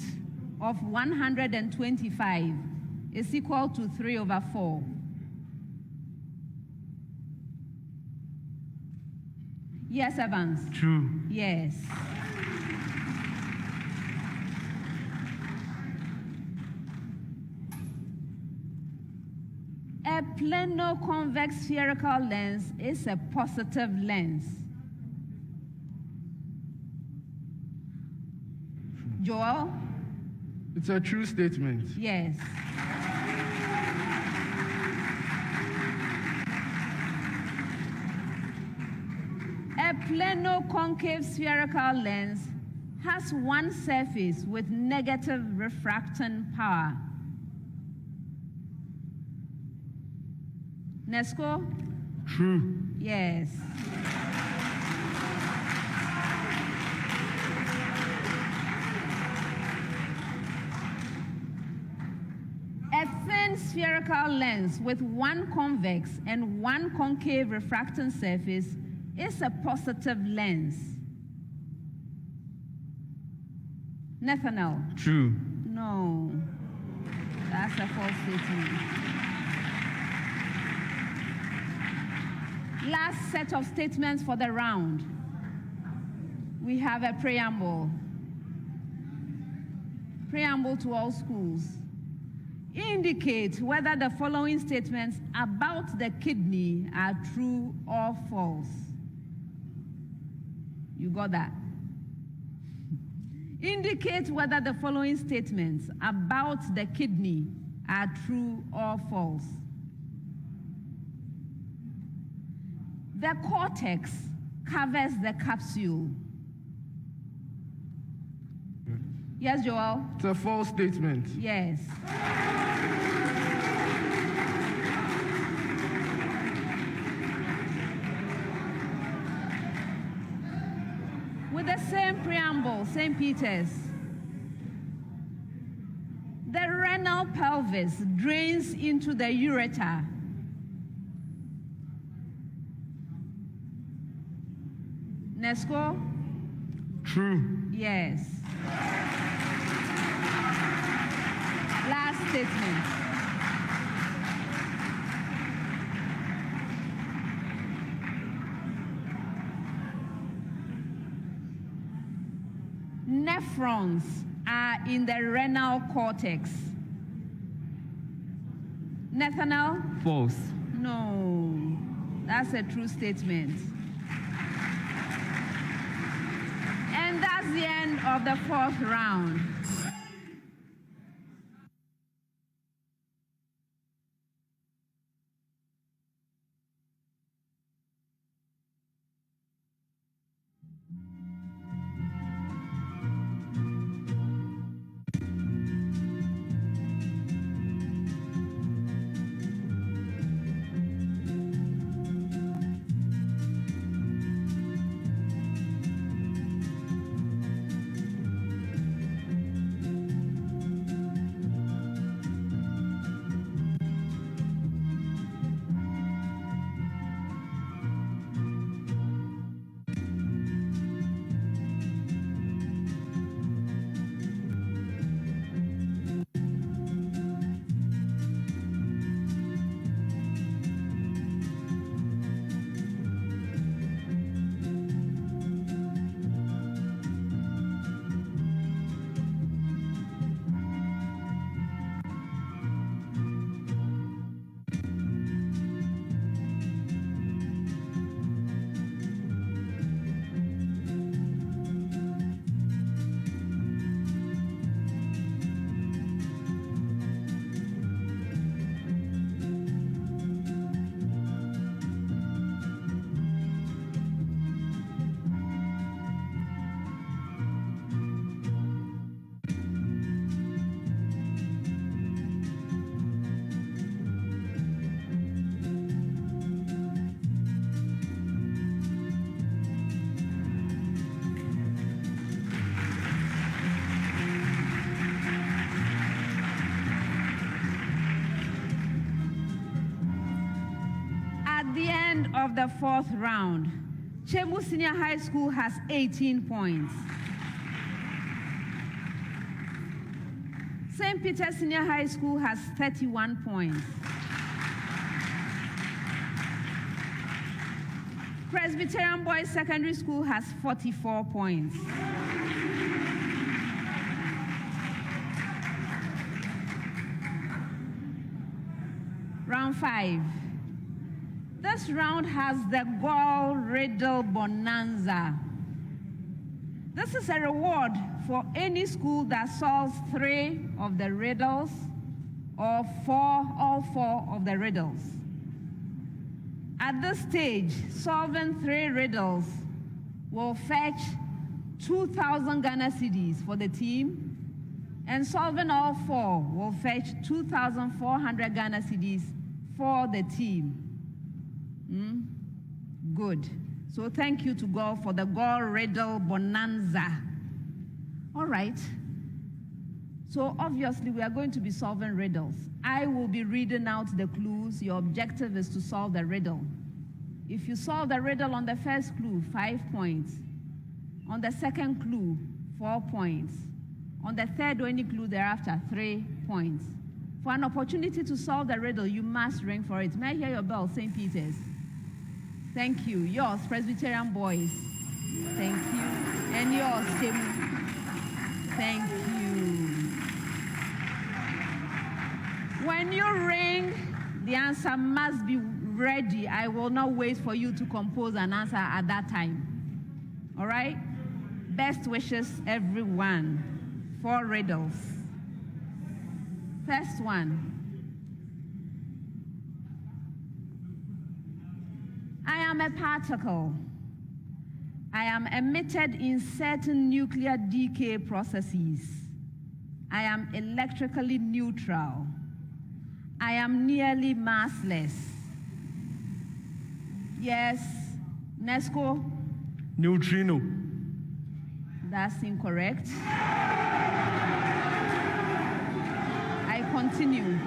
of 125 is equal to 3/4. Yes, Evans? True. Yes. A plano-convex spherical lens is a positive lens. Joel? It's a true statement. Yes. A plano-concave spherical lens has one surface with negative refracting power. Nesco? True. Yes. A thin spherical lens with one convex and one concave refracting surface is a positive lens. Nathaniel? True. No. That's a false statement. Last set of statements for the round. We have a preamble. Preamble to all schools. Indicate whether the following statements about the kidney are true or false. You got that? Indicate whether the following statements about the kidney are true or false. The cortex covers the capsule. Yes, Joel? It's a false statement. Yes. With the same preamble, St. Peter's. The renal pelvis drains into the ureter. Nesco? True. Yes. Last statement. Nephrons are in the renal cortex. Nathaniel? False. No, that's a true statement. And that's the end of the fourth round. end of the fourth round, Chemu Senior High School has 18 points. St. Peter's Senior High School has 31 points. Presbyterian Boys Secondary School has 44 points. Round 5. This round has the Goal Riddle Bonanza. This is a reward for any school that solves 3 of the riddles or all 4 of the riddles. At this stage, solving 3 riddles will fetch 2,000 Ghana cedis for the team, and solving all 4 will fetch 2,400 Ghana cedis for the team. Good. So thank you to God for the Goal Riddle Bonanza. All right. So obviously we are going to be solving riddles. I will be reading out the clues. Your objective is to solve the riddle. If you solve the riddle on the first clue, 5 points. On the second clue, 4 points. On the third or any clue thereafter, 3 points. For an opportunity to solve the riddle, you must ring for it. May I hear your bell, St. Peter's? Thank you. Yours, Presbyterian Boys. Thank you. And yours, Chemu. Thank you. When you ring, the answer must be ready. I will not wait for you to compose an answer at that time. All right? Best wishes, everyone. 4 riddles. First one. I am a particle. I am emitted in certain nuclear decay processes. I am electrically neutral. I am nearly massless. Yes, Nesco? Neutrino. That's incorrect. I continue.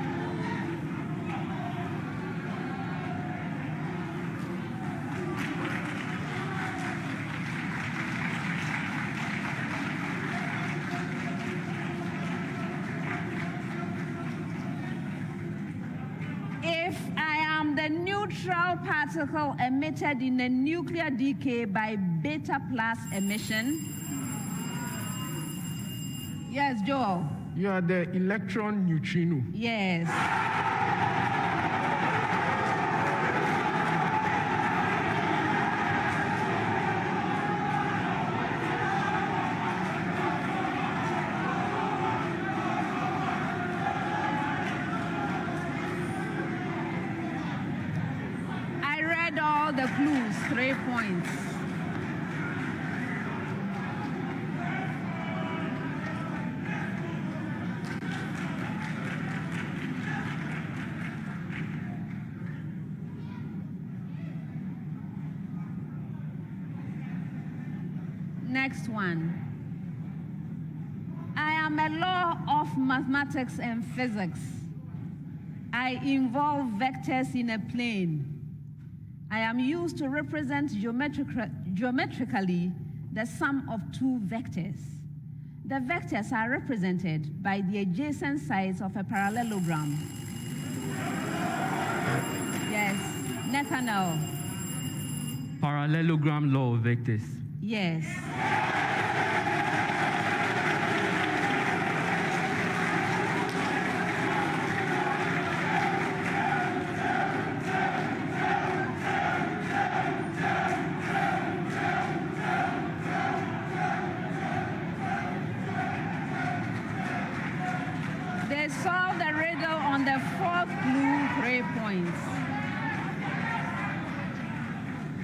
If I am the neutral particle emitted in a nuclear decay by beta plus emission. Yes, Joel. You are the electron neutrino. Yes. I read all the clues, 3 points. Next one. I am a law of mathematics and physics. I involve vectors in a plane. I am used to represent geometrically the sum of 2 vectors. The vectors are represented by the adjacent sides of a parallelogram. Yes, Nathaniel. Parallelogram law of vectors. Yes. They solved the riddle on the 4th clue, 3 points.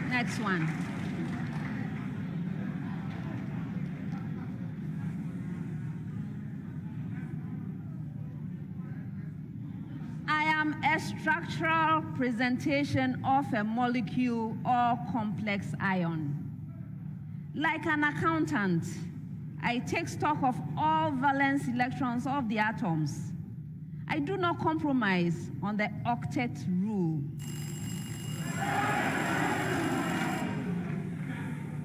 Next one. I am a structural presentation of a molecule or complex ion. Like an accountant, I take stock of all valence electrons of the atoms. I do not compromise on the octet rule.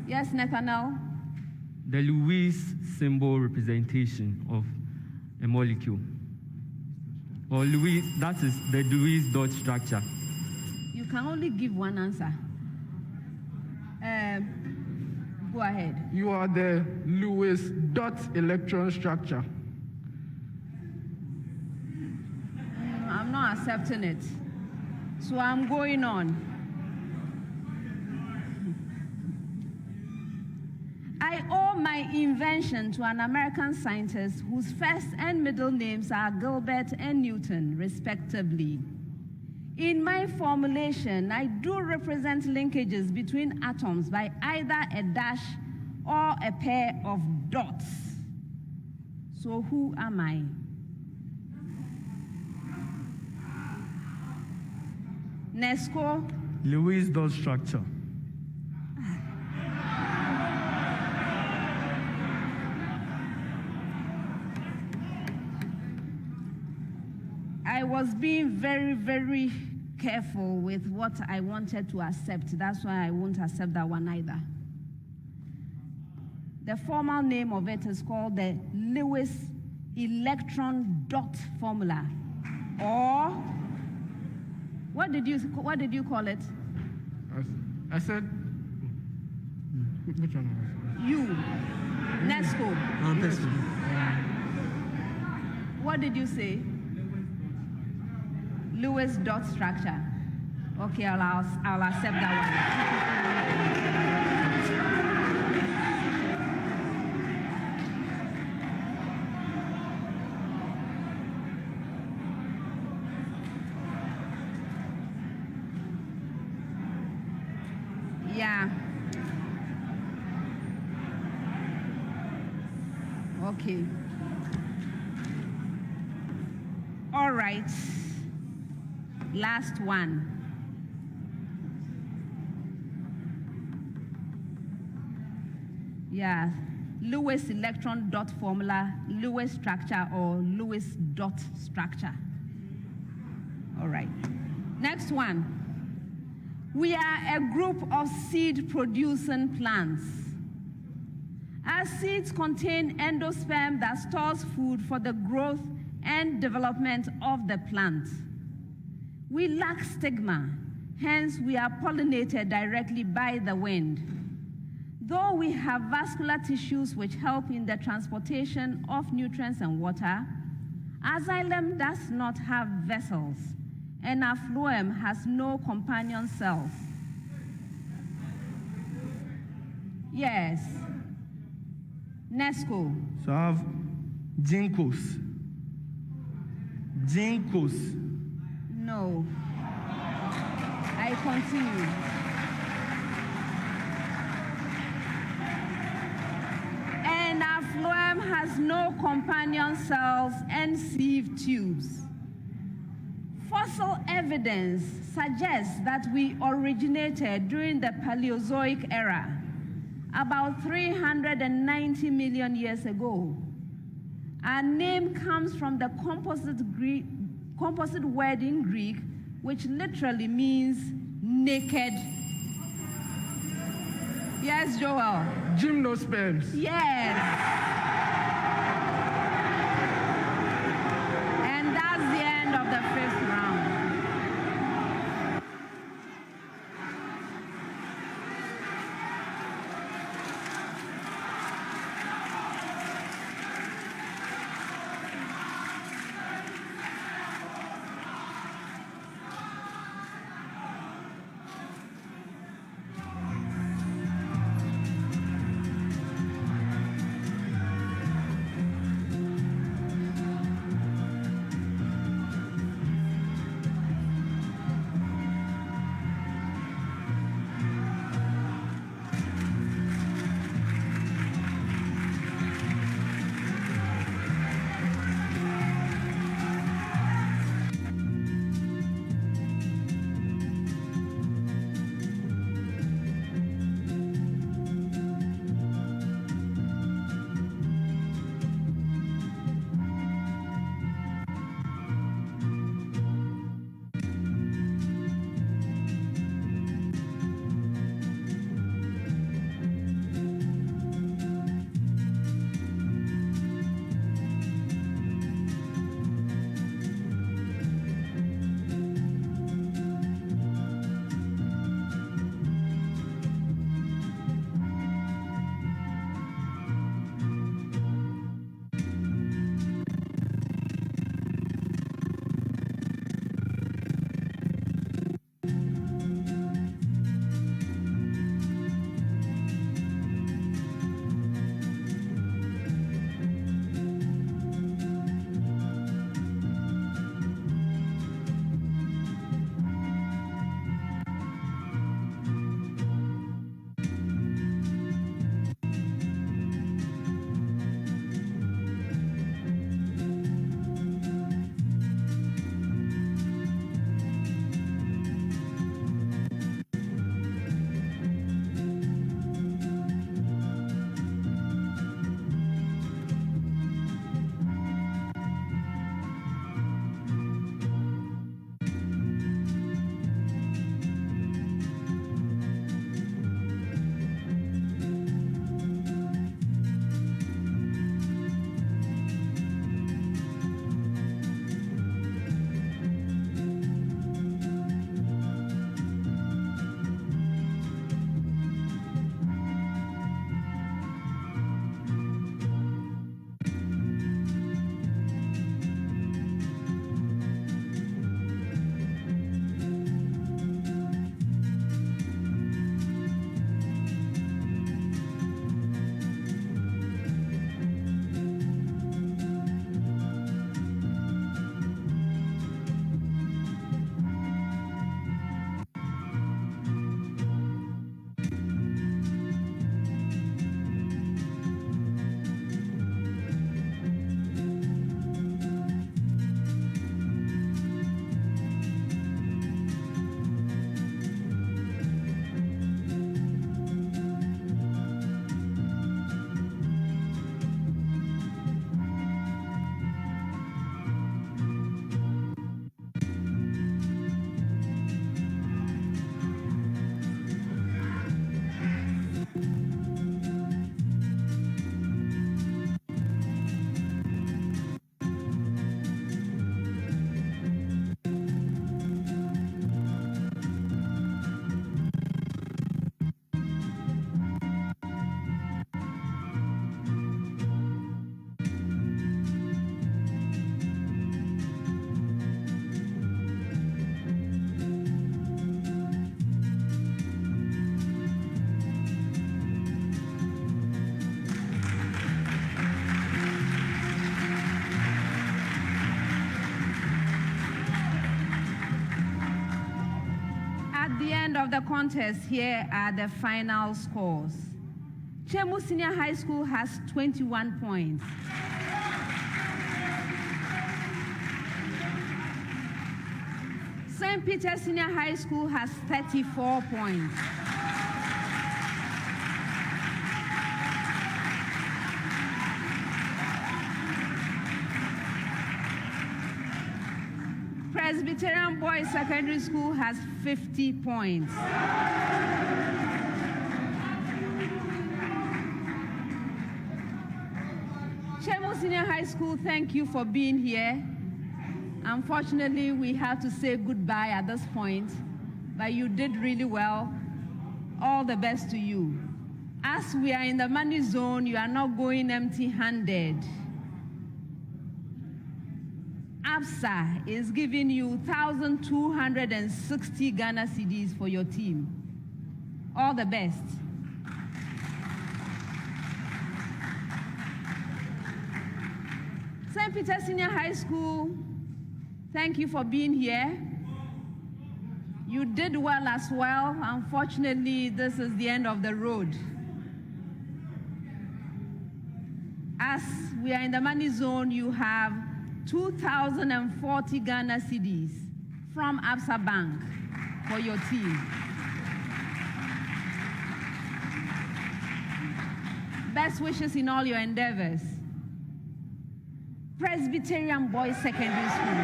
Yes, Nathaniel? The Lewis symbol representation of a molecule. Or Lewis, that is the Lewis dot structure. You can only give one answer. Go ahead. You are the Lewis dot electron structure. I'm not accepting it. So I'm going on. I owe my invention to an American scientist whose first and middle names are Gilbert and Newton, respectively. In my formulation, I do represent linkages between atoms by either a dash or a pair of dots. So who am I? Nesco? Lewis dot structure. I was being very, very careful with what I wanted to accept. That's why I won't accept that one either. The formal name of it is called the Lewis electron dot formula. Or, what did you call it? I said, which one? You, Nesco. What did you say? Lewis dot structure. Okay, I'll accept that one. Yeah. Okay. All right. Last one. Yeah, Lewis electron dot formula, Lewis structure, or Lewis dot structure. All right. Next one. We are a group of seed-producing plants. Our seeds contain endosperm that stores food for the growth and development of the plant. We lack stigma, hence we are pollinated directly by the wind. Though we have vascular tissues which help in the transportation of nutrients and water, our xylem does not have vessels, and our phloem has no companion cells. Yes. Nesco. So I have jinkos. No. I continue. And our phloem has no companion cells and sieve tubes. Fossil evidence suggests that we originated during the Paleozoic era, about 390 million years ago. Our name comes from the composite word in Greek, which literally means naked. Yes, Joel? Gymnosperms. Yes. And that's the end of the first round. end of the contest, here are the final scores. Chemu Senior High School has 21 points. St. Peter's Senior High School has 34 points. Presbyterian Boys Secondary School has 50 points. Chemu Senior High School, thank you for being here. Unfortunately, we have to say goodbye at this point, but you did really well. All the best to you. As we are in the money zone, you are not going empty-handed. ABSA is giving you 1,260 Ghana cedis for your team. All the best. St. Peter's Senior High School, thank you for being here. You did well as well. Unfortunately, this is the end of the road. As we are in the money zone, you have 2,040 Ghana cedis from ABSA Bank for your team. Best wishes in all your endeavors. Presbyterian Boys Secondary School.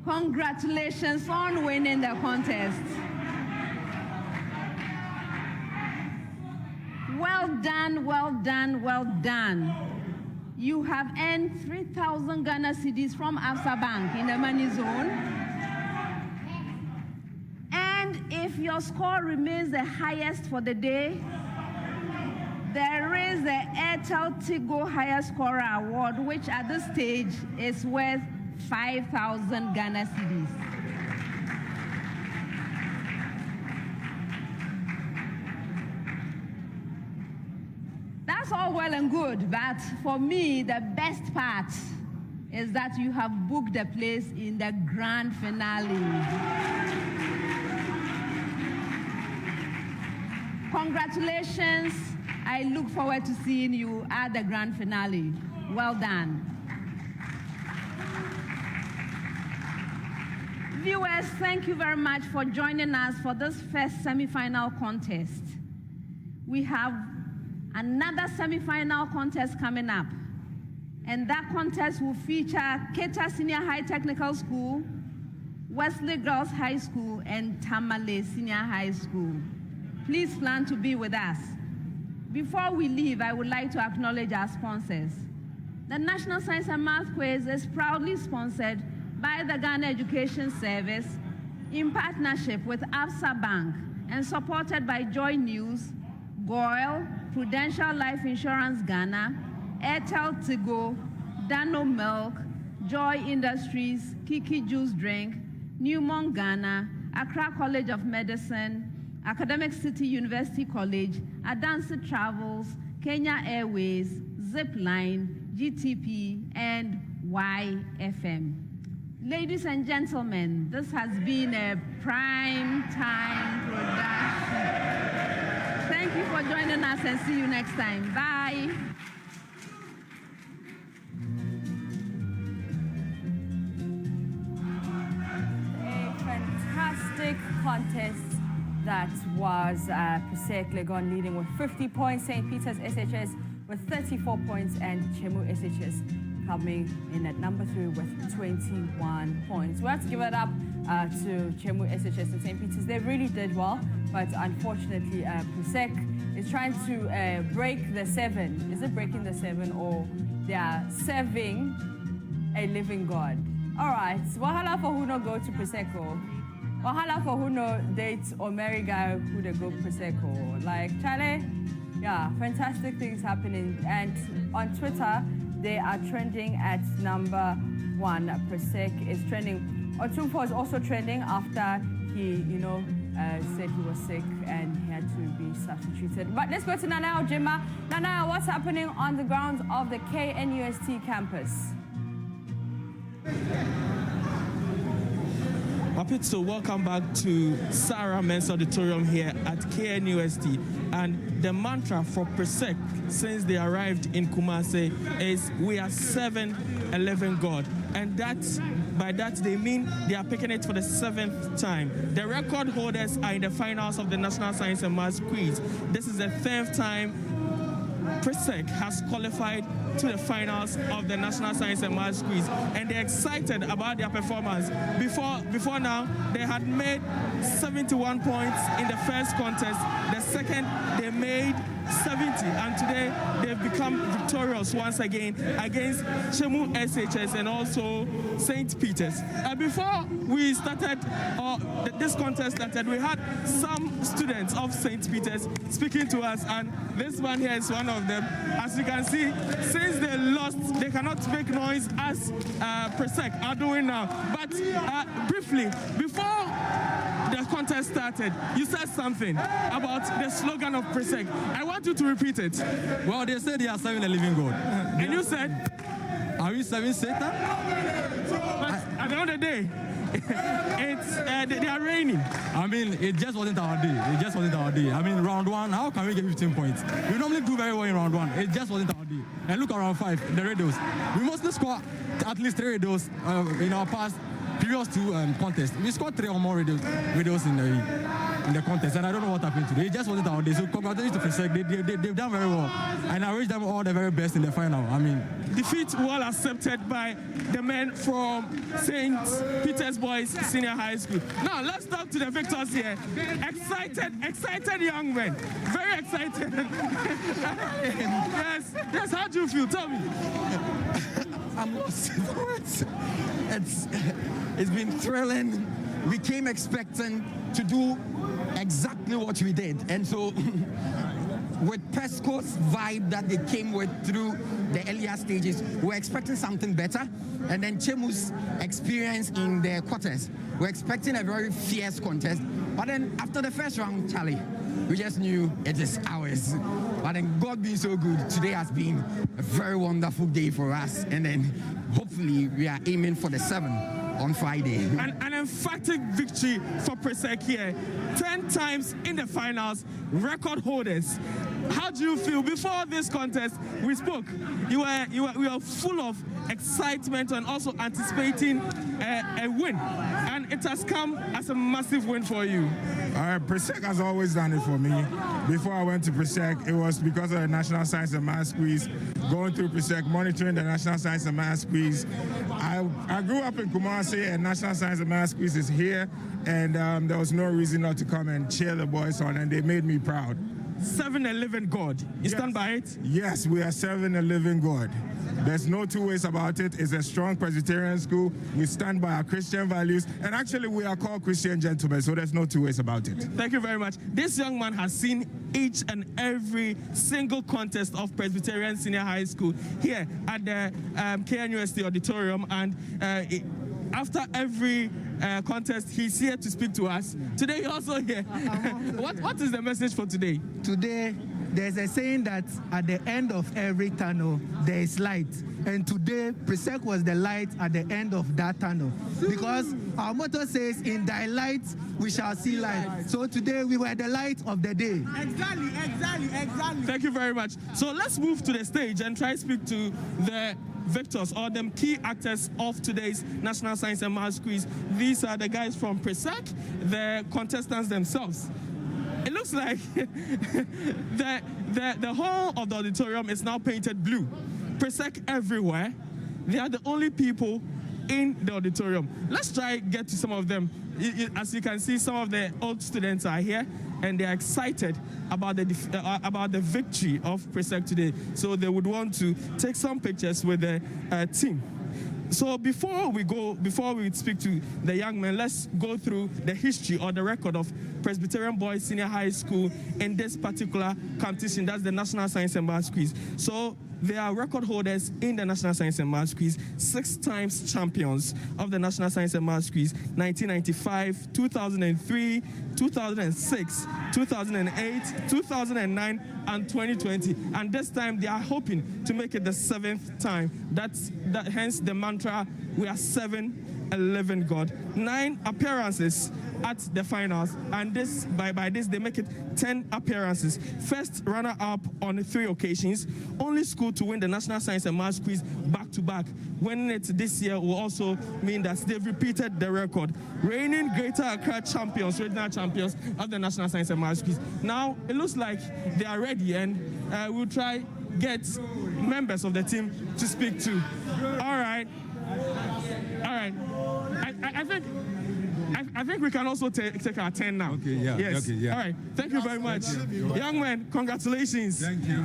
Congratulations on winning the contest. Well done, well done, well done. You have earned 3,000 Ghana cedis from ABSA Bank in the money zone. And if your score remains the highest for the day, there is the Airtel Tigo Higher Scorer Award, which at this stage is worth 5,000 Ghana cedis. That's all well and good, but for me, the best part is that you have booked a place in the grand finale. Congratulations. I look forward to seeing you at the grand finale. Well done. Viewers, thank you very much for joining us for this first semi-final contest. We have another semi-final contest coming up, and that contest will feature Keta Senior High Technical School, Wesley Girls High School, and Tamale Senior High School. Please plan to be with us. Before we leave, I would like to acknowledge our sponsors. The National Science and Math Quiz is proudly sponsored by the Ghana Education Service in partnership with ABSA Bank and supported by Joy News, Goyle, Prudential Life Insurance Ghana, Airtel Tigo, Dano Milk, Joy Industries, Kiki Juice Drink, Newmont Ghana, Accra College of Medicine, Academic City University College, Adansi Travels, Kenya Airways, Zipline, GTP, and YFM. Ladies and gentlemen, this has been a prime time production. Thank you for joining us and see you next time. Bye. A fantastic contest. That was PRESEC Legon leading with 50 points, St. Peter's SHS with 34 points, and Chemu SHS coming in at number 3 with 21 points. We have to give it up to Chemu SHS and St. Peter's. They really did well, but unfortunately PRESEC is trying to break the 7. Is it breaking the 7, or they are serving a living God? All right, wahala for who no go to PRESEC. Wahala for who no date or marry guy who they go PRESEC. Like, Charlie, yeah, fantastic things happening. And on Twitter, they are trending at number 1. PRESEC is trending. Otumfo is also trending after he, said he was sick and he had to be substituted. But let's go to Nana Ojima. Nana, what's happening on the grounds of the KNUST campus? So welcome back to Sarah Men's Auditorium here at KNUST. And the mantra for PRESEC since they arrived in Kumasi is we are 7-11 God. And by that they mean they are picking it for the 7th time. The record holders are in the finals of the National Science and Maths Quiz. This is the 3rd time PRESEC has qualified to the finals of the National Science and Maths Quiz, and they're excited about their performance. Before now, they had made 71 points in the first contest. The second, they made 70, and today they've become victorious once again against Chemu SHS and also St. Peter's. Before we started, this contest started, we had some students of St. Peter's speaking to us, and this one here is one of them. As you can see, since they lost, they cannot make noise as PRESEC are doing now. But briefly, before the contest started, you said something about the slogan of PRESEC. I want you to repeat it. Well, they said they are serving a living God. And you said? Are we serving Satan? But at the end of the day, they are raining. I mean, it just wasn't our day. It just wasn't our day. I mean, round 1, how can we get 15 points? We normally do very well in round 1. It just wasn't our day. And look at round 5, the radios. We mostly score at least 3 radios in our past previous 2 contests. We scored 3 or more radios in the contest, and I don't know what happened today. It just wasn't our day. So congratulations to PRESEC. They've done very well, and I wish them all the very best in the final. I mean, defeat well accepted by the men from St. Peter's Boys Senior High School. Now let's talk to the victors here. Excited young men, very excited. Yes. How do you feel? Tell me. It's been thrilling. We came expecting to do exactly what we did, and so with PESCO's vibe that they came with through the earlier stages, we're expecting something better, and then Chemu's experience in the quarters, we're expecting a very fierce contest. But then after the first round, Charlie, we just knew it is ours. But then God being so good, today has been a very wonderful day for us, and then hopefully we are aiming for the 7 on Friday. An emphatic victory for PRESEC here. 10 times in the finals, record holders. How do you feel? Before this contest, we spoke. You were full of excitement and also anticipating a win. And it has come as a massive win for you. PRESEC has always done it for me. Before I went to PRESEC, it was because of the National Science and Maths Quiz. Going through PRESEC, monitoring the National Science and Maths Quiz. I grew up in Kumasi, and National Science and Maths Quiz is here, and there was no reason not to come and cheer the boys on, and they made me proud. 7-11 God. You stand by it? Yes, we are 7-11 God. There's no 2 ways about it. It's a strong Presbyterian school. We stand by our Christian values. And actually, we are called Christian gentlemen, so there's no 2 ways about it. Thank you very much. This young man has seen each and every single contest of Presbyterian Senior High School here at the KNUST Auditorium. And after every contest, he's here to speak to us. Today, you're also here. What is the message for today? Today, there's a saying that at the end of every tunnel, there is light. And today, PRESEC was the light at the end of that tunnel. Because our motto says, in thy light, we shall see light. So today, we were the light of the day. Exactly. Thank you very much. So let's move to the stage and try to speak to the victors or the key actors of today's National Science and Maths Quiz. These are the guys from PRESEC, the contestants themselves. It looks like the whole of the auditorium is now painted blue. PRESEC everywhere. They are the only people in the auditorium. Let's try get to some of them. As you can see, some of the old students are here, and they are excited about the victory of PRESEC today. So they would want to take some pictures with the team. So before we speak to the young men, let's go through the history or the record of Presbyterian Boys Senior High School in this particular competition. That's the National Science and Maths Quiz. So they are record holders in the National Science and Maths Quiz, 6 times champions of the National Science and Maths Quiz, 1995, 2003, 2006, 2008, 2009, and 2020. And this time they are hoping to make it the 7th time. Hence the mantra, we are 7-11 God. 9 appearances at the finals, and this by this they make it 10 appearances. First runner-up on 3 occasions. Only school to win the National Science and Maths Quiz back-to-back. Winning it this year will also mean that they've repeated the record. Reigning Greater Accra champions, regional champions of the National Science and Maths Quiz. Now it looks like they are ready, and we'll try get members of the team to speak to. All right. I think we can also take our turn now. Okay, yeah. Yes. Okay, yeah. All right. Thank you very much. Young man, congratulations. Thank you.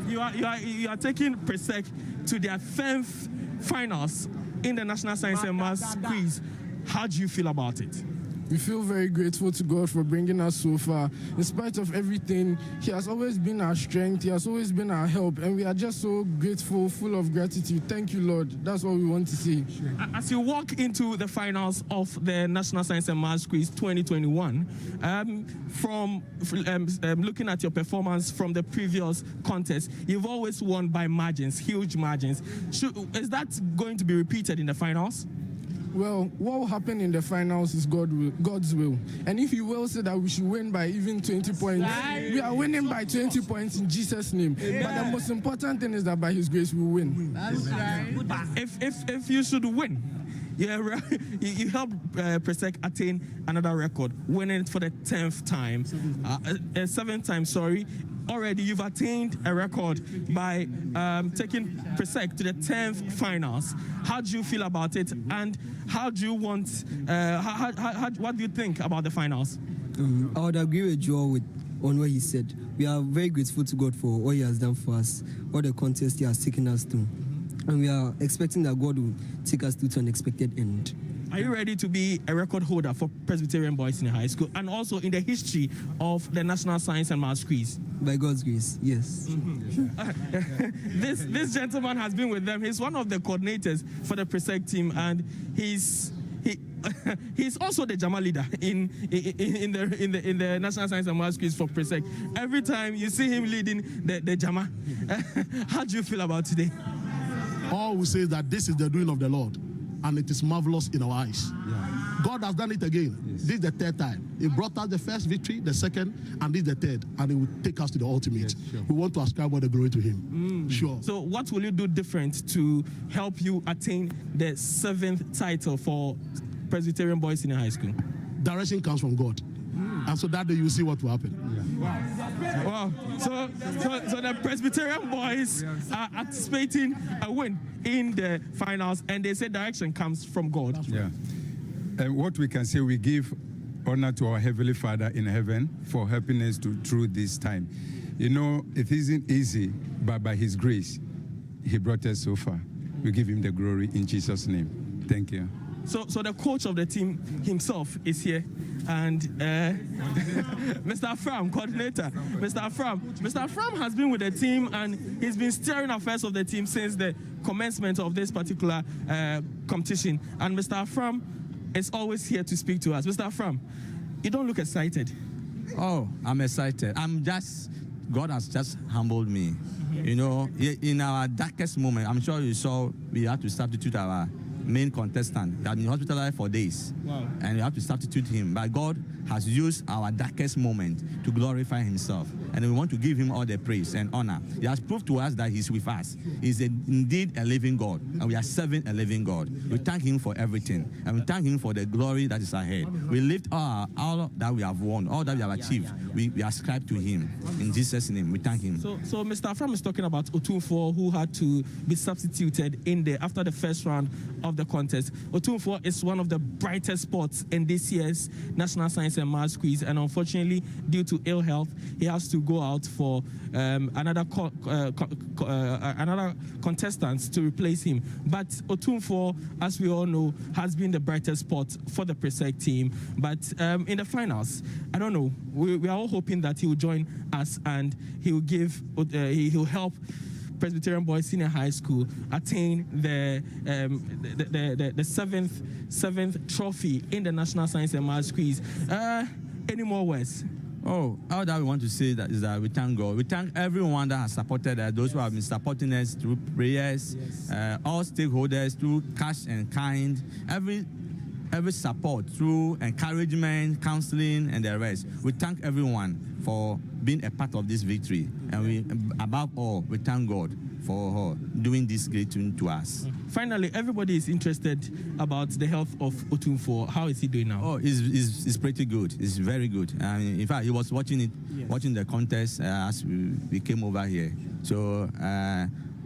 You are taking PRESEC to their 10th finals in the National Science and Maths Quiz. How do you feel about it? We feel very grateful to God for bringing us so far. In spite of everything, He has always been our strength. He has always been our help. And we are just so grateful, full of gratitude. Thank you, Lord. That's all we want to see. As you walk into the finals of the National Science and Maths Quiz 2021, from looking at your performance from the previous contest, you've always won by margins, huge margins. Is that going to be repeated in the finals? Well, what will happen in the finals is God's will. And if He will say that we should win by even 20 points, we are winning by 20 points in Jesus' name. Yeah. But the most important thing is that by His grace we will win. That's right. If you should win, you help PRESEC attain another record, winning it for the 10th time, 7th time, sorry. Already you've attained a record by taking PRESEC to the 10th finals. How do you feel about it, and how do you want? What do you think about the finals? I would agree with Joel on what he said. We are very grateful to God for what He has done for us, all the contests He has taken us to, and we are expecting that God will take us to an expected end. Are you ready to be a record holder for Presbyterian boys in the high school and also in the history of the National Science and Maths Quiz? By God's grace, yes. Mm-hmm. This gentleman has been with them. He's one of the coordinators for the PRESEC team, and he's also the JAMA leader in the National Science and Maths Quiz for PRESEC. Every time you see him leading the JAMA, how do you feel about today? All we say is that this is the doing of the Lord, and it is marvelous in our eyes. Yeah. God has done it again. Yes. This is the 3rd time. He brought us the first victory, the 2nd, and this is the 3rd, and He will take us to the ultimate. Yes, sure. We want to ascribe all the glory to Him. Sure. So what will you do different to help you attain the 7th title for Presbyterian boys in the high school? Direction comes from God. And so that day you see what will happen. Yeah. Wow. So the Presbyterian boys are anticipating a win in the finals, and they say direction comes from God. Yeah. And what we can say, we give honor to our Heavenly Father in heaven for helping us through this time. You know, it isn't easy, but by His grace, He brought us so far. We give Him the glory in Jesus' name. Thank you. So the coach of the team himself is here, and Mr. Afram, coordinator. Mr. Afram has been with the team, and he's been steering affairs of the team since the commencement of this particular competition. And Mr. Afram is always here to speak to us. Mr. Afram, you don't look excited. Oh, I'm excited. God has just humbled me. Mm-hmm. You know, in our darkest moment, I'm sure you saw we had to substitute our main contestant. He had been hospitalized for days. Wow. And we have to substitute him. But God has used our darkest moment to glorify Himself. And we want to give Him all the praise and honor. He has proved to us that He's with us. He's indeed a living God. And we are serving a living God. We thank Him for everything. And we thank Him for the glory that is ahead. We lift all that we have won, all that we have achieved. We ascribe to Him. In Jesus' name, we thank Him. So Mr. Afram is talking about Otumfuo, who had to be substituted after the first round of the contest. Otumfuo is one of the brightest spots in this year's National Science and Maths Quiz, and unfortunately, due to ill health, he has to go out for another contestant to replace him. But Otumfuo, as we all know, has been the brightest spot for the PRESEC team. But in the finals, I don't know. We are all hoping that he will join us and he will help Presbyterian Boys Senior High School attain the seventh trophy in the National Science and Maths Quiz. Any more words? Oh, all that we want to say that is that we thank God. We thank everyone that has supported us, those who have been supporting us through prayers, all stakeholders through cash and kind, every support through encouragement, counseling, and the rest. We thank everyone for being a part of this victory. And we, above all, we thank God for doing this great thing to us. Finally, everybody is interested about the health of Otumfuo. How is he doing now? Oh, it's pretty good. It's very good. In fact, he was watching it, watching the contest as we came over here. So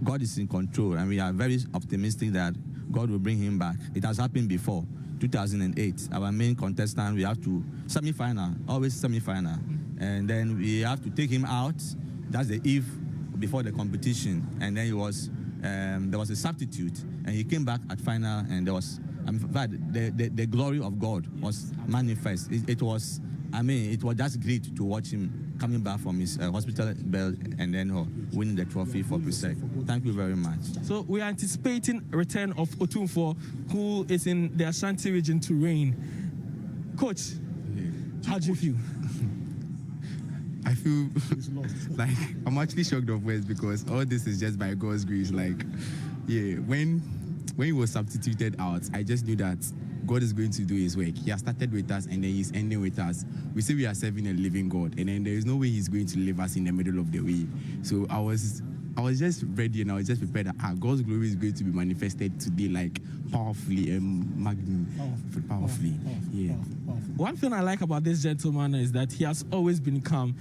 God is in control, and we are very optimistic that God will bring him back. It has happened before. 2008, our main contestant, we have to semi-final, always semi-final, and then we have to take him out. That's the eve before the competition, and then there was a substitute, and he came back at final, and there was, the glory of God was manifest. It was just great to watch him coming back from his hospital bed and then winning the trophy for PRESEC. Thank you very much. So we are anticipating a return of Otumfuo, who is in the Ashanti region, to reign. Coach, how do you feel? I feel like I'm actually shocked of words, because all this is just by God's grace. Like, when he was substituted out, I just knew that God is going to do his work. He has started with us, and then he's ending with us. We say we are serving a living God, and then there is no way he's going to leave us in the middle of the way. So I was just ready, and I was just prepared that God's glory is going to be manifested today, like powerfully and powerfully. Yeah. One thing I like about this gentleman is that he has always been calm,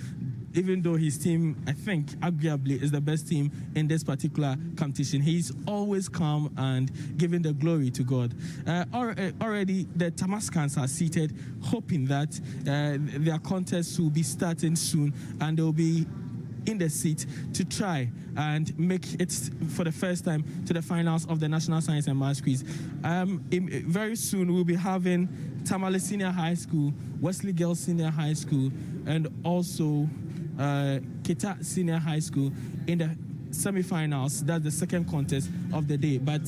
even though his team, I think, arguably is the best team in this particular competition. He's always calm and giving the glory to God. Already, the Tamaskans are seated, hoping that their contest will be starting soon, and they'll be in the seat to try and make it for the first time to the finals of the National Science and Maths Quiz. Very soon we'll be having Tamale Senior High School, Wesley Girls Senior High School, and also Kita Senior High School in the semifinals. That's the second contest of the day. But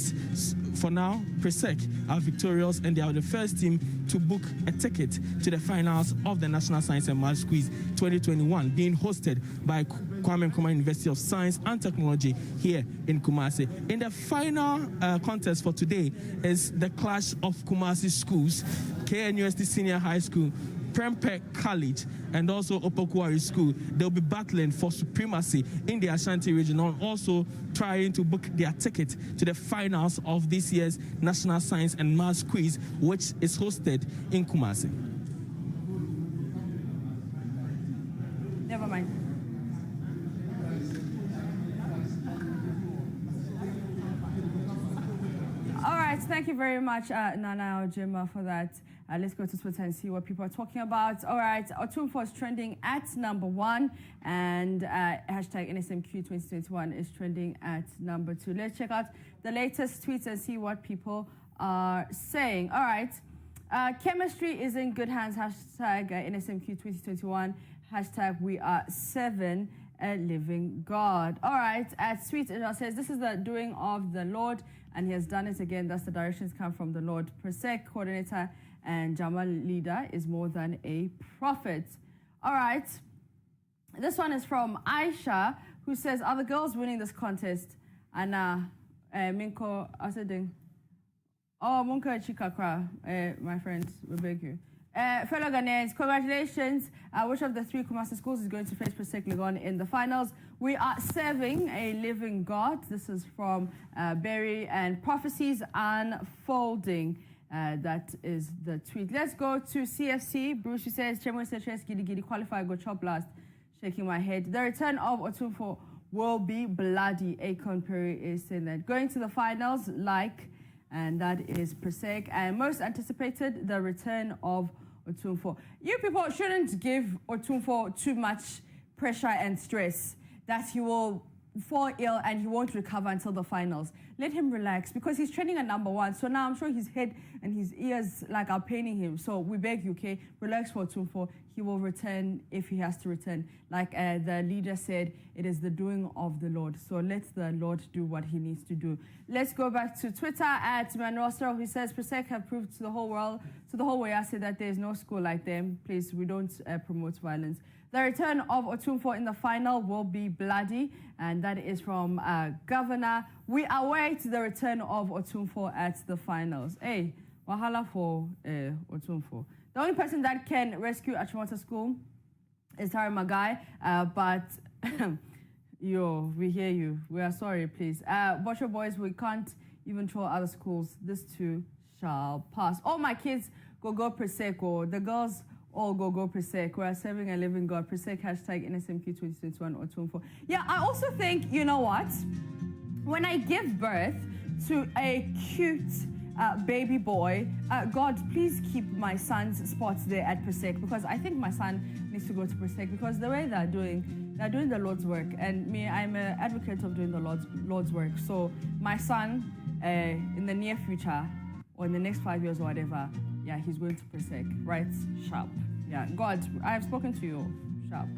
for now, PRESEC are victorious, and they are the first team to book a ticket to the finals of the National Science and Maths Quiz 2021, being hosted by Kwame Nkrumah University of Science and Technology here in Kumasi. In the final contest for today is the clash of Kumasi schools, KNUST Senior High School, Prempeh College, and also Opokuari School. They'll be battling for supremacy in the Ashanti region, and also trying to book their ticket to the finals of this year's National Science and Maths Quiz, which is hosted in Kumasi. Never mind. All right, thank you very much, Nana Ojima, for that. Let's go to Twitter and see what people are talking about. All right, Otumfuo is trending at #1, and hashtag NSMQ 2021 is trending at #2. Let's check out the latest tweets and see what people are saying. All right, chemistry is in good hands, hashtag NSMQ 2021, hashtag we are 7, a living God. All right, at Sweet Israel says, this is the doing of the Lord, and he has done it again. Thus the directions come from the Lord. PRESEC coordinator and Jamal leader is more than a prophet. All right. This one is from Aisha, who says, are the girls winning this contest? And Minko Aseding. Oh, Munka Chikakra, my friends, we beg you. Fellow Ghanaians, congratulations. Which of the 3 Kumasi schools is going to face PRESEC Legon in the finals? We are serving a living God. This is from Berry, and prophecies unfolding. That is the tweet. Let's go to CFC. Bruce, who says, Chemu SHS, Gidi Gidi, qualify, go chop blast. Shaking my head. The return of Otumfuo will be bloody. Akon Perry is saying that. Going to the finals, and that is PRESEC. And most anticipated, the return of Otumfuo. You people shouldn't give Otumfuo too much pressure and stress that he will fall ill and he won't recover until the finals. Let him relax because he's training at number 1. So now I'm sure his head and his ears like are paining him. So we beg you, okay, relax for Otumfuo. He will return if he has to return. Like the leader said, it is the doing of the Lord. So let the Lord do what he needs to do. Let's go back to Twitter at Manostro, who says, PRESEC have proved to the whole world, to the whole way I say that there is no school like them. Please, we don't promote violence. The return of Otumfuo in the final will be bloody, and that is from Governor. We await the return of Otumfuo at the finals. Hey, wahala for Otumfuo. The only person that can rescue Achimota School is Harry Magai, but yo, we hear you. We are sorry, please. Watch your boys, we can't even throw other schools. This too shall pass. All my kids go PRESEC, or the girls all go PRESEC. We are serving a living God. PRESEC hashtag NSMQ 2021 Otumfuo. Yeah, I also think, you know what? When I give birth to a cute baby boy, God, please keep my son's spots there at PRESEC, because I think my son needs to go to PRESEC, because the way they're doing the Lord's work, and me, I'm an advocate of doing the Lord's work. So my son, in the near future, or in the next 5 years or whatever, yeah, he's going to PRESEC, right? Sharp. Yeah, God, I have spoken to you. Sharp.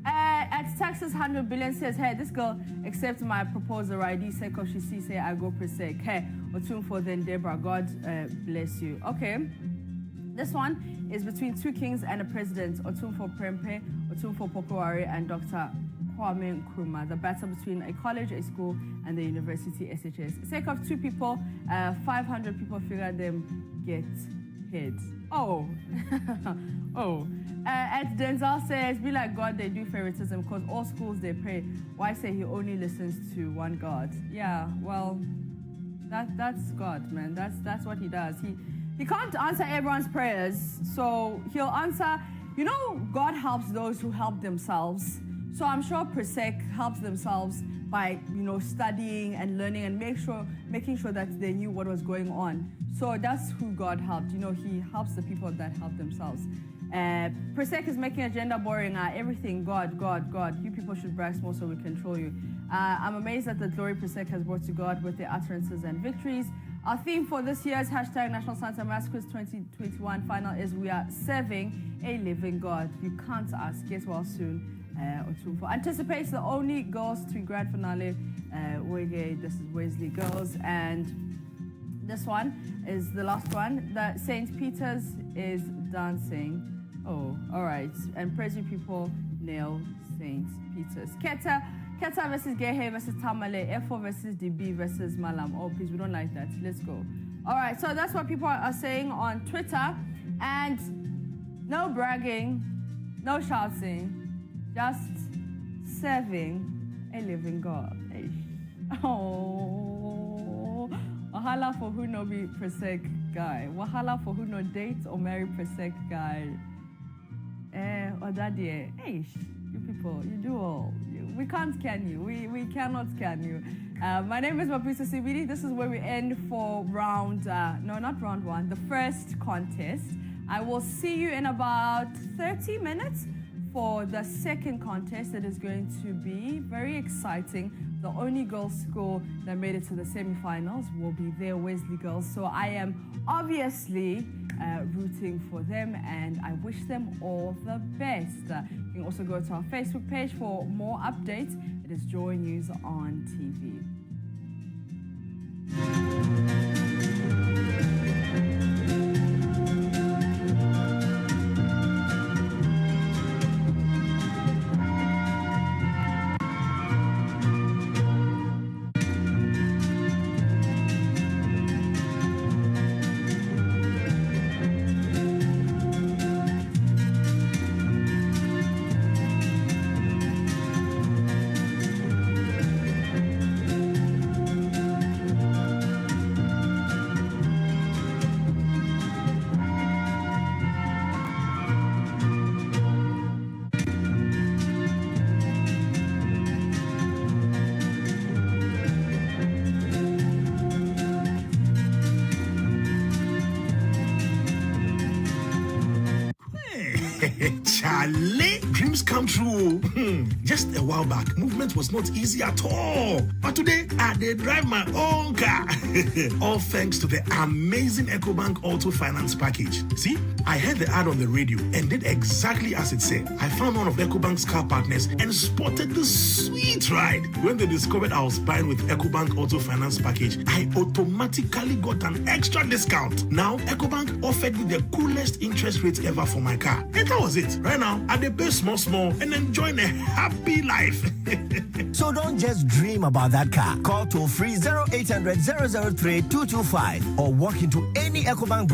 At Texas 100 billion says, hey, this girl accepts my proposal, right? Sake of she sees, say, I go PRESEC. Hey, Otumfuo then Deborah, God bless you. Okay. This one is between 2 kings and a president, Otumfuo Prempeh, Otumfuo Pokowari, and Dr. Kwame Nkrumah. The battle between a college, a school, and the university SHS. Sake of 2 people, 500 people figure them get hit. Oh. Oh. At Denzel says, be like God, they do favoritism because all schools they pray. Why say he only listens to one God? Yeah, well, that's God, man. That's what he does. He can't answer everyone's prayers, so he'll answer. You know, God helps those who help themselves. So I'm sure PRESEC helps themselves by, you know, studying and learning and making sure that they knew what was going on. So that's who God helped. You know, he helps the people that help themselves. PRESEC is making agenda boring. Everything, God. You people should brag more so we control you. I'm amazed at the glory PRESEC has brought to God with their utterances and victories. Our theme for this year's hashtag National Science and Maths Quiz 2021 final is we are serving a living God. You can't ask. Get well soon. Otumfuo anticipates the only girls to grand finale. This is Wesley girls, and this one is the last one. The St. Peter's is dancing. Oh, all right. And Prezi people nail St. Peter's. Keta versus Gehe versus Tamale. F4 versus DB versus Malam. Oh, please, we don't like that. Let's go. All right, so that's what people are saying on Twitter. And no bragging, no shouting. Just serving a living God. Oh, wahala for who no be PRESEC guy. Wahala for who no date or marry PRESEC guy. Or daddy. Hey, you people, you do all. We can't can you. We cannot can you. My name is Mapusa CBD. This is where we end for round, no, not round 1, the first contest. I will see you in about 30 minutes. For the second contest, it is going to be very exciting. The only girls' school that made it to the semifinals will be their Wesley girls. So I am obviously rooting for them, and I wish them all the best. You can also go to our Facebook page for more updates. It is Joy News on TV. come true. Just a while back, movement was not easy at all. But today, I did drive my own car. All thanks to the amazing EcoBank Auto Finance package. See, I heard the ad on the radio and did exactly as it said. I found one of EcoBank's car partners and spotted the sweet ride. When they discovered I was buying with EcoBank Auto Finance package, I automatically got an extra discount. Now, EcoBank offered me the coolest interest rates ever for my car. And that was it. Right now, I pay small and enjoying a happy life. So don't just dream about that car. Call toll free 0800 003 225 or walk into any EcoBank branch